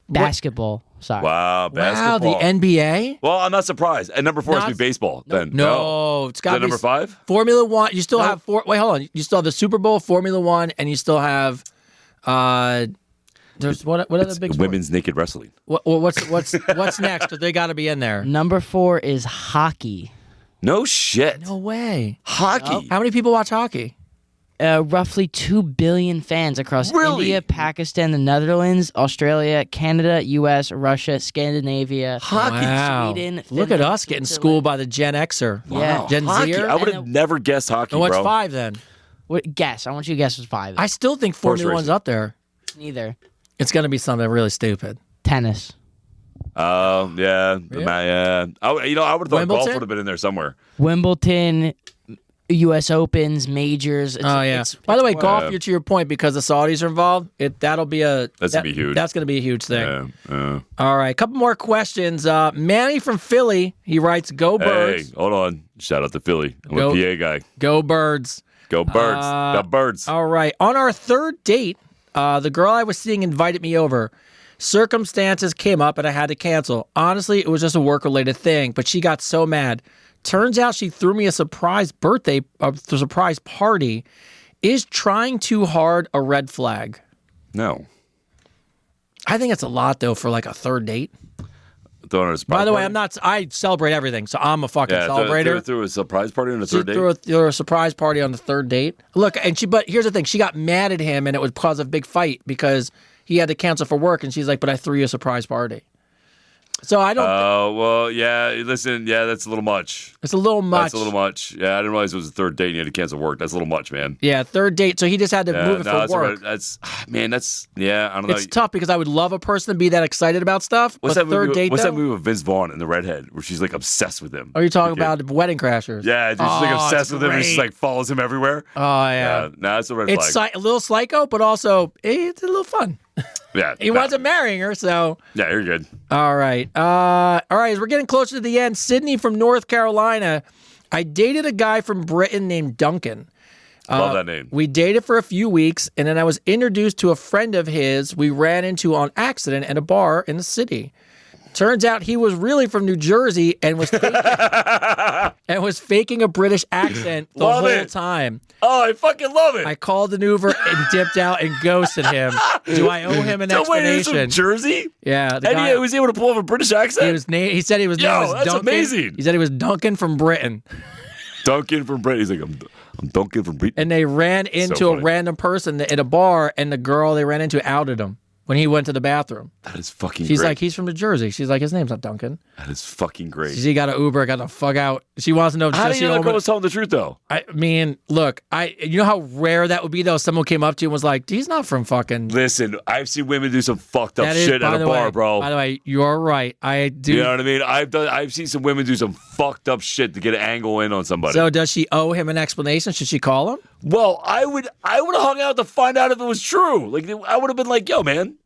Speaker 3: basketball. Sorry.
Speaker 1: Wow, basketball.
Speaker 2: Wow, the NBA?
Speaker 1: Well, I'm not surprised. And number 4 is
Speaker 2: Not-
Speaker 1: be baseball. Then
Speaker 2: No, it's
Speaker 1: Is
Speaker 2: got
Speaker 1: that
Speaker 2: to be
Speaker 1: number 5?
Speaker 2: Formula One. You still have four. Wait, hold on. You still have the Super Bowl, Formula One, and you still have. There's what are the big sports?
Speaker 1: Women's naked wrestling.
Speaker 2: What's next? 'Cause they got to be in there.
Speaker 3: Number 4 is hockey.
Speaker 1: No shit.
Speaker 2: No way.
Speaker 1: Hockey.
Speaker 2: How many people watch hockey?
Speaker 3: Roughly 2 billion fans across
Speaker 1: Really?
Speaker 3: India, Pakistan, the Netherlands, Australia, Canada, U.S., Russia, Scandinavia,
Speaker 1: Hockey.
Speaker 2: Wow.
Speaker 3: Sweden,
Speaker 2: Look at
Speaker 3: Finland,
Speaker 2: us getting
Speaker 3: Switzerland.
Speaker 2: schooled by the Gen Xer.
Speaker 3: Yeah.
Speaker 2: Gen
Speaker 1: Hockey.
Speaker 2: Zer.
Speaker 1: I would
Speaker 3: And
Speaker 1: have
Speaker 3: then-
Speaker 1: never guessed hockey,
Speaker 2: And what's
Speaker 1: bro.
Speaker 2: 5 then?
Speaker 3: Guess. I want you to guess what's 5.
Speaker 2: I still think Formula One's
Speaker 1: racing.
Speaker 2: up there.
Speaker 3: Neither.
Speaker 2: It's going to be something really stupid.
Speaker 3: Tennis.
Speaker 1: Oh, yeah. Yeah. I would have thought golf
Speaker 2: Wimbledon?
Speaker 1: would have been in there somewhere.
Speaker 3: Wimbledon, U.S. Opens, majors.
Speaker 2: Oh yeah. By the way, golf. You're to your point because the Saudis are involved. That's
Speaker 1: gonna be huge.
Speaker 2: That's going to be a huge thing.
Speaker 1: Yeah.
Speaker 2: All right, couple more questions. Manny from Philly. He writes, "Go
Speaker 1: Hey,
Speaker 2: Birds,
Speaker 1: hold on. Shout out to Philly. I'm
Speaker 2: Go-
Speaker 1: a PA guy.
Speaker 2: go Birds."
Speaker 1: Go Birds. The Birds.
Speaker 2: All right. On our third date, the girl I was seeing invited me over. Circumstances came up and I had to cancel. Honestly, it was just a work-related thing, but she got so mad. Turns out she threw me a surprise surprise party. Is trying too hard a red flag?
Speaker 1: No.
Speaker 2: I think it's a lot, though, for like a third date.
Speaker 1: Throwing her a surprise
Speaker 2: By the way,
Speaker 1: party?
Speaker 2: I celebrate everything, so I'm a fucking celebrator.
Speaker 1: Threw a surprise party on the
Speaker 2: She
Speaker 1: third date?
Speaker 2: threw a surprise party on the third date. Look, but here's the thing. She got mad at him, and it was because of a big fight because he had to cancel for work, and she's like, but I threw you a surprise party. So I don't.
Speaker 1: Oh, well, yeah. Listen, yeah, that's a little much.
Speaker 2: It's a little much.
Speaker 1: That's a little much. Yeah, I didn't realize it was the third date and you had to cancel work. That's a little much, man.
Speaker 2: Yeah, third date. So he just had to move it for
Speaker 1: that's
Speaker 2: work.
Speaker 1: I don't know.
Speaker 2: It's tough because I would love a person to be that excited about stuff.
Speaker 1: What's
Speaker 2: but
Speaker 1: that
Speaker 2: third
Speaker 1: movie?
Speaker 2: date?
Speaker 1: What's
Speaker 2: though?
Speaker 1: that movie with Vince Vaughn and the redhead where she's like obsessed with him?
Speaker 2: Are you talking
Speaker 1: Okay.
Speaker 2: about Wedding Crashers?
Speaker 1: Yeah, dude, she's like
Speaker 2: Oh,
Speaker 1: obsessed
Speaker 2: it's
Speaker 1: with him and she
Speaker 2: great.
Speaker 1: like follows him everywhere.
Speaker 2: Oh yeah.
Speaker 1: No, that's a red
Speaker 2: It's
Speaker 1: flag.
Speaker 2: a little psycho, but also it's a little fun.
Speaker 1: Yeah,
Speaker 2: He wasn't marrying her, so.
Speaker 1: Yeah, you're good.
Speaker 2: All right. All right. As we're getting closer to the end, Sydney from North Carolina. I dated a guy from Britain named Duncan.
Speaker 1: Love that name.
Speaker 2: We dated for a few weeks, and then I was introduced to a friend of his we ran into on accident at a bar in the city. Turns out he was really from New Jersey and was faking a British accent the
Speaker 1: Love
Speaker 2: whole
Speaker 1: it.
Speaker 2: time.
Speaker 1: Oh, I fucking love it.
Speaker 2: I called an Uber and dipped out and ghosted him. Do I owe him an
Speaker 1: So wait, he's
Speaker 2: explanation?
Speaker 1: from Jersey?
Speaker 2: Yeah, the
Speaker 1: And
Speaker 2: guy.
Speaker 1: he was able to pull off a British accent?
Speaker 2: He said he was name was
Speaker 1: that's
Speaker 2: Duncan.
Speaker 1: amazing.
Speaker 2: He said he was Duncan from Britain.
Speaker 1: Duncan from Britain. He's like, I'm Duncan from Britain.
Speaker 2: And they ran into a
Speaker 1: funny.
Speaker 2: random person at a bar, and the girl they ran into outed him when he went to the bathroom.
Speaker 1: That is fucking
Speaker 2: She's
Speaker 1: great.
Speaker 2: like, he's from New Jersey. She's like, his name's not Duncan.
Speaker 1: That is fucking great.
Speaker 2: She got an Uber, got the fuck out. She wants to know.
Speaker 1: How do you know the girl was telling the truth, though?
Speaker 2: I mean, look, you know how rare that would be, though? Someone came up to you and was like, he's not from fucking.
Speaker 1: Listen, I've seen women do some fucked up
Speaker 2: That is,
Speaker 1: shit
Speaker 2: by
Speaker 1: at a
Speaker 2: the
Speaker 1: bar,
Speaker 2: way,
Speaker 1: bro.
Speaker 2: By the way, you're right. I do.
Speaker 1: You know what I mean? I've seen some women do some fucked up shit to get an angle in on somebody.
Speaker 2: So does she owe him an explanation? Should she call him?
Speaker 1: Well, I would have hung out to find out if it was true. Like I would have been like, yo, man.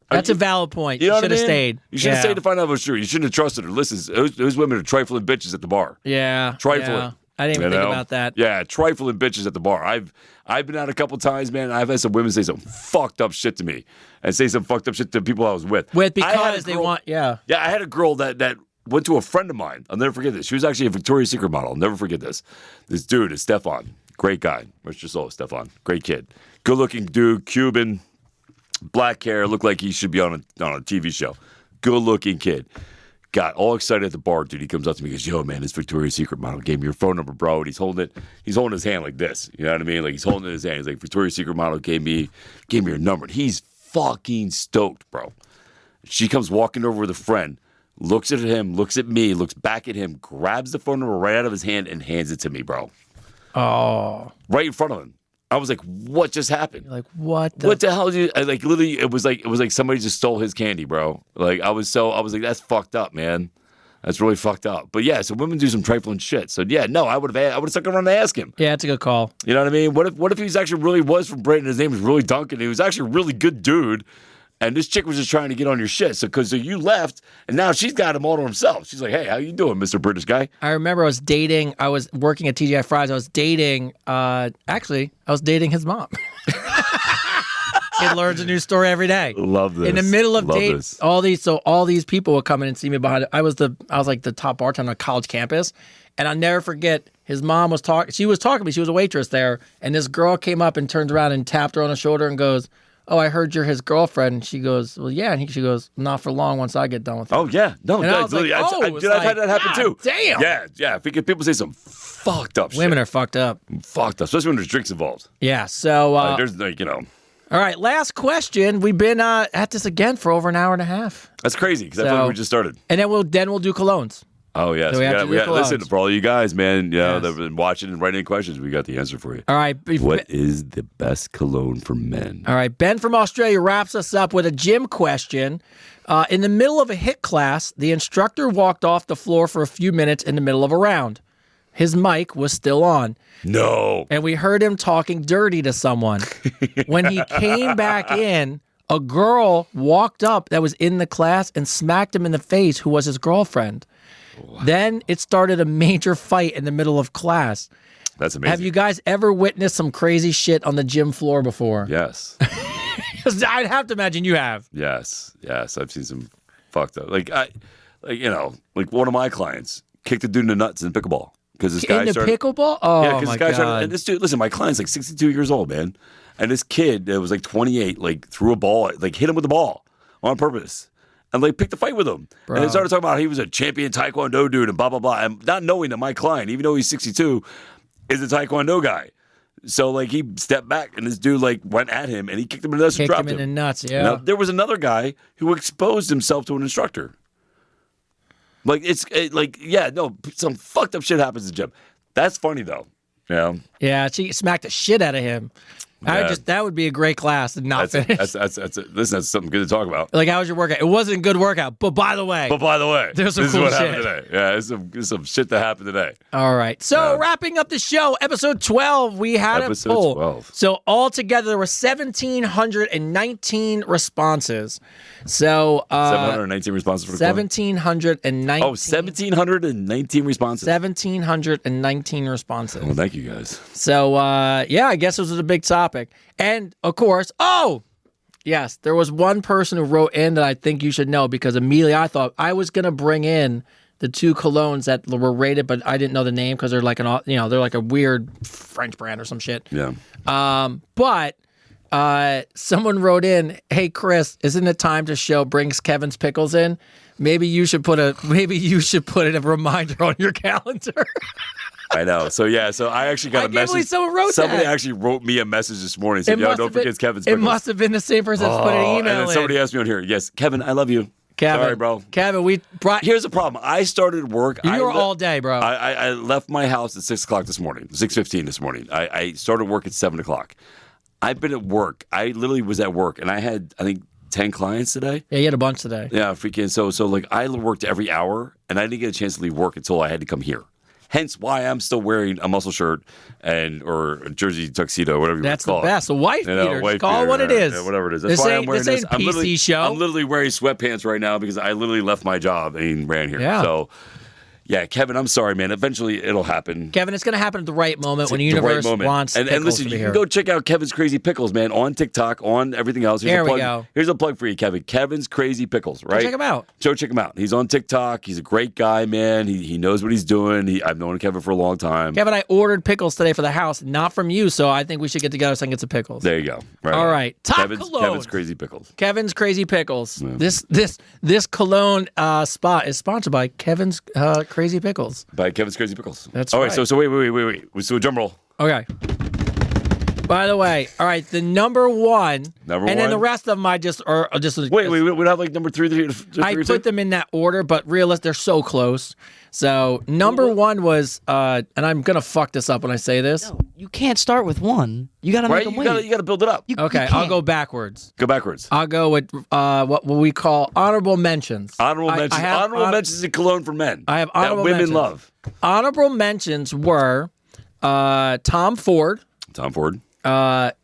Speaker 2: That's a valid point.
Speaker 1: You know
Speaker 2: You
Speaker 1: what
Speaker 2: should
Speaker 1: I
Speaker 2: have
Speaker 1: mean?
Speaker 2: stayed.
Speaker 1: You should have
Speaker 2: Yeah.
Speaker 1: stayed to find out if it was true. You shouldn't have trusted her. Listen, those women are trifling bitches at the bar.
Speaker 2: Yeah.
Speaker 1: Trifling.
Speaker 2: Yeah. I didn't even
Speaker 1: You
Speaker 2: think
Speaker 1: know?
Speaker 2: about that.
Speaker 1: Yeah, trifling bitches at the bar. I've been out a couple times, man. I've had some women say some fucked up shit to me and say some fucked up shit to people I was with. I had a
Speaker 2: Because they
Speaker 1: girl-
Speaker 2: want, yeah.
Speaker 1: Yeah, I had a girl that went to a friend of mine. I'll never forget this. She was actually a Victoria's Secret model. I'll never forget this. This dude is Stefan. Great guy. Rest your soul, Stefan. Great kid. Good looking dude, Cuban, black hair, looked like he should be on a TV show. Good looking kid. Got all excited at the bar, dude. He comes up to me and goes, yo, man, this Victoria's Secret model gave me your phone number, bro. And he's holding his hand like this. You know what I mean? Like he's holding it in his hand. He's like, Victoria's Secret model gave me your number. And he's fucking stoked, bro. She comes walking over with a friend, looks at him, looks at me, looks back at him, grabs the phone number right out of his hand and hands it to me, bro.
Speaker 2: Oh.
Speaker 1: Right in front of him. I was like, what just happened?
Speaker 2: Like, what
Speaker 1: What the hell did you like literally it was like somebody just stole his candy, bro. Like I was like, that's fucked up, man. That's really fucked up. But yeah, so women do some trifling shit. So yeah, no, I would have stuck around and asked him.
Speaker 2: Yeah, it's a good call.
Speaker 1: You know what I mean? What if he's actually really was from Britain? His name was really Duncan. He was actually a really good dude. And this chick was just trying to get on your shit. So because you left, and now she's got him all to himself. She's like, hey, how you doing, Mr. British guy?
Speaker 2: I remember I was working at TGI Fridays. I was dating his mom. Kid learns a new story every day.
Speaker 1: Love this.
Speaker 2: In the middle of
Speaker 1: Love
Speaker 2: date,
Speaker 1: this.
Speaker 2: all these people would come in and see me behind it. I was like the top bartender on a college campus, and I'll never forget. His mom was talking. She was talking to me. She was a waitress there, and this girl came up and turns around and tapped her on the shoulder and goes, "Oh, I heard you're his girlfriend." And she goes, "Well, yeah." And she goes, "Not for long. Once I get done with it."
Speaker 1: Oh yeah, no,
Speaker 2: And I was like,
Speaker 1: dude,
Speaker 2: it's
Speaker 1: I've had that happen
Speaker 2: God
Speaker 1: too.
Speaker 2: damn.
Speaker 1: Yeah. Because people say some fucked up shit.
Speaker 2: Women are fucked up.
Speaker 1: Fucked up, especially when there's drinks involved.
Speaker 2: Yeah. So,
Speaker 1: Like, there's like,
Speaker 2: all right. Last question. We've been at this again for over an hour and a half,
Speaker 1: that's crazy because I feel like we just started.
Speaker 2: and then we'll do colognes.
Speaker 1: Oh yes,
Speaker 2: So we have to do
Speaker 1: listen
Speaker 2: colognes.
Speaker 1: for all you guys, man. You know,
Speaker 2: Yes.
Speaker 1: that have been watching and writing in questions. We got the answer for you.
Speaker 2: All right.
Speaker 1: What is the best cologne for men?
Speaker 2: All right. Ben from Australia wraps us up with a gym question. In the middle of a HIIT class, the instructor walked off the floor for a few minutes in the middle of a round. His mic was still on,
Speaker 1: No.
Speaker 2: and we heard him talking dirty to someone. When he came back in, a girl walked up that was in the class and smacked him in the face, who was his girlfriend. Then it started a major fight in the middle of class.
Speaker 1: That's amazing.
Speaker 2: Have you guys ever witnessed some crazy shit on the gym floor before?
Speaker 1: Yes.
Speaker 2: 'Cause I'd have to imagine you have.
Speaker 1: Yes. I've seen some fucked up. Like one of my clients kicked a dude in the nuts in pickleball because this guy
Speaker 2: In the
Speaker 1: started.
Speaker 2: pickleball? Oh,
Speaker 1: Yeah, because
Speaker 2: my
Speaker 1: this guy
Speaker 2: God.
Speaker 1: started. And this dude, listen, my client's like 62 years old, man, and this kid that was like 28, like threw a ball, like hit him with the ball on purpose. And like picked a fight with him.
Speaker 2: Bro.
Speaker 1: And they started talking about how he was a champion Taekwondo dude and blah, blah, blah. And not knowing that my client, even though he's 62, is a Taekwondo guy. So like he stepped back and this dude like went at him and he kicked him in the nuts and
Speaker 2: Kicked
Speaker 1: dropped
Speaker 2: him in
Speaker 1: him.
Speaker 2: the nuts, yeah.
Speaker 1: Now, there was another guy who exposed himself to an instructor. Like some fucked up shit happens in the gym. That's funny though. Yeah.
Speaker 2: Yeah, she smacked the shit out of him.
Speaker 1: Yeah.
Speaker 2: That would be a great class and not finish.
Speaker 1: Listen, that's something good to talk about.
Speaker 2: Like, how was your workout? It wasn't a good workout, but by the way.
Speaker 1: But by the way,
Speaker 2: There's some
Speaker 1: this
Speaker 2: cool
Speaker 1: is what
Speaker 2: shit.
Speaker 1: happened today. Yeah, it's some shit that happened today.
Speaker 2: All right. So wrapping up the show, episode 12, we had
Speaker 1: Episode
Speaker 2: a poll.
Speaker 1: 12.
Speaker 2: So altogether, there were 1,719 responses. So
Speaker 1: 719 responses for the call?
Speaker 2: 1,719.
Speaker 1: Oh, 1,719 responses.
Speaker 2: 1,719 responses.
Speaker 1: Well, thank you guys.
Speaker 2: So, I guess this was a big topic. And, of course, Yes, there was one person who wrote in that I think you should know because immediately I thought I was going to bring in the 2 colognes that were rated, but I didn't know the name because they're like they're like a weird French brand or some shit.
Speaker 1: Yeah.
Speaker 2: But someone wrote in, "Hey Chris, isn't it time to show brings Kevin's pickles in? Maybe you should put a reminder on your calendar."
Speaker 1: I know. So I actually got a
Speaker 2: can't
Speaker 1: message.
Speaker 2: believe someone wrote
Speaker 1: Somebody
Speaker 2: that.
Speaker 1: actually wrote me a message this morning. Said, "Yo, don't forget Kevin's
Speaker 2: It
Speaker 1: pickles."
Speaker 2: must have been the same person that's put an email
Speaker 1: and then
Speaker 2: in.
Speaker 1: somebody asked me on here. Yes, Kevin, I love you.
Speaker 2: Kevin,
Speaker 1: Sorry, bro.
Speaker 2: Kevin, we brought.
Speaker 1: Here's the problem. I started work.
Speaker 2: You were all day, bro.
Speaker 1: I left my house at 6 o'clock this morning, 6:15 this morning. I started work at 7 o'clock. I've been at work. I literally was at work, and I had, I think, 10 clients today.
Speaker 2: Yeah, you had a bunch today.
Speaker 1: Yeah, freaking. So like, I worked every hour, and I didn't get a chance to leave work until I had to come here. Hence why I'm still wearing a muscle shirt or a jersey tuxedo, whatever you want
Speaker 2: That's
Speaker 1: to call
Speaker 2: the best. A wife beater.
Speaker 1: wife
Speaker 2: Just call it
Speaker 1: beater,
Speaker 2: what it is.
Speaker 1: yeah, whatever it is. That's
Speaker 2: This
Speaker 1: why
Speaker 2: ain't-
Speaker 1: I'm wearing
Speaker 2: this
Speaker 1: this.
Speaker 2: ain't
Speaker 1: I'm
Speaker 2: PC
Speaker 1: literally,
Speaker 2: show.
Speaker 1: I'm literally wearing sweatpants right now because I literally left my job and ran here.
Speaker 2: Yeah.
Speaker 1: So, yeah, Kevin, I'm sorry, man. Eventually it'll happen.
Speaker 2: Kevin, it's going to happen at the right moment when the
Speaker 1: The right
Speaker 2: universe
Speaker 1: moment.
Speaker 2: wants
Speaker 1: and
Speaker 2: pickles
Speaker 1: listen,
Speaker 2: to
Speaker 1: you
Speaker 2: be
Speaker 1: can
Speaker 2: here.
Speaker 1: go check out Kevin's Crazy Pickles, man, on TikTok, on everything else.
Speaker 2: There
Speaker 1: a
Speaker 2: we
Speaker 1: plug.
Speaker 2: go.
Speaker 1: Here's a plug for you, Kevin. Kevin's Crazy Pickles, right?
Speaker 2: check him out.
Speaker 1: Go check him out. He's on TikTok. He's a great guy, man. He knows what he's doing. I've known Kevin for a long time.
Speaker 2: Kevin, I ordered pickles today for the house, not from you, so I think we should get together so I can get some pickles.
Speaker 1: There you go. Right
Speaker 2: All
Speaker 1: on.
Speaker 2: right. Top
Speaker 1: Kevin's
Speaker 2: colognes.
Speaker 1: Crazy Pickles.
Speaker 2: Kevin's Crazy Pickles. This cologne spot is sponsored by Kevin's Crazy Pickles.
Speaker 1: By Kevin's Crazy Pickles.
Speaker 2: That's
Speaker 1: all
Speaker 2: right.
Speaker 1: So wait. So drum roll.
Speaker 2: Okay. By the way, all right, the number one,
Speaker 1: Number
Speaker 2: and then the
Speaker 1: one?
Speaker 2: rest of them I just are just.
Speaker 1: Wait. We don't have like number three.
Speaker 2: I put them in that order, but realistic, they're so close. So number one was, and I'm gonna fuck this up when I say this.
Speaker 3: No, you can't start with one. You got to
Speaker 1: Right?
Speaker 3: make them
Speaker 1: You
Speaker 3: wait.
Speaker 1: gotta build it up.
Speaker 2: Okay,
Speaker 3: you
Speaker 2: I'll
Speaker 3: can't.
Speaker 2: go backwards.
Speaker 1: Go backwards.
Speaker 2: I'll go with what we call honorable mentions.
Speaker 1: Honorable
Speaker 2: I
Speaker 1: mentions.
Speaker 2: have
Speaker 1: Honorable mentions in cologne for men.
Speaker 2: I have honorable
Speaker 1: that women
Speaker 2: mentions.
Speaker 1: love.
Speaker 2: Honorable mentions were Tom Ford,
Speaker 1: Tom Ford,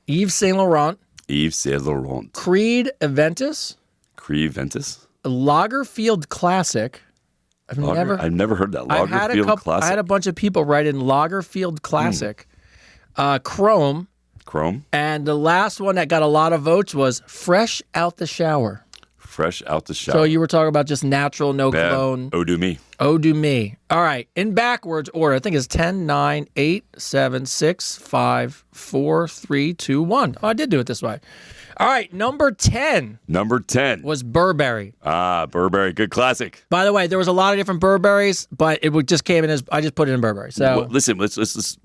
Speaker 2: Yves Saint Laurent,
Speaker 1: Yves Saint Laurent,
Speaker 2: Creed Aventus,
Speaker 1: Creed Ventus.
Speaker 2: Lagerfield Classic. I've
Speaker 1: never heard that. Lagerfield Classic.
Speaker 2: I had a bunch of people write in Lagerfield Classic, Chrome, and the last one that got a lot of votes was Fresh Out the Shower.
Speaker 1: Fresh out the shower.
Speaker 2: So you were talking about just natural, no
Speaker 1: Yeah.
Speaker 2: cologne.
Speaker 1: Oh, do me.
Speaker 2: Oh, do me. All right. In backwards order, I think it's 10, 9, 8, 7, 6, 5, 4, 3, 2, 1. Oh, I did do it this way. All right. Number 10
Speaker 1: Number 10.
Speaker 2: was Burberry.
Speaker 1: Burberry. Good classic.
Speaker 2: By the way, there was a lot of different Burberrys, but it just came in as I just put it in Burberry. So
Speaker 1: Well, listen, let's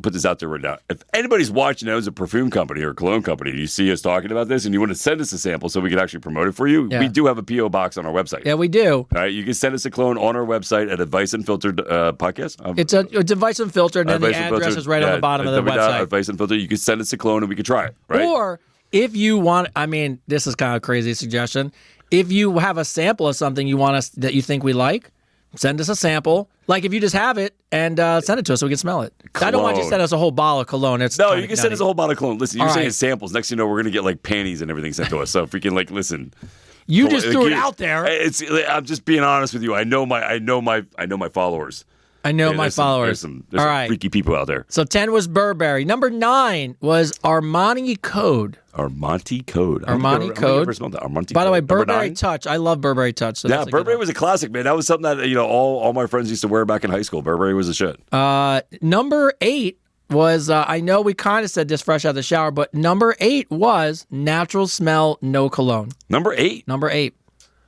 Speaker 1: put this out there right now. If anybody's watching that owns a perfume company or a cologne company, and you see us talking about this and you want to send us a sample so we can actually promote it for you,
Speaker 2: Yeah.
Speaker 1: we do have a P.O. box on our website.
Speaker 2: yeah, we do.
Speaker 1: All right, you can send us a clone on our website at Advice Unfiltered podcast.
Speaker 2: It's a device unfiltered, and then the address is right on the bottom of the website.
Speaker 1: Advice Unfiltered. You can send us a clone and we can try it. Right?
Speaker 2: Or if you want, I mean, this is kind of a crazy suggestion. If you have a sample of something you want us that you think we like, send us a sample. Like if you just have it and send it to us so we can smell it. I don't want you to
Speaker 1: Cologne.
Speaker 2: send us a whole bottle of cologne. It's
Speaker 1: No,
Speaker 2: kinda
Speaker 1: you can send
Speaker 2: nutty.
Speaker 1: us a whole bottle of cologne. Listen, you're
Speaker 2: All
Speaker 1: saying
Speaker 2: right.
Speaker 1: samples. Next thing you know, we're gonna get like panties and everything sent to us. So freaking like, listen.
Speaker 2: You just threw it
Speaker 1: Like,
Speaker 2: out there.
Speaker 1: I'm just being honest with you. I know my followers.
Speaker 2: I know
Speaker 1: Yeah,
Speaker 2: my
Speaker 1: there's
Speaker 2: followers.
Speaker 1: Some
Speaker 2: All right.
Speaker 1: freaky people out there.
Speaker 2: So 10 was Burberry. Number 9 was Armani Code.
Speaker 1: Armani Code.
Speaker 2: Armani Code.
Speaker 1: Never smelled that. Armani
Speaker 2: By the
Speaker 1: Code.
Speaker 2: way,
Speaker 1: Number
Speaker 2: Burberry
Speaker 1: 9?
Speaker 2: Touch. I love Burberry Touch. So
Speaker 1: Yeah,
Speaker 2: that's a good
Speaker 1: Burberry
Speaker 2: one.
Speaker 1: was a classic, man. That was something that all my friends used to wear back in high school. Burberry was a shit.
Speaker 2: Number 8 was, I know we kind of said this fresh out of the shower, but number 8 was natural smell, no cologne.
Speaker 1: Number 8.
Speaker 2: Number 8.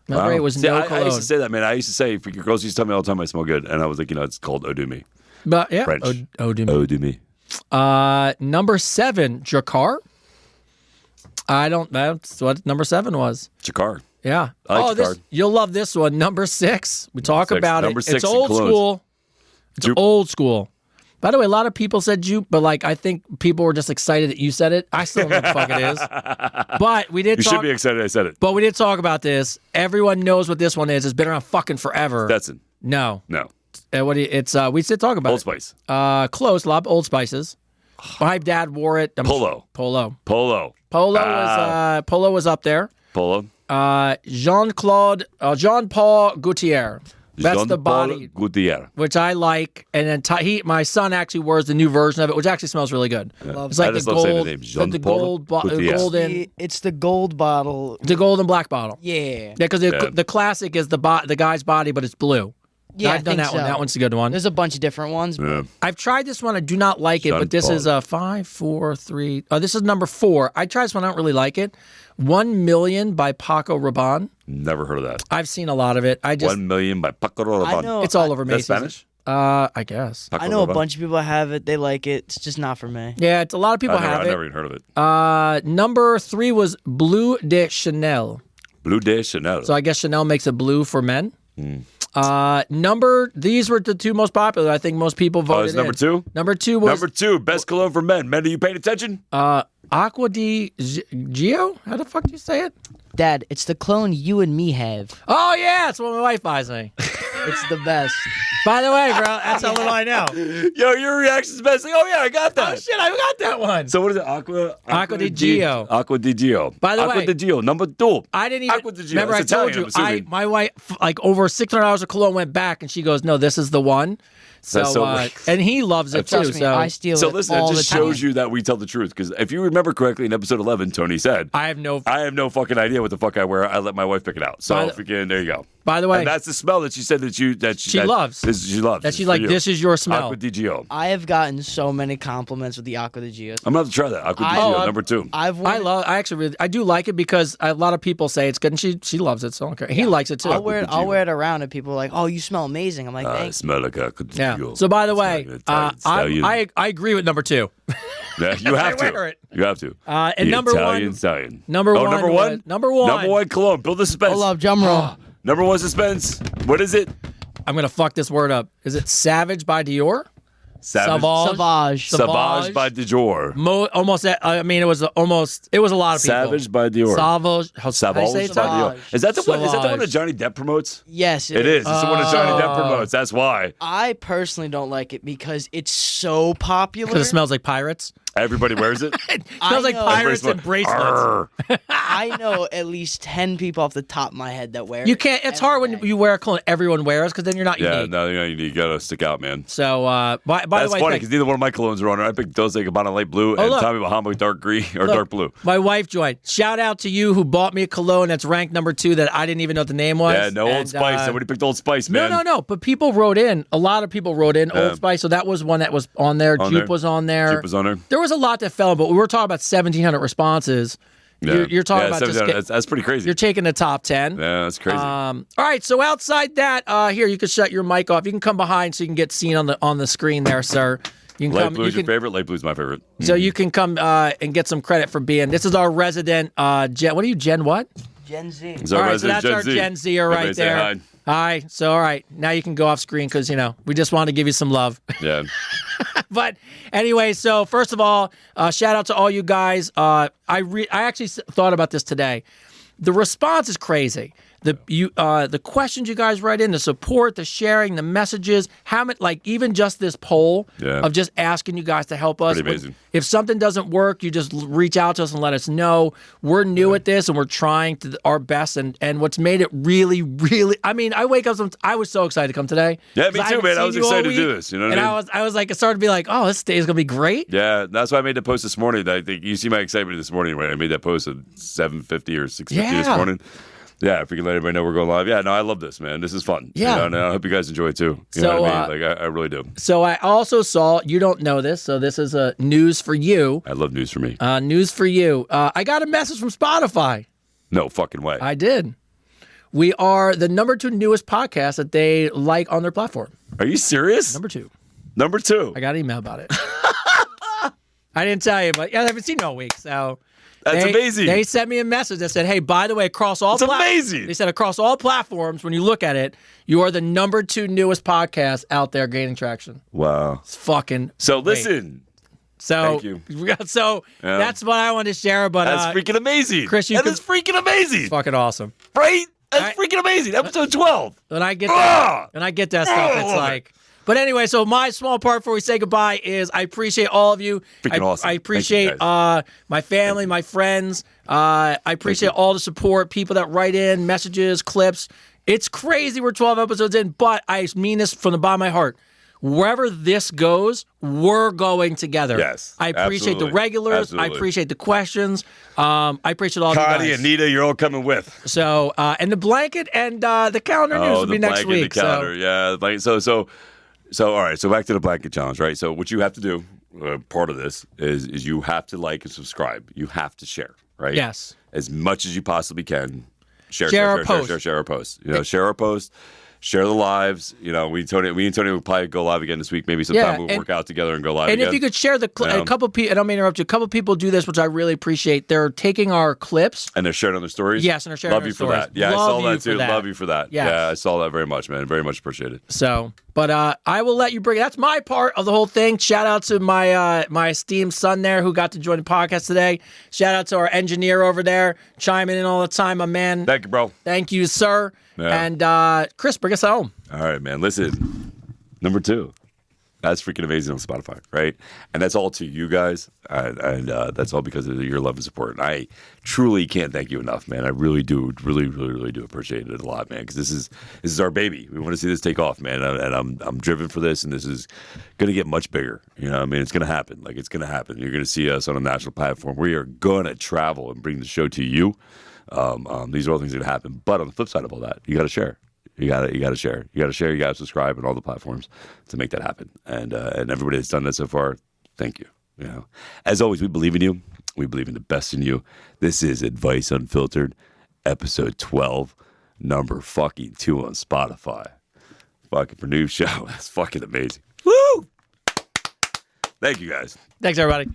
Speaker 2: Number
Speaker 1: Wow.
Speaker 2: 8 was
Speaker 1: See,
Speaker 2: no
Speaker 1: I
Speaker 2: cologne.
Speaker 1: used to say that, man. I used to say, freaking girls used to tell me all the time I smell good, and I was like, it's called "Oh do me."
Speaker 2: But yeah,
Speaker 1: French.
Speaker 2: Oh, do me.
Speaker 1: Oh do me.
Speaker 2: Number 7, Jacquard. That's what number 7 was.
Speaker 1: Jacquard.
Speaker 2: Yeah.
Speaker 1: I like Jacquard.
Speaker 2: You'll love this one. Number 6. We talk
Speaker 1: 6.
Speaker 2: about
Speaker 1: Number
Speaker 2: it.
Speaker 1: 6
Speaker 2: It's
Speaker 1: in
Speaker 2: old
Speaker 1: colognes.
Speaker 2: school. It's
Speaker 1: Jupe.
Speaker 2: old school. By the way, a lot of people said Jupe, but like I think people were just excited that you said it. I still don't know what the fuck it is. But we did
Speaker 1: You
Speaker 2: talk.
Speaker 1: should be excited I said it.
Speaker 2: But we did talk about this. Everyone knows what this one is. It's been around fucking forever.
Speaker 1: Stetson.
Speaker 2: No.
Speaker 1: No.
Speaker 2: It's we did talk about
Speaker 1: Old
Speaker 2: it.
Speaker 1: Spice.
Speaker 2: Close. A lot of Old Spices. My dad wore it.
Speaker 1: Polo.
Speaker 2: Polo.
Speaker 1: Polo.
Speaker 2: Polo was up there.
Speaker 1: Polo.
Speaker 2: Jean Paul Gaultier. That's the
Speaker 1: Jean Paul
Speaker 2: body.
Speaker 1: Gaultier.
Speaker 2: which I like. And then my son actually wears the new version of it, which actually smells really good.
Speaker 3: Love
Speaker 2: It's
Speaker 1: I
Speaker 2: like
Speaker 1: just
Speaker 2: the
Speaker 1: love saying
Speaker 2: gold,
Speaker 1: the name. Jean
Speaker 2: the
Speaker 1: Paul Gaultier.
Speaker 2: golden,
Speaker 3: It's the gold bottle.
Speaker 2: the gold and black bottle.
Speaker 3: Yeah.
Speaker 2: Yeah, because
Speaker 1: Yeah.
Speaker 2: the classic is the guy's body, but it's blue.
Speaker 3: Yeah,
Speaker 2: I've done
Speaker 3: think
Speaker 2: that one.
Speaker 3: so.
Speaker 2: That one's a good one.
Speaker 3: There's a bunch of different ones.
Speaker 1: Yeah.
Speaker 2: I've tried this one. I do not like it, but this
Speaker 1: Jean
Speaker 2: is 5, 4, 3. Oh, this is number 4. I tried this one. I don't really like it. 1 Million by Paco Rabanne.
Speaker 1: Never heard of that.
Speaker 2: I've seen a lot of it. I just
Speaker 1: 1 million by Paco Rabanne.
Speaker 3: I know.
Speaker 2: it's all over
Speaker 1: That's
Speaker 2: Macy's.
Speaker 1: Spanish?
Speaker 2: I guess.
Speaker 1: Paco
Speaker 3: I know a
Speaker 1: Rabanne?
Speaker 3: bunch of people have it. They like it. It's just not for me.
Speaker 2: Yeah, it's a lot of people have
Speaker 1: I
Speaker 2: it.
Speaker 1: never even heard of it.
Speaker 2: Number 3 was Bleu de Chanel.
Speaker 1: Blue Day Chanel.
Speaker 2: So I guess Chanel makes it blue for men.
Speaker 1: Hmm.
Speaker 2: These were the 2 most popular. I think most people voted.
Speaker 1: it's number 2?
Speaker 2: Number 2 was
Speaker 1: Number 2, best cologne for men. Men, are you paying attention?
Speaker 2: Aqua di Gio. How the fuck do you say it?
Speaker 3: Dad, it's the clone you and me have.
Speaker 2: Oh yeah, it's what my wife buys me.
Speaker 3: It's the best.
Speaker 2: By the way, bro, that's how little I know.
Speaker 1: Yo, your reaction's best. Like, oh, yeah, I got that.
Speaker 2: Oh shit, I got that one.
Speaker 1: So what is it? Aqua
Speaker 2: di Gio.
Speaker 1: Aqua di Gio.
Speaker 2: By the
Speaker 1: Aqua
Speaker 2: way,
Speaker 1: di Gio, number 2.
Speaker 2: I didn't even
Speaker 1: Aqua di Gio.
Speaker 2: remember.
Speaker 1: It's
Speaker 2: I told
Speaker 1: Italian,
Speaker 2: you,
Speaker 1: I'm assuming.
Speaker 2: my wife like over $600 of cologne went back, and she goes, "No, this is the one." So,
Speaker 1: That's so weird.
Speaker 2: and he loves it too.
Speaker 3: Trust me,
Speaker 2: So
Speaker 3: I steal
Speaker 1: So
Speaker 3: it
Speaker 1: listen,
Speaker 3: all
Speaker 1: it just
Speaker 3: the time.
Speaker 1: shows you that we tell the truth. Because if you remember correctly, in episode 11, Tony said,
Speaker 2: I have no.
Speaker 1: I have no fucking idea what the fuck I wear. I let my wife pick it out. So
Speaker 2: By
Speaker 1: if you can, there you go.
Speaker 2: By the way,
Speaker 1: And that's the smell that she said that she
Speaker 2: loves.
Speaker 1: She loves.
Speaker 2: that
Speaker 1: It's
Speaker 2: she's
Speaker 1: for
Speaker 2: like,
Speaker 1: you.
Speaker 2: this is your smell.
Speaker 1: Aqua di Gio.
Speaker 3: I have gotten so many compliments with the Aqua di Gio.
Speaker 1: I'm gonna have to try that. Aqua di
Speaker 3: I-
Speaker 1: Gio,
Speaker 3: oh,
Speaker 1: number 2.
Speaker 2: I actually really, I do like it because a lot of people say it's good, and she loves it. So I don't care. He likes it too.
Speaker 3: I'll wear it.
Speaker 1: di
Speaker 3: I'll
Speaker 1: Gio.
Speaker 3: wear it around, and people are like, "Oh, you smell amazing." I'm like,
Speaker 1: I
Speaker 3: "Thanks."
Speaker 1: smell like Aqua di
Speaker 2: Yeah.
Speaker 1: Gio.
Speaker 2: So by the way,
Speaker 1: Italian stallion.
Speaker 2: I agree with number 2.
Speaker 1: Yeah, you have to.
Speaker 2: wear it.
Speaker 1: You have to.
Speaker 2: And
Speaker 1: The
Speaker 2: number
Speaker 1: Italian
Speaker 2: 1
Speaker 1: stallion.
Speaker 2: number
Speaker 1: oh,
Speaker 2: one
Speaker 1: number
Speaker 2: was-
Speaker 1: 1?
Speaker 2: number 1.
Speaker 1: Number 1 cologne. Build the suspense.
Speaker 3: Hold up, drum roll.
Speaker 1: Number 1 suspense. What is it?
Speaker 2: I'm gonna fuck this word up. Is it Savage by Dior?
Speaker 1: Savage.
Speaker 3: Savage.
Speaker 1: Savage by Dior.
Speaker 2: Almost. I mean, it was a lot of people.
Speaker 1: Savage by Dior.
Speaker 2: Savage. How do you
Speaker 1: Savage
Speaker 2: say it?
Speaker 1: by Dior.
Speaker 3: Savage.
Speaker 1: Is that the one? Is that the one that
Speaker 2: Savage.
Speaker 1: Johnny Depp promotes?
Speaker 3: Yes,
Speaker 1: It is. It's the one that Johnny Depp promotes. That's why
Speaker 3: I personally don't like it because it's so popular.
Speaker 2: Because it smells like pirates.
Speaker 1: everybody wears it.
Speaker 2: It smells like
Speaker 3: know.
Speaker 2: pirates and
Speaker 1: Everybody's
Speaker 2: bracelets.
Speaker 1: Arr.
Speaker 3: I know at least 10 people off the top of my head that wear it.
Speaker 2: You can't. It's hard when
Speaker 3: every day.
Speaker 2: you wear a cologne everyone wears because then you're not
Speaker 1: Yeah,
Speaker 2: unique.
Speaker 1: no, you gotta stick out, man.
Speaker 2: So, by
Speaker 1: That's
Speaker 2: the way,
Speaker 1: funny
Speaker 2: thank-
Speaker 1: because neither one of my colognes are on there. I picked Dose Gabbana light blue and
Speaker 2: look.
Speaker 1: Tommy Bahama dark green or
Speaker 2: Look,
Speaker 1: dark blue.
Speaker 2: My wife joined. Shout out to you who bought me a cologne that's ranked number 2 that I didn't even know what the name was.
Speaker 1: Yeah, no Old
Speaker 2: And,
Speaker 1: Spice. Somebody picked Old Spice, man.
Speaker 2: No. But people wrote in. A lot of people wrote in
Speaker 1: Yeah.
Speaker 2: Old Spice. So that was one that was on there.
Speaker 1: On
Speaker 2: Jupe
Speaker 1: there.
Speaker 2: was on there.
Speaker 1: Jupe was on there.
Speaker 2: There was a lot that fell, but we were talking about 1,700 responses.
Speaker 1: Yeah.
Speaker 2: You're talking
Speaker 1: Yeah,
Speaker 2: about just
Speaker 1: 700. That's pretty crazy.
Speaker 2: you're taking the top 10.
Speaker 1: Yeah, that's crazy.
Speaker 2: All right. So outside that, here you can shut your mic off. You can come behind so you can get seen on the screen there, sir. You can
Speaker 1: Light
Speaker 2: come.
Speaker 1: blue
Speaker 2: You
Speaker 1: is your
Speaker 2: can,
Speaker 1: favorite. Light blue is my favorite.
Speaker 2: so you can come and get some credit for being. This is our resident. Gen, what are you? Gen what?
Speaker 3: Gen Z.
Speaker 1: So
Speaker 2: All right. So that's our Gen Zer right
Speaker 1: Everybody say
Speaker 2: there.
Speaker 1: hi.
Speaker 2: Hi. So all right. Now you can go off screen because we just wanted to give you some love.
Speaker 1: Yeah.
Speaker 2: But anyway, so first of all, shout out to all you guys. I actually thought about this today. The response is crazy. The questions you guys write in, the support, the sharing, the messages, how much, like even just this poll
Speaker 1: Yeah.
Speaker 2: of just asking you guys to help us.
Speaker 1: Pretty amazing.
Speaker 2: If something doesn't work, you just reach out to us and let us know. We're new at this and we're trying our best. And what's made it really, really, I mean, I wake up, I was so excited to come today.
Speaker 1: Yeah, me
Speaker 2: 'Cause
Speaker 1: too,
Speaker 2: haven't
Speaker 1: man. I
Speaker 2: seen
Speaker 1: was
Speaker 2: you all
Speaker 1: excited to do
Speaker 2: week.
Speaker 1: this. You know what
Speaker 2: and
Speaker 1: I mean?
Speaker 2: I was like, it started to be like, oh, this day is going to be great.
Speaker 1: Yeah, that's why I made the post this morning. I think you see my excitement this morning when I made that post at 7:50 or 6:50 this
Speaker 2: Yeah.
Speaker 1: morning. Yeah, if we can let everybody know we're going live. Yeah, no, I love this, man. This is fun.
Speaker 2: Yeah.
Speaker 1: You know, and I hope you guys enjoy it too. You
Speaker 2: So,
Speaker 1: know what I mean? Like, I really do.
Speaker 2: So I also saw, you don't know this, so this is a news for you.
Speaker 1: I love news for me.
Speaker 2: News for you. I got a message from Spotify.
Speaker 1: No fucking way.
Speaker 2: I did. We are the number 2 newest podcast that they like on their platform.
Speaker 1: Are you serious?
Speaker 2: Number 2.
Speaker 1: Number 2.
Speaker 2: I got an email about it. I didn't tell you, but yeah, I haven't seen you all week, so.
Speaker 1: That's amazing.
Speaker 2: They sent me a message that said, hey, by the way, across all
Speaker 1: It's amazing.
Speaker 2: They said across all platforms, when you look at it, you are the number 2 newest podcast out there gaining traction.
Speaker 1: Wow.
Speaker 2: It's fucking
Speaker 1: So
Speaker 2: great.
Speaker 1: listen,
Speaker 2: So,
Speaker 1: Thank you.
Speaker 2: So
Speaker 1: Yeah.
Speaker 2: that's what I wanted to share. But
Speaker 1: that's freaking amazing.
Speaker 2: Chris, you
Speaker 1: that
Speaker 2: can-
Speaker 1: is freaking amazing.
Speaker 2: it's fucking awesome.
Speaker 1: Right? That's
Speaker 2: I-
Speaker 1: freaking amazing. Episode 12.
Speaker 2: When I get
Speaker 1: Ah!
Speaker 2: that, stuff, it's
Speaker 1: love
Speaker 2: like. But anyway, so my small part before we say goodbye is I appreciate all of you.
Speaker 1: Freaking awesome.
Speaker 2: I
Speaker 1: Thank you,
Speaker 2: appreciate
Speaker 1: guys.
Speaker 2: my family, my friends. I appreciate all the support, people that write in messages, clips. It's crazy we're 12 episodes in, but I mean this from the bottom of my heart. Wherever this goes, we're going together.
Speaker 1: Yes,
Speaker 2: I appreciate
Speaker 1: absolutely.
Speaker 2: the regulars.
Speaker 1: Absolutely.
Speaker 2: I appreciate the questions. I appreciate all of you
Speaker 1: Connie
Speaker 2: guys.
Speaker 1: and Nita, you're all coming with.
Speaker 2: So, and the blanket and the calendar news will
Speaker 1: the
Speaker 2: be next
Speaker 1: blanket,
Speaker 2: week.
Speaker 1: the calendar, yeah. So all right. So back to the blanket challenge, right? So what you have to do, part of this is you have to like and subscribe. You have to share, right?
Speaker 2: Yes.
Speaker 1: As much as you possibly can. Share our post. Share our post. Share the lives. We and Tony will probably go live again this week. Maybe sometime we'll work out together and go live
Speaker 2: And
Speaker 1: again.
Speaker 2: if you could share a couple people, I don't mean to interrupt you, a couple people do this, which I really appreciate. They're taking our clips.
Speaker 1: And they're sharing on their stories?
Speaker 2: Yes, and they're sharing
Speaker 1: Love
Speaker 2: on
Speaker 1: you
Speaker 2: their
Speaker 1: for
Speaker 2: stories.
Speaker 1: that. Yeah,
Speaker 2: Love
Speaker 1: I saw
Speaker 2: you
Speaker 1: that
Speaker 2: for
Speaker 1: too.
Speaker 2: that.
Speaker 1: Love you for that.
Speaker 2: Yes.
Speaker 1: Yeah, I saw that very much, man. Very much appreciated.
Speaker 2: So, but I will let you bring it. That's my part of the whole thing. Shout out to my my esteemed son there who got to join the podcast today. Shout out to our engineer over there, chiming in all the time, my man.
Speaker 1: Thank you, bro.
Speaker 2: Thank you, sir.
Speaker 1: Yeah.
Speaker 2: And Chris, bring us home.
Speaker 1: All right, man. Listen, number 2. That's freaking amazing on Spotify, right? And that's all to you guys, and that's all because of your love and support. And I truly can't thank you enough, man. I really do, really do appreciate it a lot, man. Because this is our baby. We want to see this take off, man. And I'm driven for this, and this is gonna get much bigger. I mean, it's gonna happen. Like it's gonna happen. You're gonna see us on a national platform. We are gonna travel and bring the show to you. These are all things that happen. But on the flip side of all that, you got to share. You got to share. You got to share. You got to subscribe on all the platforms to make that happen. And everybody that's done that so far, thank you. As always, we believe in you. We believe in the best in you. This is Advice Unfiltered, episode 12, number fucking 2 on Spotify. Fucking for new show. That's fucking amazing. Woo! Thank you guys.
Speaker 2: Thanks, everybody.